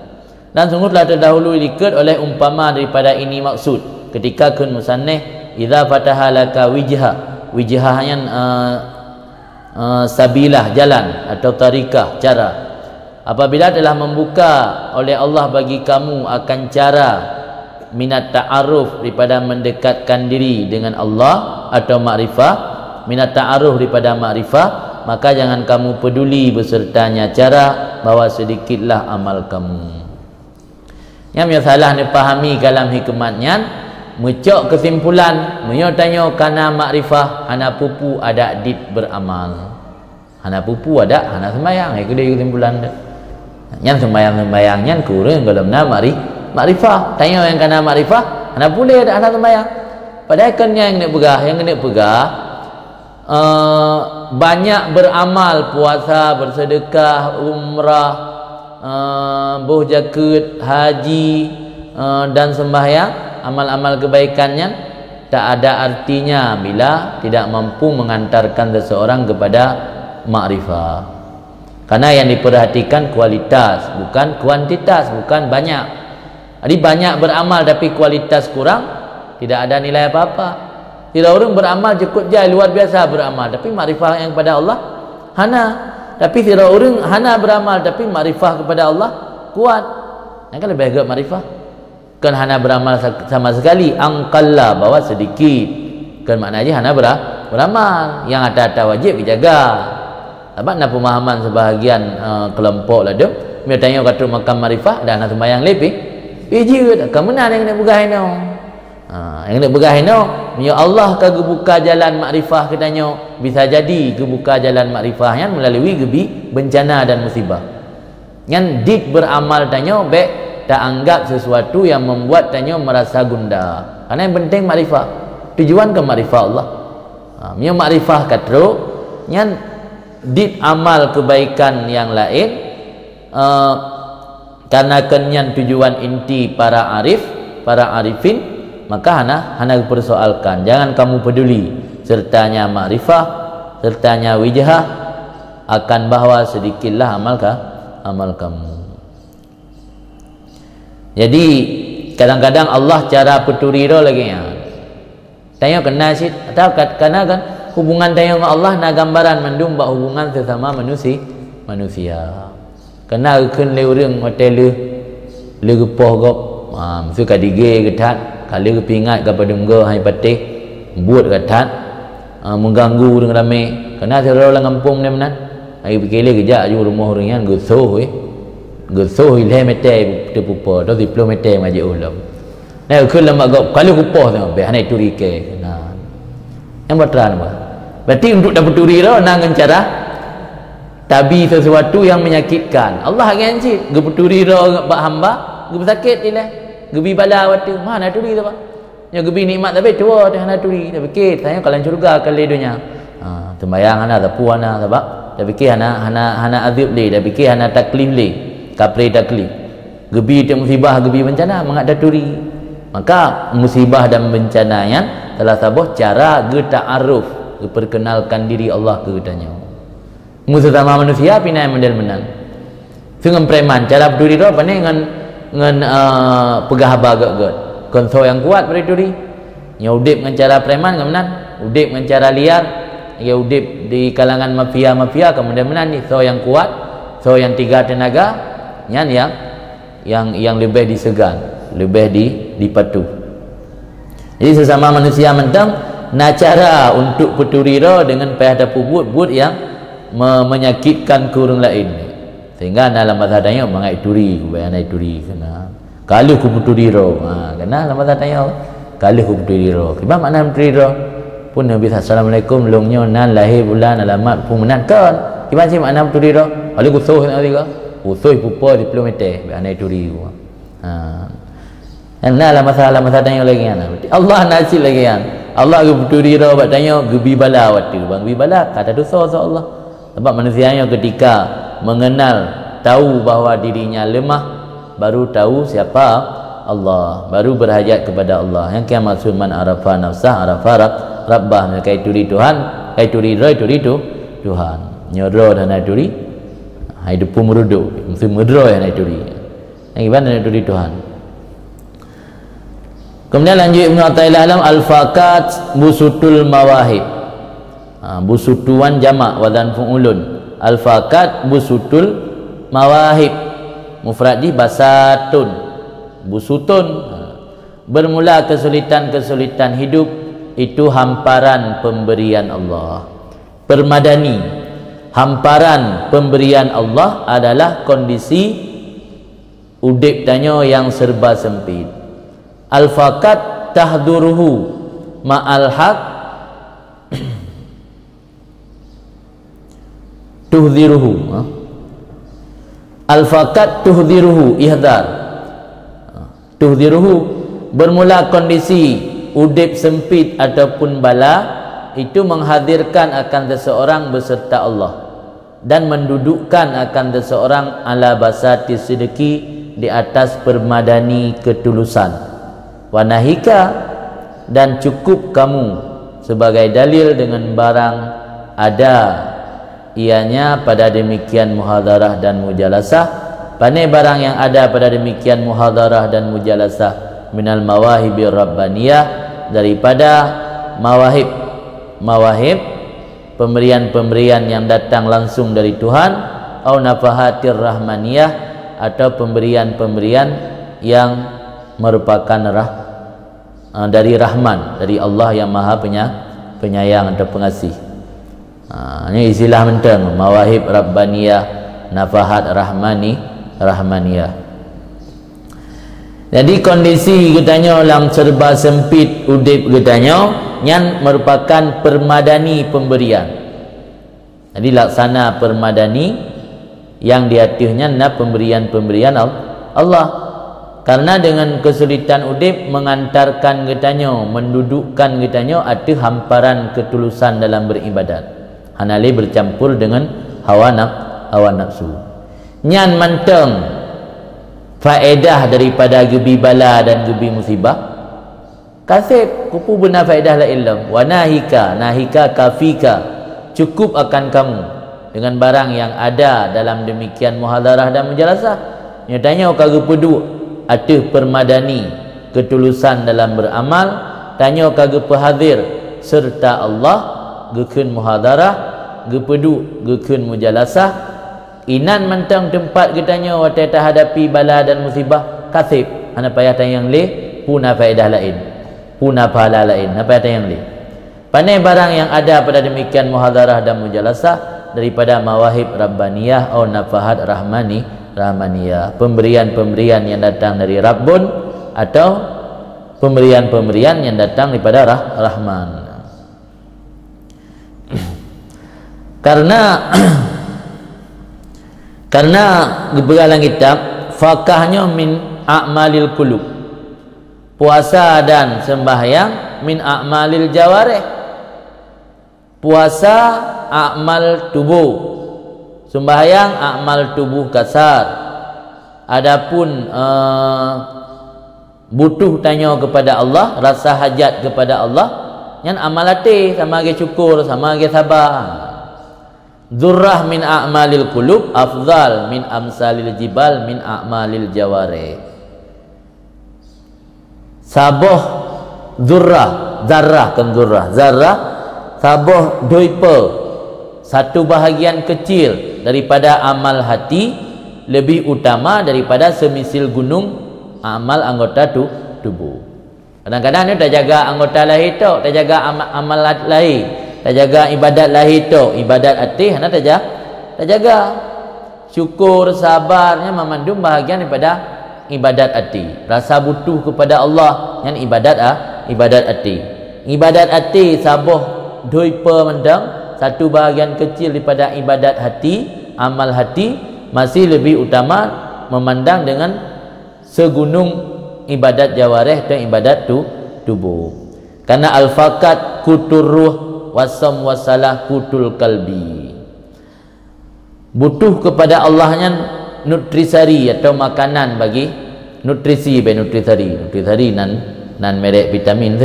Dan sungguh telah terdahulu diikut oleh umpama daripada ini maksud ketika kun musannif idza fataha laka wijha yang sabilah jalan atau tarikah cara, apabila telah membuka oleh Allah bagi kamu akan cara minat ta'aruf daripada mendekatkan diri dengan Allah atau makrifah, minat ta'aruf daripada makrifah, maka jangan kamu peduli besertanya cara bahawa sedikitlah amal kamu. Yang salah dipahami kalam hikmatnya mecok kesimpulan menyo tanya kana makrifah hana pupu ada dit beramal, hana pupu ada hana sembayang, itu dia kesimpulan dia. Yang sembayang nyan kurang dalam nama makrifah. Tanya yang kana makrifah hana boleh ada hana sembayang. Padahal kan yang nak pegah banyak beramal, puasa, bersedekah, umrah, buh jakut, haji dan sembahyang, amal-amal kebaikannya tak ada artinya bila tidak mampu mengantarkan seseorang kepada makrifah. Karena yang diperhatikan kualitas bukan kuantitas, bukan banyak. Jadi banyak beramal tapi kualitas kurang, tidak ada nilai apa-apa. Tidak orang beramal cukup jai luar biasa beramal tapi makrifah yang kepada Allah hana. Tapi tidak orang hana beramal tapi makrifah kepada Allah kuat. Yang kan lebih baik makrifah. Kan hana beramal sama sekali, angkalla bawa sedikit. Kan maknanya hana beramal. Yang ada wajib dijaga. Sebab nak pemahaman sebahagian kelompok lah tu dia tanya kata makam marifah dan nak sembahyang lebih biji ke mana yang nak begah no yang nak begah no ya Allah ke buka jalan makrifah katanya bisa jadi kebuka jalan makrifah yang melalui gebi bencana dan musibah yang dit beramal tanya baik tak anggap sesuatu yang membuat tanya merasa gundah karena yang penting makrifah tujuan ke makrifah Allah punya makrifah katro yang dit amal kebaikan yang lain karena kenyan tujuan inti para arifin maka hana dipersoalkan. Jangan kamu peduli sertanya makrifah sertanya wijhah akan bahawa sedikitlah amal kamu. Jadi kadang-kadang Allah cara peturi ro lagi ya. Tanya kenal sih atau karena kan hubungan tanya dengan Allah na gambaran mendung ba hubungan sesama manusia. Kenal keun le urang hotel le gepoh gop. Mesti kadige getat kali kepingat kepada menggo hai patih buat getat mengganggu dengan ramai. Kena terlalu orang kampung ni menan. Ai pikir kejak ju rumah orang yang gesoh gesoh ile mete tepupo do 10 meter ngaji ulam. Nah keun lama gop kali kupoh tu be hanai turi ke kena. Yang batran apa? Berarti untuk dapat turi ro nang cara tabi sesuatu yang menyakitkan. Allah akan cik geputuri ro bak hamba gep sakit ile. Gebi bala waktu mana turi tu pak? Ya gebi nikmat tapi tua dah nak turi. Dah fikir tanya kalau syurga kali dunia. Sembayang ana tapu ana sebab dah fikir ana azab le, dah fikir ana taklif le. Kapri taklif. Gebi tu musibah, gebi bencana mengat dah turi. Maka musibah dan bencana yang telah sabuh cara ge ta'aruf, ge perkenalkan diri Allah ke tanya. Musama manusia pinai model menang. Dengan preman cara berdiri ro pandai dengan pegah bagat konso yang kuat pada diri nya udip dengan cara preman kemenan udip dengan cara liar ya udip di kalangan mafia kemudian menan ni so yang kuat so yang tiga tenaga nyan yang lebih disegan lebih dipatu. Jadi sesama manusia mentang na cara untuk peturiro dengan payah buat yang menyakitkan ke orang lain. Sehingga dalam bahasa tanya mengai turi bayanai turi kena kalau ku puturiro kena dalam bahasa tanya kalau ku puturiro kiba makna puturiro pun Nabi assalamualaikum longnya nan lahir bulan alamat pun menan kan kiba sih makna puturiro kalau ku soh nak tiga usoh pupo 10 meter bayanai turi dalam masa tanya lagi Allah nasib lagi Allah ku puturiro bak tanya gebi bala waktu bang gebi bala kata dosa Allah sebab manusianya ketika mengenal tahu bahawa dirinya lemah baru tahu siapa Allah baru berhajat kepada Allah yang kia maksud man arafa nafsah arafa rabbah kai turi Tuhan kai turi tu Tuhan nyoro dan turi hidup merudu mesti medro yang turi yang gimana turi Tuhan. Kemudian lanjut Ibnu Athaillah alam al-fakat busutul mawahib busutuan jamak wadan fu'ulun al-fakat busutul mawahib mufrad di basatun busutun bermula kesulitan-kesulitan hidup itu hamparan pemberian Allah. Permadani hamparan pemberian Allah adalah kondisi udip danyo yang serba sempit. Al-fakat tahduruhu ma'al haq tuhdiruhu. Al-fakat tuhdiruhu ihdar. Tuhdiruhu bermula kondisi udip sempit ataupun bala itu menghadirkan akan seseorang beserta Allah dan mendudukkan akan seseorang ala basati sidqi di atas permadani ketulusan. Wanahika dan cukup kamu sebagai dalil dengan barang ada ianya pada demikian muhadarah dan mujalasah. Panai barang yang ada pada demikian muhadarah dan mujalasah minal mawahibir rabbaniyah daripada mawahib pemberian-pemberian yang datang langsung dari Tuhan au nafahatir rahmaniyah atau pemberian-pemberian yang merupakan dari Rahman, dari Allah yang Maha penyayang atau pengasih. Ini istilah menteng mawahib rabbaniyah nafahat rahmaniyah. Jadi kondisi katanya dalam serba sempit udip katanya yang merupakan permadani pemberian. Jadi laksana permadani yang diaturnya na pemberian-pemberian Allah. Karena dengan kesulitan udip mengantarkan katanya mendudukkan katanya ada hamparan ketulusan dalam beribadat. Hanali bercampur dengan hawa nafsu. Nyan manteng faedah daripada gebi bala dan gebi musibah. Kasih kupu benar faedah la ilm. Wa nahika kafika cukup akan kamu dengan barang yang ada dalam demikian muhadarah dan mujalasah. Nyatanya kagak pedu ada permadani ketulusan dalam beramal tanya ka gepa hadir serta Allah gekeun muhadarah gepedu gekeun mujalasah inan mentang tempat getanya watai hadapi bala dan musibah kasib ana payah tayang le puna faedah lain puna pahala lain apa tayang le pandai barang yang ada pada demikian muhadarah dan mujalasah daripada mawahib rabbaniyah atau nafahat rahmaniyah, pemberian-pemberian yang datang dari Rabbun atau pemberian-pemberian yang datang daripada Rahman. karena dalam kitab fakahnya min a'malil qulub, puasa dan sembahyang min a'malil jawarih, puasa amal tubuh, sembahyang amal tubuh kasar. Adapun butuh tanya kepada Allah, rasa hajat kepada Allah, yang amal hati sama lagi syukur, sama lagi sabar. Zurrah min a'malil qulub afdal min amsalil jibal min a'malil jawarih. Saboh zurrah, zarrah kan zarrah saboh doipa, satu bahagian kecil daripada amal hati lebih utama daripada semisil gunung amal anggota tubuh. Kadang-kadang ni tak jaga anggota lahir tu, tak jaga amal lahir, tak jaga ibadat lahir tu, ibadat hati hana tak jaga. Syukur, sabarnya memandung bahagian daripada ibadat hati. Rasa butuh kepada Allah yang ibadat hati. Ibadat hati saboh doipa mendang satu bahagian kecil daripada ibadat hati, amal hati masih lebih utama memandang dengan segunung ibadat jawarih dan ibadat tubuh. Karena al-fakat kutur ruh wasam wasalah kutul kalbi. Butuh kepada Allahnya nutrisari atau makanan bagi nutrisari nan merek vitamin C.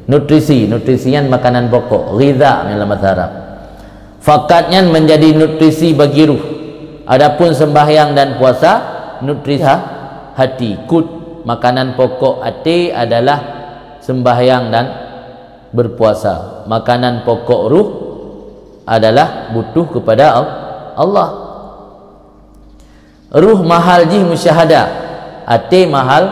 Nutrisian makanan pokok, ghiza dalam bahasa Arab. Fakatnya menjadi nutrisi bagi ruh. Adapun sembahyang dan puasa nutrisi hati. Kut makanan pokok hati adalah sembahyang dan berpuasa. Makanan pokok ruh adalah butuh kepada Allah. Ruh mahal jih musyahadah, hati mahal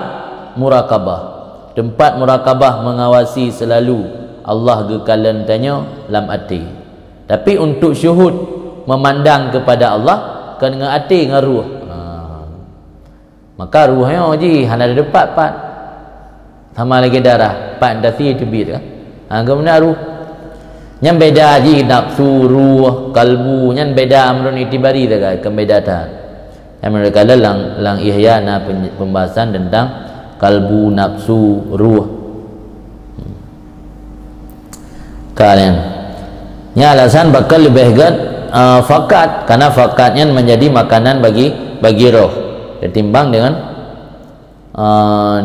murakabah. Tempat murakabah mengawasi selalu Allah gekalan tanya lam hati. Tapi untuk syuhud memandang kepada Allah kan dengan hati dengan ruh. Maka ruhnya ji hana ada depat pat. Sama lagi darah pat dasi tebit kan. Kemudian ruh yang beda ji nafsu ruh kalbu yang beda amrun itibari dah kan beda dah. Yang mereka lang ihya na pembahasan tentang kalbu, nafsu, ruh. Kalian nya alasan bakal lebih fakat, karena fakatnya menjadi makanan bagi roh ketimbang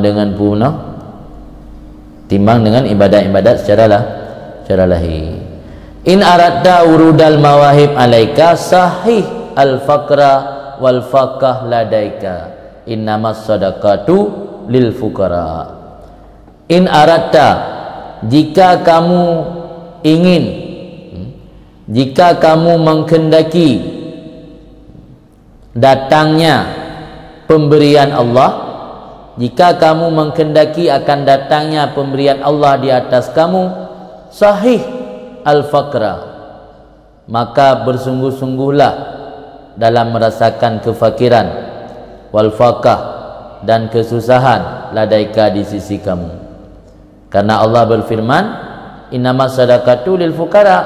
dengan punah, timbang dengan ibadat-ibadat secara lahir. In aradta urudal mawahib alaika sahih al faqra wal faqah ladaika innamas sadaqatu lil fuqara. In aradta, jika kamu ingin, jika kamu menghendaki datangnya pemberian Allah, jika kamu menghendaki akan datangnya pemberian Allah di atas kamu, sahih al-faqra, maka bersungguh-sungguhlah dalam merasakan kefakiran, wal faqah, dan kesusahan ladaika di sisi kamu. Karena Allah berfirman, innamas sadaqatu lil fuqara,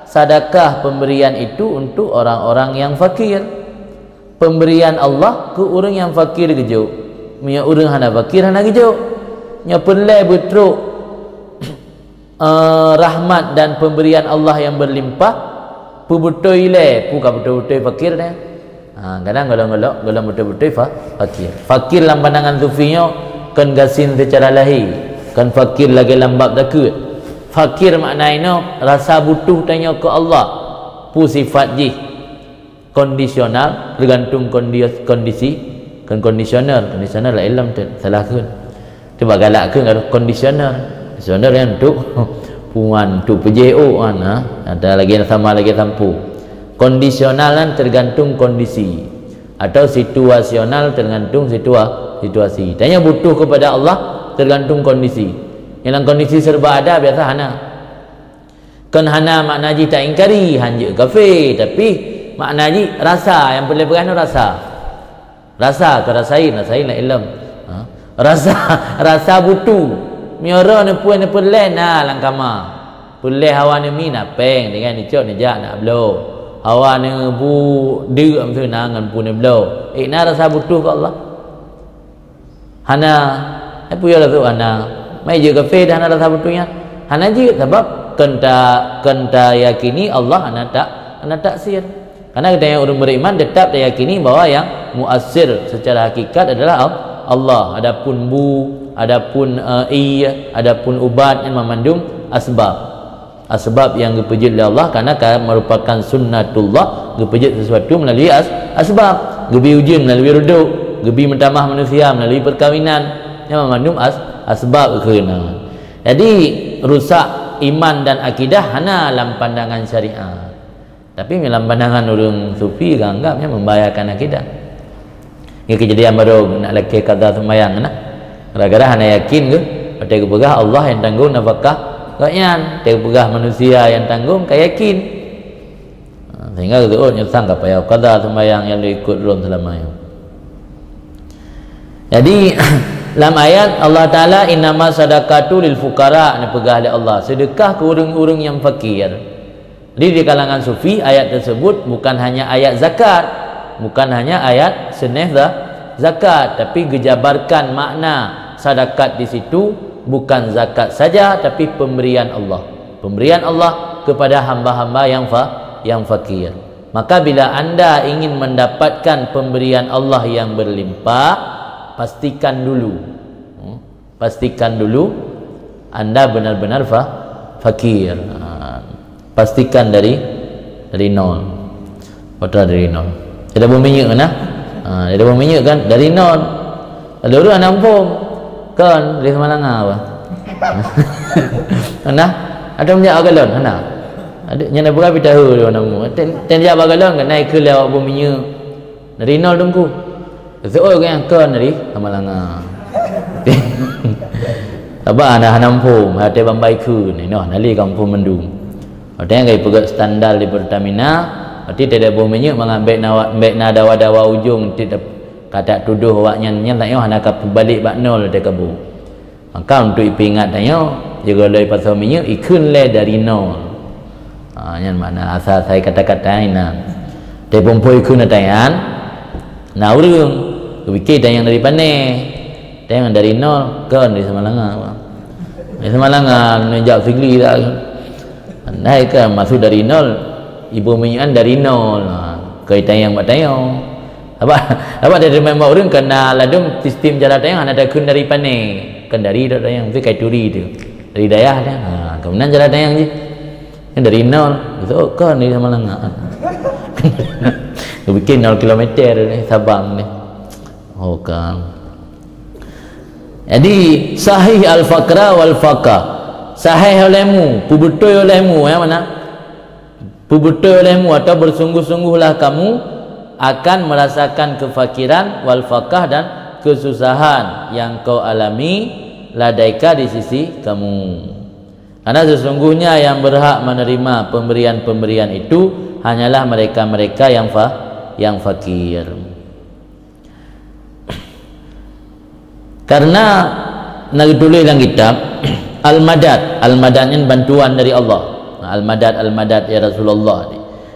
sedekah pemberian itu untuk orang-orang yang fakir. Pemberian Allah ke orang yang fakir gejo, punya orang hana fakir hana gejo, nya pelai betruk rahmat dan pemberian Allah yang berlimpah pu betul ile pu ka betul-betul fakir dah. Kadang golong betul-betul fakir. Fakir dalam pandangan sufinya kan gasin secara lahir, kan fakir lagi lambak takut. Fakir maknanya rasa butuh tanya ke Allah, pu sifat ji kondisional, tergantung kondisi kan kondisional lah ilm salah kan. tu bagalak ke conditioner yang untuk puan untuk PJO kan, ada lagi sama lagi tampu. Kondisional kan tergantung kondisi, atau situasional tergantung situasi. Tanya butuh kepada Allah tergantung kondisi. Yang kondisi serba ada biasa hana. Kan hana makna ji tak ingkari, hanya kafir, tapi makna ji rasa yang boleh berani rasa. Rasa ke rasain lah ilm. Rasa butuh. Miara ni puan ni pelen langkama. Pelen hawa ni mi nak peng dengan ni cok ni jak nak blow. Hawa ni bu dia am tu nangan pun ni blow. Na rasa butuh ke Allah. Hana apa ya lah tu hana. Mai je kafe dah hana rasa butuhnya. Hana je sebab kenta yakini Allah hana tak sir. Karena kita yang orang beriman tetap yakini bahawa yang muassir secara hakikat adalah Allah. Adapun bu, adapun adapun ubat yang memandung asbab yang dipejut oleh Allah, karena merupakan sunnatullah dipejut sesuatu melalui asbab. Gebi ujian melalui ruduk, gebi mentamah manusia melalui perkahwinan yang memandung asbab kena. Jadi rusak iman dan akidah hanya dalam pandangan syariat. Tapi dalam pandangan orang sufi anggapnya membahayakan akidah. Ini kejadian baru nak laki kata sembahyang nah. Gara-gara hanya yakin ke pada kepegah Allah yang tanggung nafkah rakyat, pada kepegah manusia yang tanggung kaya yakin. Sehingga itu nyesang apa ya kata sembahyang yang ikut rom selamanya. Jadi dalam ayat Allah Taala innama sadaqatu lil fuqara, ni pegah oleh Allah, sedekah ke orang-orang yang fakir. Jadi di kalangan sufi ayat tersebut bukan hanya ayat zakat, bukan hanya ayat seneh zakat, tapi gejabarkan makna sedekah di situ bukan zakat saja, tapi pemberian Allah. Pemberian Allah kepada hamba-hamba yang fakir. Maka bila anda ingin mendapatkan pemberian Allah yang berlimpah, pastikan dulu anda benar-benar fakir. Pastikan dari nol. Betul dari nol. Tidak berminyak kan? Tidak berminyak kan dari nol. Ada orang nampung kan dari Semalanga apa? Nah, ada minyak galon mana? Ada nyana berapa tahu dia nampung. Tenjak galon kan naik ke lewat berminyak. Dari nol tunggu. Seorang yang kan dari Semalanga. Abah anak nampung, hati bambai ku ni noh nali kampung mendung. Ada yang pegat standar di Pertamina, berarti tidak boleh mengambil dawa-dawa ujung tidak kata tuduh awaknya tak yo hendak balik bak nol dia kabu. Maka untuk ingat tanya juga lai pasal minyak ikun le dari nol. Yang mana asal saya kata-kata ina. Dia pompoi ikun tayan. Nah urang fikir tayang dari pane. Tayang dari nol kan di Semalanga. Di Semalanga menjak sigli tak. Naik ke masuk dari nol, ibu minyak dari nol. Kaitan yang buat tayang. Apa dia memang orang kena ladung sistem jalan tayang ada kun dari pane, kan dari tayang tu kai turi tu. Dari dayah dia. Kemudian jalan tayang je. Yang dari nol, itu kan di Semalanga. Bikin 0 kilometer ni Sabang ni. Oh kan. Jadi sahih al-faqra wal faqah. Sahih olehmu, pubetul olehmu yang mana? Pubetul olehmu atau bersungguh-sungguhlah kamu akan merasakan kefakiran wal faqah dan kesusahan yang kau alami ladaika di sisi kamu. Karena sesungguhnya yang berhak menerima pemberian-pemberian itu hanyalah mereka-mereka yang fakir. Karena nak tulis dalam kitab Al-Madad ini bantuan dari Allah. Al-Madad ya Rasulullah.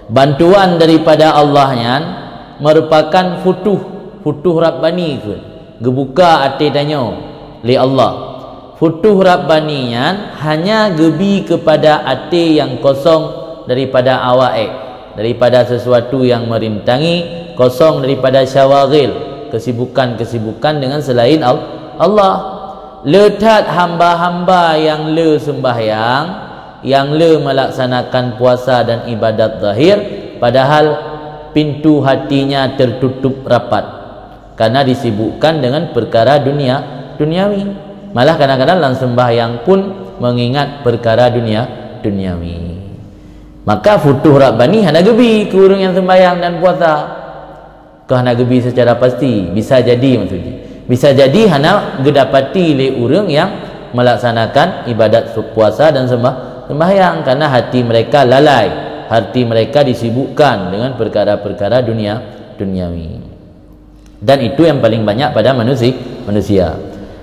Bantuan daripada Allahnya merupakan futuh Rabbani ke. Gebuka hati tanya li Allah. Futuh Rabbaninya hanya gebi kepada hati yang kosong daripada awaik, daripada sesuatu yang merintangi, kosong daripada syawagil, kesibukan-kesibukan dengan selain Allah. Letat hamba-hamba yang le sembahyang, yang le melaksanakan puasa dan ibadat zahir, padahal pintu hatinya tertutup rapat karena disibukkan dengan perkara duniawi. malah kadang-kadang dalam sembahyang pun mengingat perkara duniawi. Maka futuh rabbani hana gebi ke orang yang sembahyang dan puasa. Kau hana gebi secara pasti, bisa jadi maksudnya. Bisa jadi hana gedapati le orang yang melaksanakan ibadat puasa dan sembahyang karena hati mereka lalai, hati mereka disibukkan dengan perkara-perkara duniawi. Dan itu yang paling banyak pada manusia.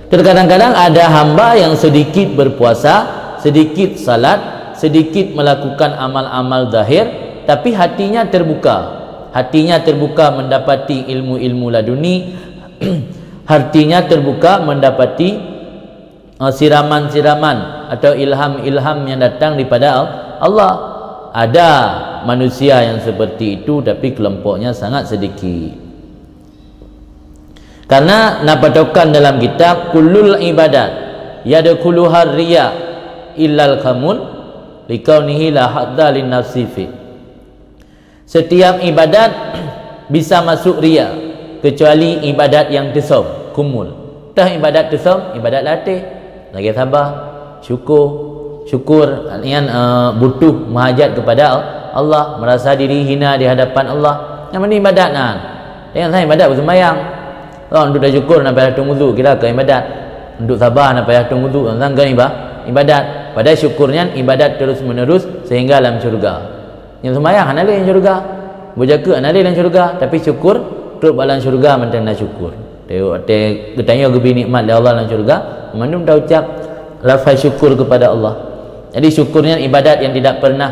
Terkadang-kadang ada hamba yang sedikit berpuasa, sedikit salat, sedikit melakukan amal-amal zahir, tapi hatinya terbuka mendapati ilmu-ilmu laduni, hatinya terbuka mendapati siraman-siraman atau ilham-ilham yang datang daripada Allah. Ada manusia yang seperti itu, tapi kelompoknya sangat sedikit. Karena napatokan dalam kitab kullul ibadat yadkhuluha riya illal kamun likaunihi la hadda lin nafsi fi. Setiap ibadat bisa masuk riya kecuali ibadat yang tesam, kumul. Tah ibadat tesam, ibadat latih, lagi sabar, syukur yang butuh menghajat kepada Allah, merasa diri hina di hadapan Allah. Yang mana ibadat nah? Jangan saya ibadat bersembahyang. Untuk dah syukur nak payah tung wudu, kira ke ibadat. Untuk sabar nak payah tung wudu, kan ibadat. Pada syukurnya ibadat terus menerus sehingga dalam syurga. Yang sembahyang hana yang syurga, berjaga hana yang syurga, tapi syukur terus dalam syurga mentang nak syukur. Tengok ketanya gebi nikmat dari Allah dalam syurga, mandum dah ucap lafaz syukur kepada Allah. Jadi syukurnya ibadat yang tidak pernah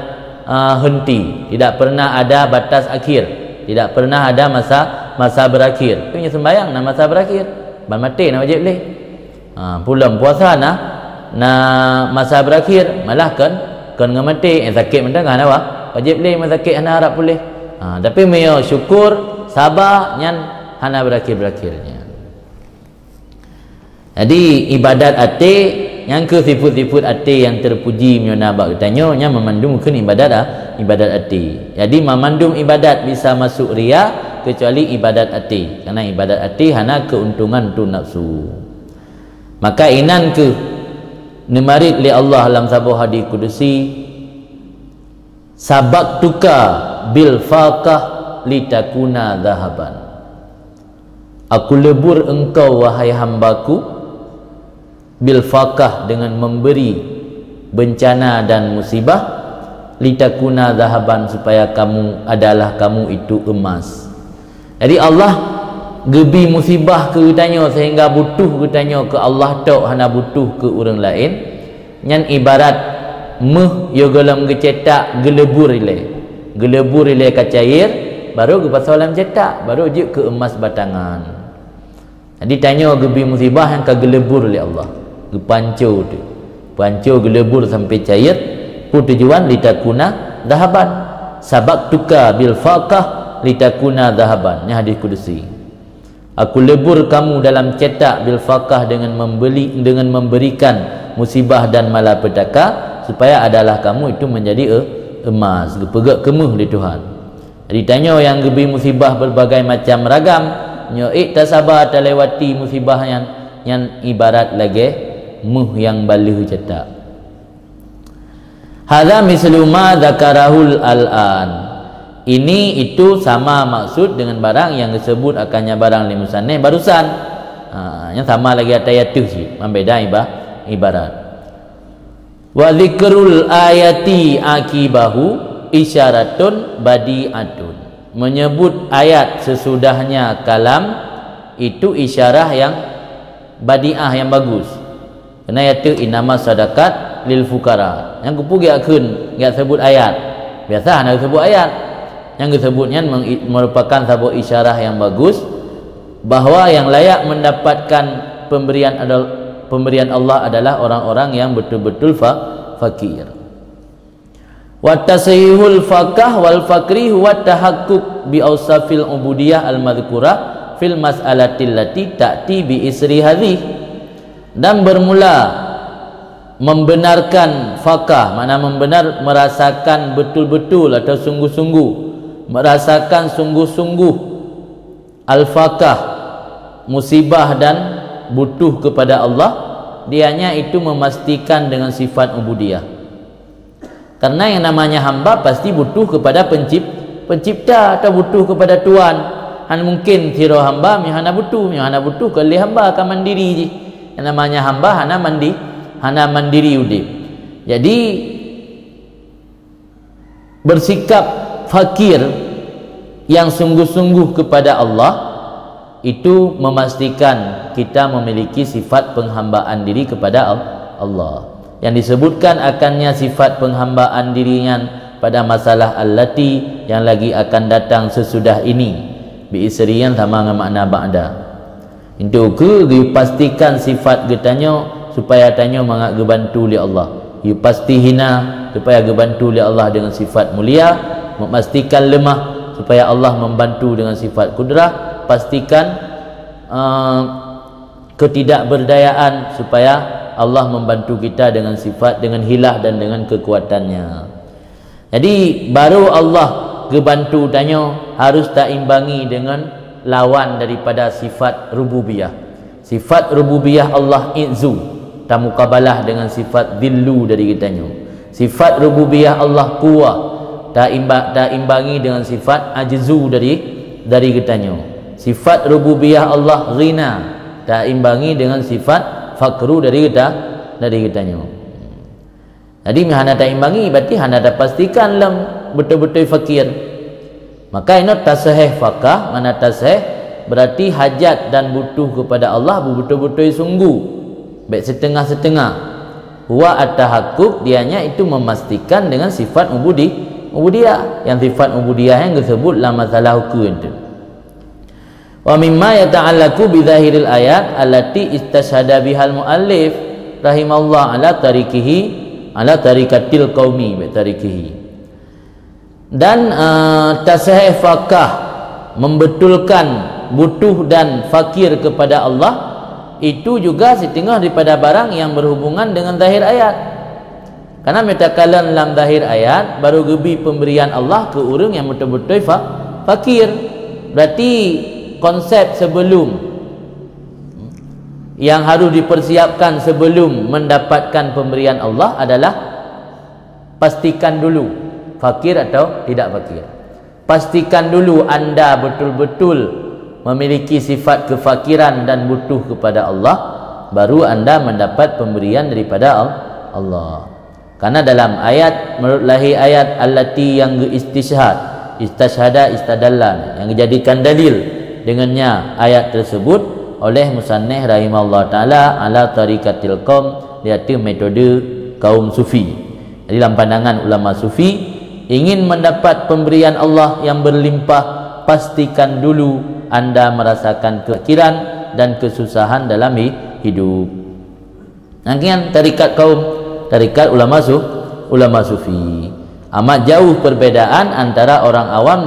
henti, tidak pernah ada batas akhir, tidak pernah ada masa berakhir. Punya sembahyang nak masa berakhir, ban mati nak wajib boleh. Pulang puasa na masa berakhir, malah kan ngamati sakit mendengar apa? Wajib boleh sakit hana harap boleh. Tapi meo syukur, sabar nyan hana berakhirnya. Jadi ibadat ati yang ke sifat-sifat ati yang terpuji menyona bak katanya nya memandumkan ibadat ati. Jadi memandum ibadat bisa masuk riya kecuali ibadat ati. Karena ibadat ati hana keuntungan tu nafsu. Maka inan ke nimarit li Allah dalam sabuh hadis kudusi, sabaqtuka bil faqah litakuna dhahaban. Aku lebur engkau wahai hambaku bil faqah dengan memberi bencana dan musibah, litakuna dhahaban supaya kamu itu emas. Jadi Allah gebi musibah ke tanya sehingga butuh ke tanya ke Allah tok hana butuh ke orang lain. Nyan ibarat meh yo gelam gecetak gelebur ile kacair baru ke pasal dalam cetak baru je ke emas batangan. Jadi tanya gebi musibah yang ke gelebur oleh Allah, ke pancu gelebur sampai cair pun tujuan litakuna dhahaban. Sabaqtuka bil faqah litakuna dhahaban. Ini hadis kudusi. Aku lebur kamu dalam cetak bil faqah dengan memberikan musibah dan malapetaka supaya adalah kamu itu menjadi emas, gepegak kemuh di Tuhan. Jadi tanya yang gebi musibah berbagai macam ragam, nyo tak sabar tak lewati musibah yang ibarat lagi muh yang balihu cetak. Hadza mislu ma dzakarahul al-an. Ini itu sama maksud dengan barang yang disebut akannya barang limusanne barusan. Yang sama lagi ayat tu sih, membeda ibarat. Wa dzikrul ayati akibahu isyaratun badi'atun. Menyebut ayat sesudahnya kalam itu isyarah yang badi'ah yang bagus. Karena ayat itu inama sadaqat lil fuqara. Yang kupu giakeun enggak sebut ayat. Biasa nak sebut ayat. Yang disebutnya merupakan sebuah isyarah yang bagus bahwa yang layak mendapatkan pemberian Allah adalah orang-orang yang betul-betul fakir. Wa tasihul faqah wal fakri huwa tahaqquk bi awsafil ubudiyah al madhkurah fil mas'alatil lati ta'ti bi isri hadhihi. Dan bermula membenarkan faqah, makna merasakan betul-betul atau sungguh-sungguh, merasakan sungguh-sungguh al-faqah, musibah dan butuh kepada Allah dianya itu memastikan dengan sifat ubudiyah. Karena yang namanya hamba pasti butuh kepada pencipta atau butuh kepada Tuhan. Han mungkin tiro hamba mihana butuh kali hamba akan mandiri je. Yang namanya hamba hana mandiri udip. Jadi bersikap fakir yang sungguh-sungguh kepada Allah itu memastikan kita memiliki sifat penghambaan diri kepada Allah. Yang disebutkan akannya sifat penghambaan dirinya pada masalah allati yang lagi akan datang sesudah ini biisriyan sama dengan makna ba'da. Itu ke dipastikan sifat getanyo supaya tanyo mangak gebantu li Allah. You pasti hina supaya gebantu li Allah dengan sifat mulia, memastikan lemah supaya Allah membantu dengan sifat kudrah, pastikan ketidakberdayaan supaya Allah membantu kita dengan sifat, dengan hilah dan dengan kekuatannya. Jadi baru Allah gebantu tanyo harus tak imbangi dengan lawan daripada sifat rububiyah. Sifat rububiyah Allah izzu tak mukabalah dengan sifat dhillu dari kitanyo. Sifat rububiyah Allah quwa tak imbangi dengan sifat ajzu dari kitanyo. Sifat rububiyah Allah ghina tak imbangi dengan sifat fakru dari kitanyo. Jadi hana tak imbangi berarti hana tak pastikan lam betul-betul fakir. Maka ini tasahih fakah, mana tasahih berarti hajat dan butuh kepada Allah betul-betul sungguh, baik setengah-setengah. Wa at-tahaqquk dianya itu memastikan dengan sifat ubudiyah. Yang sifat ubudiyah yang disebut la masalah hukum itu. Wa mimma yata'allaqu bi zahiril ayat allati istashhada bihal muallif rahimallahu ala tarikatil qaumi bi tarikihi. Dan tasahih fakah membetulkan butuh dan fakir kepada Allah itu juga setengah daripada barang yang berhubungan dengan zahir ayat. Karena metakalan dalam zahir ayat baru gebi pemberian Allah ke orang yang betul-betul fakir. Berarti konsep sebelum yang harus dipersiapkan sebelum mendapatkan pemberian Allah adalah pastikan dulu fakir atau tidak fakir. Pastikan dulu anda betul-betul memiliki sifat kefakiran dan butuh kepada Allah, baru anda mendapat pemberian daripada Allah. Karena dalam ayat, menurut lahir ayat allati yang istashhada istadallan, yang dijadikan dalil dengannya ayat tersebut oleh musannif rahimahullah taala ala tarikatil qaum, iaitu metode kaum sufi. Jadi dalam pandangan ulama sufi, ingin mendapat pemberian Allah yang berlimpah, pastikan dulu anda merasakan kefakiran dan kesusahan dalam hidup. Nantian tarikat kaum, tarikat ulama sufi. Amat jauh perbedaan antara orang awam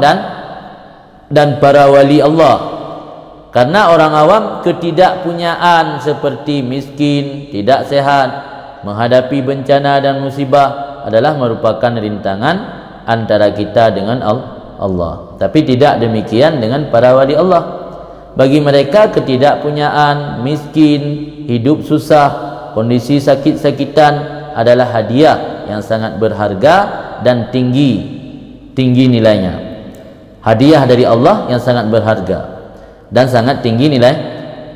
dan para wali Allah. Karena orang awam ketidakpunyaan seperti miskin, tidak sehat, menghadapi bencana dan musibah adalah merupakan rintangan antara kita dengan Allah. Tapi tidak demikian dengan para wali Allah. Bagi mereka ketidakpunyaan, miskin, hidup susah, kondisi sakit-sakitan adalah hadiah yang sangat berharga dan tinggi nilainya. Hadiah dari Allah yang sangat berharga dan sangat tinggi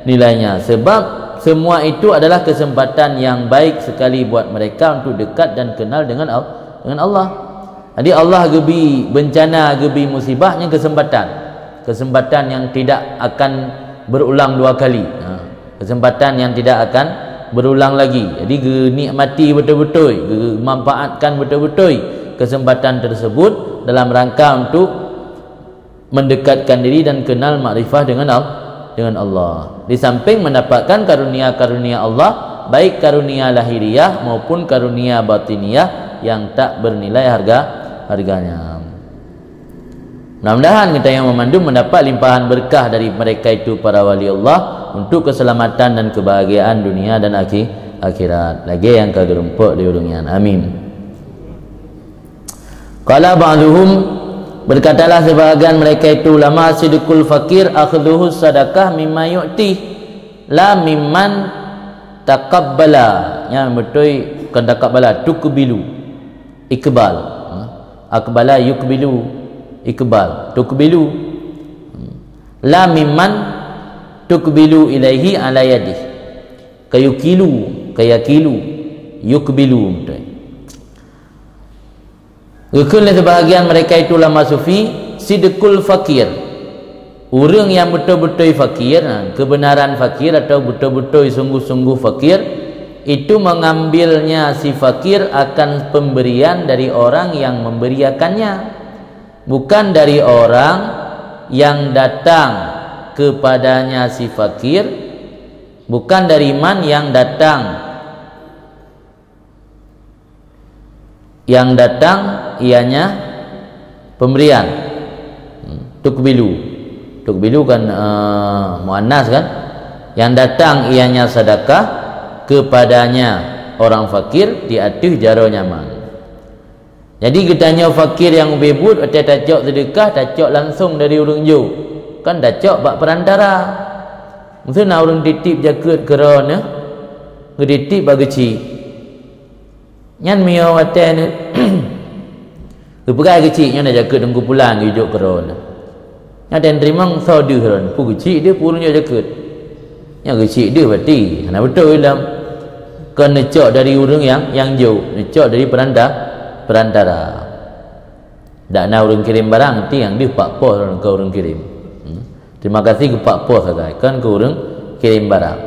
nilainya. Sebab semua itu adalah kesempatan yang baik sekali buat mereka untuk dekat dan kenal dengan Allah. Jadi Allah gebi bencana, gebi musibahnya kesempatan yang tidak akan berulang dua kali. Kesempatan yang tidak akan berulang lagi. Jadi nikmati betul-betul, manfaatkan betul-betul kesempatan tersebut dalam rangka untuk mendekatkan diri dan kenal makrifah dengan Allah. Di samping mendapatkan karunia-karunia Allah, baik karunia lahiriah maupun karunia batiniyah yang tak bernilai harganya. Mudah-mudahan kita yang memandu mendapat limpahan berkah dari mereka itu para wali Allah untuk keselamatan dan kebahagiaan dunia dan akhirat. Lagi yang kagerumpuk di hidungnya. Amin. Qala ba'duhum, berkatalah sebahagian mereka itu, ulama sidqul fakir akhdhuhu sadaqah mimma yu'ti la mimman taqabbala yang betul kan taqabbala tukbilu ikbal akbala yukbilu ikbal tukbilu la mimman tukbilu ilaihi ala yadih kayakilu yukbilu betul. Rukun sebahagian mereka itu ulama sufi sidqul fakir, orang yang betul-betul fakir, kebenaran fakir atau betul-betul sungguh-sungguh fakir, itu mengambilnya si fakir akan pemberian dari orang yang memberiakannya, bukan dari orang yang datang kepadanya si fakir, bukan dari man yang datang ianya pemberian. Tukbilu kan muannas kan, yang datang ianya sedekah kepadanya orang fakir diatuh jaro nyaman. Jadi kitanya fakir yang bebut atau tacok sedekah, tacok langsung dari orang jo kan, tacok bak perantara. Maksudnya orang titip jaket kerana ngeditip bagi cik nyan mio waten tu pegai kecil nya nak jaket dengku pulang hidup kerana nya den terima saudi kerana pu kecil dia purunya jaket nya kecil dia berarti ana betul dalam kan necok dari orang yang jauh, necok dari perantara dak nak orang kirim barang nanti yang dia pak pos ke orang kirim. Terima kasih ke pak pos saja kan ke orang kirim barang.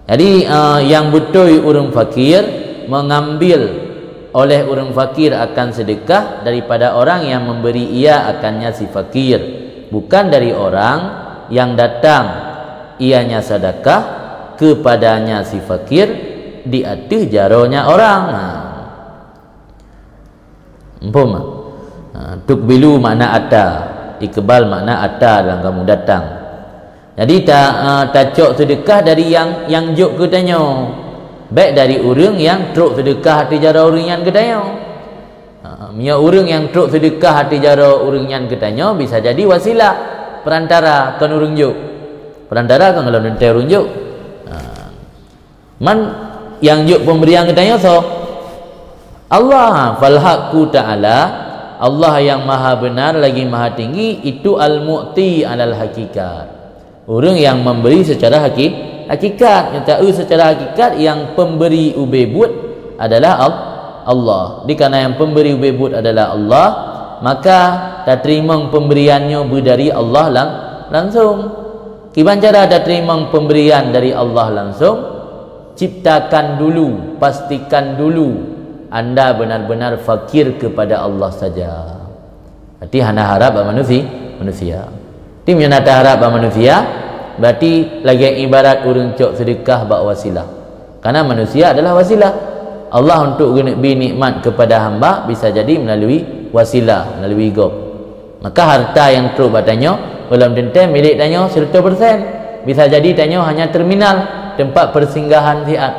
Jadi yang betul orang fakir mengambil oleh orang fakir akan sedekah daripada orang yang memberi ia akannya si fakir, bukan dari orang yang datang ianya sedekah kepadanya si fakir diatuh jaronya orang. Umpama tukbilu makna ata, ikbal makna ata dalam kamu datang. Jadi tacok sedekah dari yang juk katanya, baik dari orang yang truk sedekah hati jara orang yang katanya. Mia orang yang truk sedekah hati jara orang yang katanya bisa jadi wasilah perantara kan orang juk. Perantara kan kalau nanti orang juk. Man yang juk pemberian katanya so Allah fal haqqu ta'ala, Allah yang maha benar lagi maha tinggi itu al-mu'ti alal hakikat, orang yang memberi secara hakikat, yang tahu secara hakikat yang pemberi ubebut adalah Allah. Dikana yang pemberi ubebut adalah Allah, maka tak terima pemberiannya dari Allah langsung. Kiban cara tak terima pemberian dari Allah langsung? Ciptakan dulu, pastikan dulu anda benar-benar fakir kepada Allah saja. Berarti hana harap manusia. Tim yang nak harap manusia berarti lagi ibarat orang cok sedekah bak wasilah. Karena manusia adalah wasilah. Allah untuk nikmat kepada hamba bisa jadi melalui wasilah, melalui gob. Maka harta yang terus batanya dalam dente milik tanya 100%. Bisa jadi tanya hanya terminal, tempat persinggahan siat.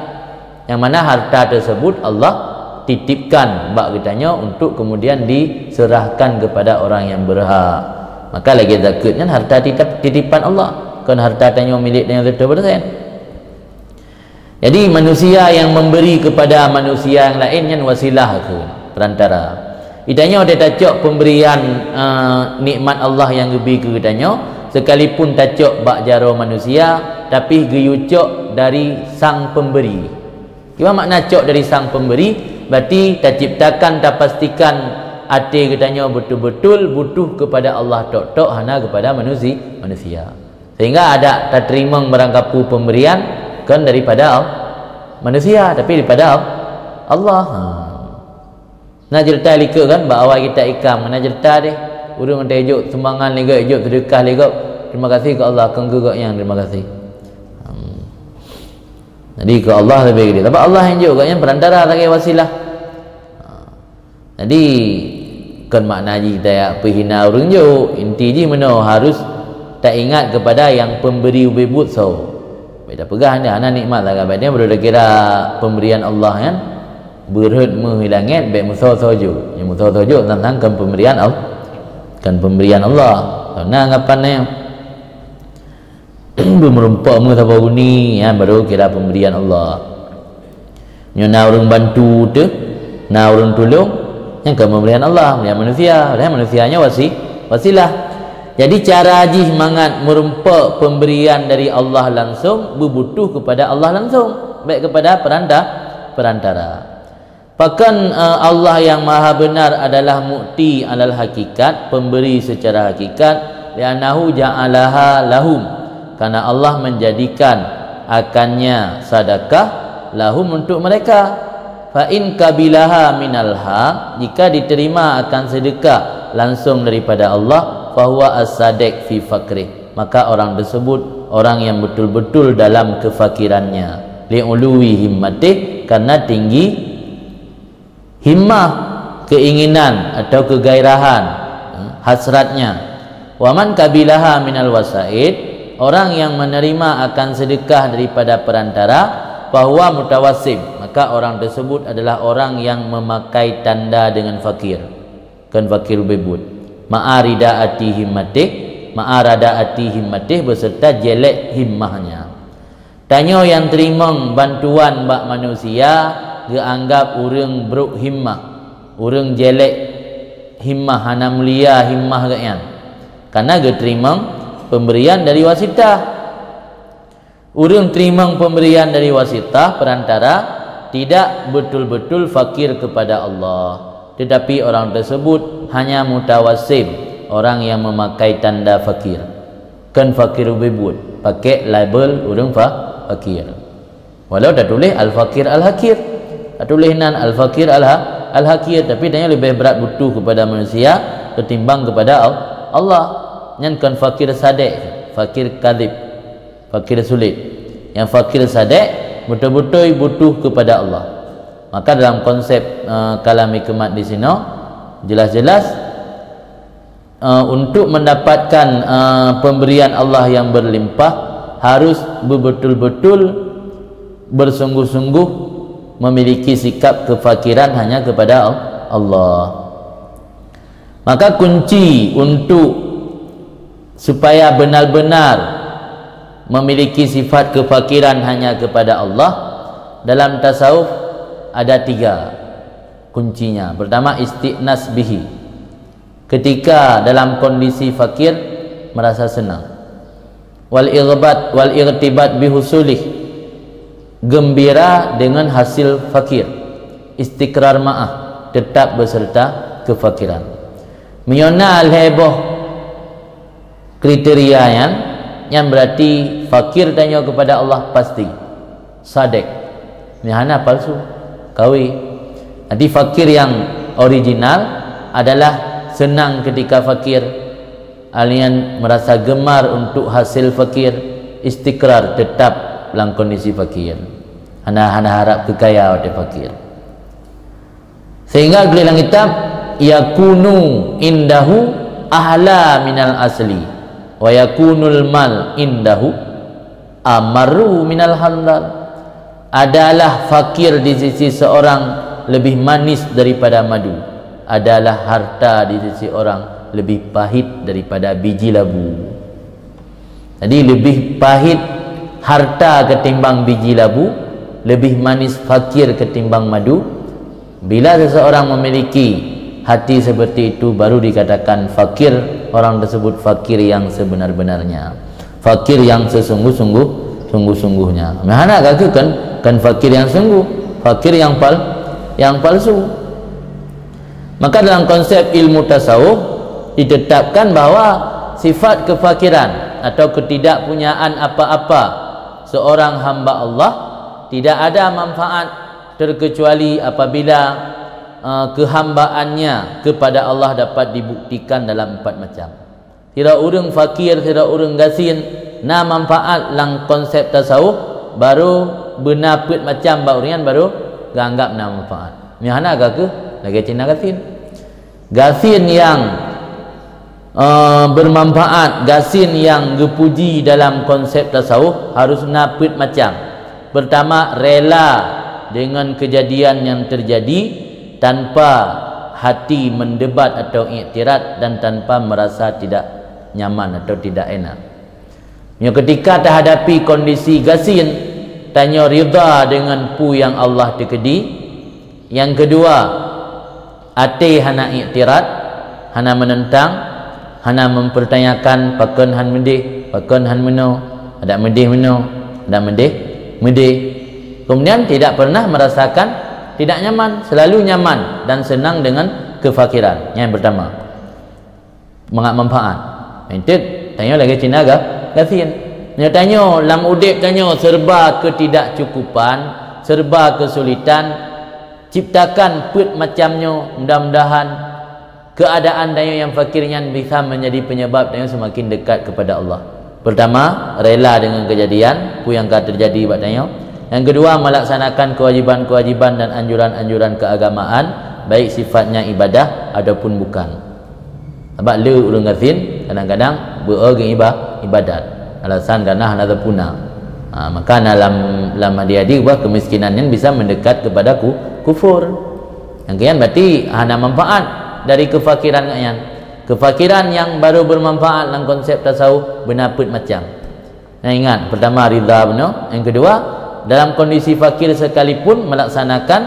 Yang mana harta tersebut Allah titipkan bak kitanya untuk kemudian diserahkan kepada orang yang berhak. Maka lagi zakatnya harta titipan Allah, kan harta tanya milik tanya 100%. Jadi manusia yang memberi kepada manusia yang lain yang wasilah ke perantara. Itanya ada tacok pemberian nikmat Allah yang lebih ke kitanya, sekalipun tacok bak jaro manusia tapi geyucok dari sang pemberi. Apa makna cok dari sang pemberi? Berarti tak ciptakan, tak pastikan hati kitanya betul-betul butuh kepada Allah tok-tok, hanya kepada manusia. Sehingga ada tak terima merangkapu pemberian kan daripada manusia, tapi daripada Allah. Nak cerita lika kan bahawa kita ikam, nak cerita deh urang ada ejok sumbangan lega, ejok sedekah lega, terima kasih ke Allah, kengge yang terima kasih. Jadi ke Allah lebih gede. Tapi Allah yang juga yang perantara sebagai wasilah. Jadi kan makna kita ya perhina orang jo, inti ji mana harus tak ingat kepada yang pemberi ubebut so. Beda pegah dia anak nikmat lah kan. Dia berada kira pemberian Allah kan. Berhut menghilangkan baik musuh sojo. Yang musuh sojo tentang kan pemberian Allah. Kan pemberian Allah. Karena anggapannya Merempak mu apa ni ya, baru kira pemberian Allah. Nyona orang bantu tu, na orang tolong, yang ke pemberian Allah, pemberian manusia. Dan manusianya wasilah. Jadi cara haji semangat merempak pemberian dari Allah langsung, berbutuh kepada Allah langsung, baik kepada perantara. Bahkan Allah yang maha benar adalah mu'ti alal hakikat, pemberi secara hakikat, li'annahu ja'alaha lahum, karena Allah menjadikan akannya sedekah lahum untuk mereka. Fa in kabilaha minal haq, jika diterima akan sedekah langsung daripada Allah, fahuwa as-sadiq fi fakri, maka orang tersebut orang yang betul-betul dalam kefakirannya, li'uluwi himmatih, karena tinggi himmah, keinginan atau kegairahan, hasratnya. Waman kabilaha minal wasaid, orang yang menerima akan sedekah daripada perantara, bahwa mutawassim, maka orang tersebut adalah orang yang memakai tanda dengan fakir, kan fakir bebut, ma'arida ati himmatih, ma'arada ati himmatih, beserta jelek himmahnya. Tanya yang terima bantuan bak manusia, dia anggap orang bruk himmah, orang jelek himmah, hana mulia himmah gakyan, karena dia terima pemberian dari wasitah. Orang terima pemberian dari wasitah, perantara, tidak betul-betul fakir kepada Allah, tetapi orang tersebut hanya mutawassim, orang yang memakai tanda fakir, kan fakir bebut, pakai label orang fakir. Walau dah tulis al-fakir al-hakir, tulis nan al-fakir al-hakir, tapi dia lebih berat butuh kepada manusia ketimbang kepada Allah. Yang kan fakir sadek, fakir kadhib, fakir sulit. Yang fakir sadek betul-betul butuh kepada Allah. Maka dalam konsep kalam hikmat di sini jelas-jelas untuk mendapatkan pemberian Allah yang berlimpah harus betul-betul bersungguh-sungguh memiliki sikap kefakiran hanya kepada Allah. Maka kunci untuk supaya benar-benar memiliki sifat kefakiran hanya kepada Allah dalam tasawuf ada 3 kuncinya. Pertama, istiqnas bihi, ketika dalam kondisi fakir merasa senang. Wal irtibat bihusulih, gembira dengan hasil fakir. Istiqrar ma'ah, tetap beserta kefakiran. Miona al-heboh kriteria yang berarti fakir tanya kepada Allah pasti sadek, mihana palsu kawi. Nanti fakir yang original adalah senang ketika fakir, alian merasa gemar untuk hasil fakir, istiqrar tetap dalam kondisi fakir, hana harap kekaya oleh fakir. Sehingga gelilang kitab yakunu indahu ahla minal asli wa yakunul mal indahu amaru minal handal. Adalah fakir di sisi seorang lebih manis daripada madu, adalah harta di sisi orang lebih pahit daripada biji labu. Jadi lebih pahit harta ketimbang biji labu, lebih manis fakir ketimbang madu. Bila seseorang memiliki hati seperti itu, baru dikatakan fakir. Orang tersebut fakir yang sebenar-benarnya, fakir yang sesungguh-sungguhnya. Mana kaki kan fakir yang sungguh, fakir yang palsu. Maka dalam konsep ilmu tasawuf ditetapkan bahawa sifat kefakiran atau ketidakpunyaan apa-apa seorang hamba Allah tidak ada manfaat terkecuali apabila kehambaannya kepada Allah dapat dibuktikan dalam 4 macam. Tidak orang fakir, tidak orang gasin, na manfaat lang konsep tasawuf baru benar put macam baurian baru ganggap na manfaat. Mihana agak ke lagi cina gasin. Gasin yang bermanfaat, gasin yang gepuji dalam konsep tasawuf harus na put macam. Pertama, rela dengan kejadian yang terjadi tanpa hati mendebat atau iktirad dan tanpa merasa tidak nyaman atau tidak enak. Ketika terhadapi kondisi gasin, tanya rida dengan pu yang Allah tekedi. Yang kedua, ati hana iktirad, hana menentang, hana mempertanyakan pakon han mendih, pakon han meno, ada mendih meno, ada mendih. Kemudian tidak pernah merasakan tidak nyaman, selalu nyaman dan senang dengan kefakiran. Yang pertama, mengat manfaat. Itu tanya lagi Cina gasin. Dia tanya lam udip, tanya serba ketidakcukupan, serba kesulitan, ciptakan put macamnya, mudah-mudahan keadaan daya yang fakirnya bisa menjadi penyebab daya semakin dekat kepada Allah. Pertama, rela dengan kejadian pu yang akan terjadi buat daya. Yang kedua, melaksanakan kewajiban-kewajiban dan anjuran-anjuran keagamaan, baik sifatnya ibadah ataupun bukan. Sebab le urang gasin kadang-kadang berorang ibadat. Alasan kerana hana terpuna. Maka dalam hadi-hadi buat kemiskinan yang bisa mendekat kepada kufur. Yang kian berarti hana manfaat dari kefakiran kian. Kefakiran yang baru bermanfaat dalam konsep tasawuf benaput macam. Yang ingat, pertama ridha benar, yang kedua dalam kondisi fakir sekalipun melaksanakan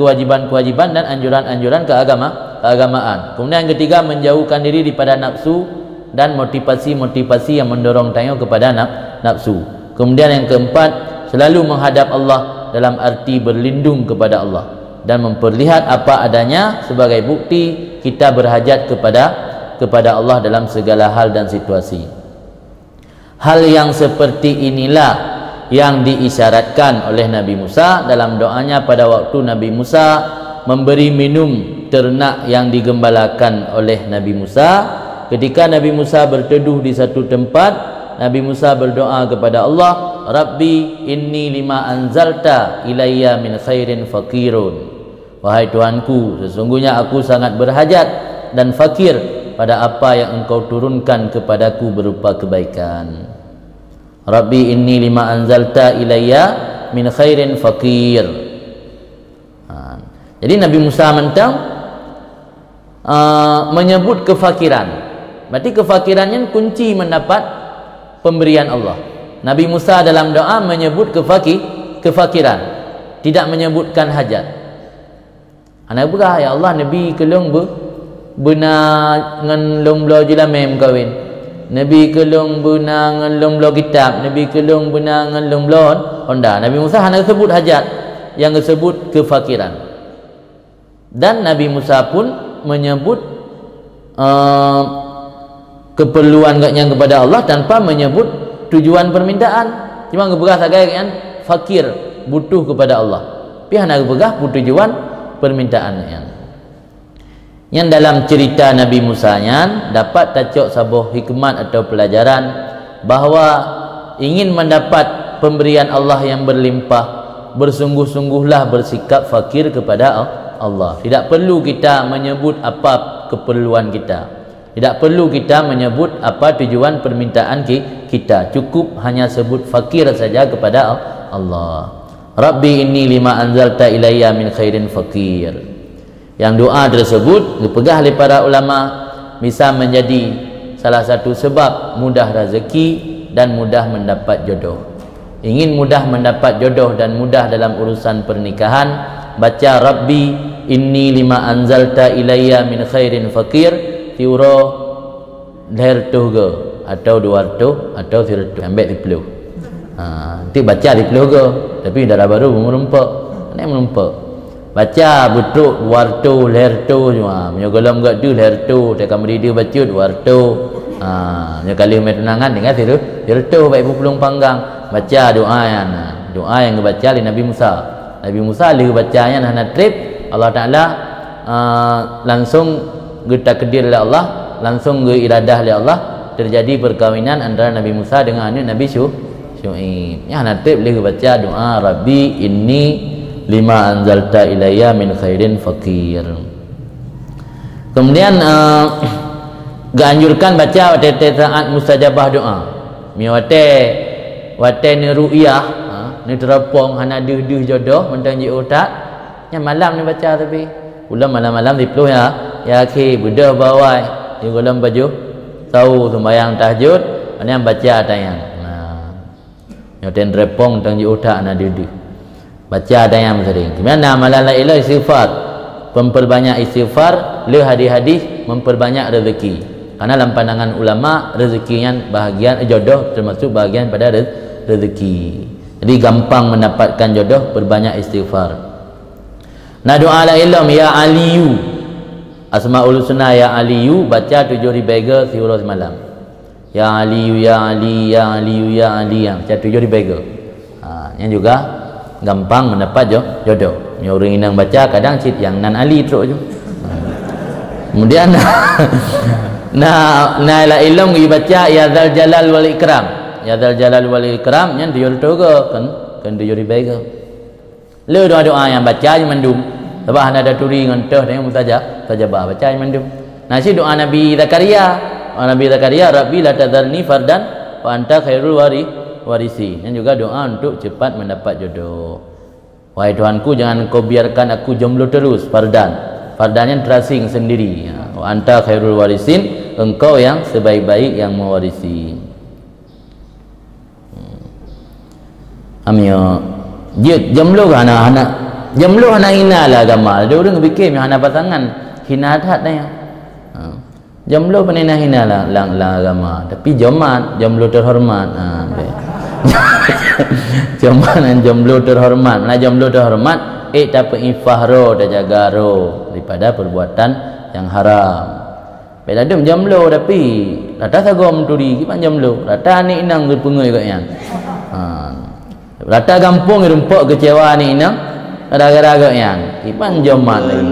kewajiban-kewajiban dan anjuran-anjuran keagamaan. Kemudian yang ketiga, menjauhkan diri daripada nafsu dan motivasi-motivasi yang mendorong tanya kepada nafsu. Kemudian yang keempat, selalu menghadap Allah dalam arti berlindung kepada Allah dan memperlihat apa adanya sebagai bukti kita berhajat kepada Allah dalam segala hal dan situasi. Hal yang seperti inilah yang diisyaratkan oleh Nabi Musa dalam doanya pada waktu Nabi Musa memberi minum ternak yang digembalakan oleh Nabi Musa. Ketika Nabi Musa berteduh di satu tempat, Nabi Musa berdoa kepada Allah, Rabbi inni lima anzalta ilayya min khairin fakirun. Wahai Tuhanku, sesungguhnya aku sangat berhajat dan fakir pada apa yang engkau turunkan kepadaku berupa kebaikan. Rabbi inni lima anzalta ilayya min khairin fakir. Jadi Nabi Musa mentang menyebut kefakiran. Berarti kefakirannya kunci mendapat pemberian Allah. Nabi Musa dalam doa menyebut kefakiran, tidak menyebutkan hajat. Anak berah, ya Allah, Nabi kelong benar ngan lomblo jula mem kawin. Nabi kelong benar ngan lomblo kitab. Nabi kelong benar ngan lomblo honda. Nabi Musa hanya sebut hajat, yang disebut kefakiran. Dan Nabi Musa pun menyebut keperluan yang kepada Allah tanpa menyebut tujuan permintaan. Cuma ngeberah sagai kan fakir, butuh kepada Allah. Tapi hanya ngeberah tujuan permintaan yang dalam cerita Nabi Musa nya dapat tacok sabuh hikmat atau pelajaran bahawa ingin mendapat pemberian Allah yang berlimpah, bersungguh-sungguhlah bersikap fakir kepada Allah. Tidak perlu kita menyebut apa keperluan kita. Tidak perlu kita menyebut apa tujuan permintaan kita. Cukup hanya sebut fakir saja kepada Allah. Rabbi inni lima anzalta ilayya min khairin fakir. Yang doa tersebut dipegang oleh para ulama bisa menjadi salah satu sebab mudah rezeki dan mudah mendapat jodoh. Ingin mudah mendapat jodoh dan mudah dalam urusan pernikahan, baca Rabbi inni lima anzalta ilayya min khairin fakir. Tiuro ler tuh atau 200 atau 100 ambil 10. Nanti baca 10 ke, tapi darah baru merumpak. Nak merumpak. Baca betul 200 ler tu cuma. Menyogolam gak tu ler tu, tak kamari dia baca 200. Nya kali metenangan dengan 100 baik pulung panggang. Baca doa yang dibaca oleh Nabi Musa. Nabi Musa le bacanya hana trip, Allah Taala langsung kita kedir oleh Allah, langsung ke iradah oleh Allah, terjadi perkawinan antara Nabi Musa dengan anak Nabi Syuaib. Ya nanti boleh baca doa Rabbi inni lima anzalta ilayya min khairin fakir. Kemudian ganjurkan baca saat mustajabah doa. Mi wate ni ru'yah, ni terapong hana duh jodoh mentang je otak. Yang malam ni baca tapi ulam malam-malam dipluh ya akhi budak bawai di dalam baju tahu sembahyang tahajud yang baca tayang. nyoten repong tang ji utak na duduk baca ada yang sering gimana amalan la ilaha istighfar memperbanyak istighfar le hadis-hadis memperbanyak rezeki karena dalam pandangan ulama rezekinya bahagian jodoh termasuk bahagian pada rezeki jadi gampang mendapatkan jodoh berbanyak istighfar. Nah doa la ilam ya aliyu asmaul husna ya aliyu baca 7 ribu surah semalam ya aliyu ya ali ya aliyu ya ali yang baca 7 ribu yang juga gampang mendapat jodoh. Yang orang inang baca kadang cit yang nan ali teruk je. Kemudian nah la ilam baca ya zal jalal wal ikram ya zal jalal wal ikram yang dia toga kan dia ribaga le doa yang baca yang mendum sebab ada turi ngenteh dengan mustajabah baca yang mendum. Nah si doa Nabi Zakaria Rabbi la tadzarni fardan wa anta khairul warisi yang juga doa untuk cepat mendapat jodoh. Wahai Tuhanku jangan kau biarkan aku jomblo terus fardannya terasing sendiri ya. Wa anta khairul warisin engkau yang sebaik-baik yang mewarisi. Amio dia jomblo kan anak jomblo anak hina lah agama ada orang fikir anak pasangan hina adat dah ya. Jomblo panina hina lah agama tapi jomblo terhormat jomblo terhormat mana jomblo terhormat dapat ifahro dan jagaro daripada perbuatan yang haram. Beda dem jomblo tapi rata sagom turi kipan jomblo rata ni inang berpengai kat yang rata gampung rumpok kecewa ni inang gara-gara kat yang kipan jomat lagi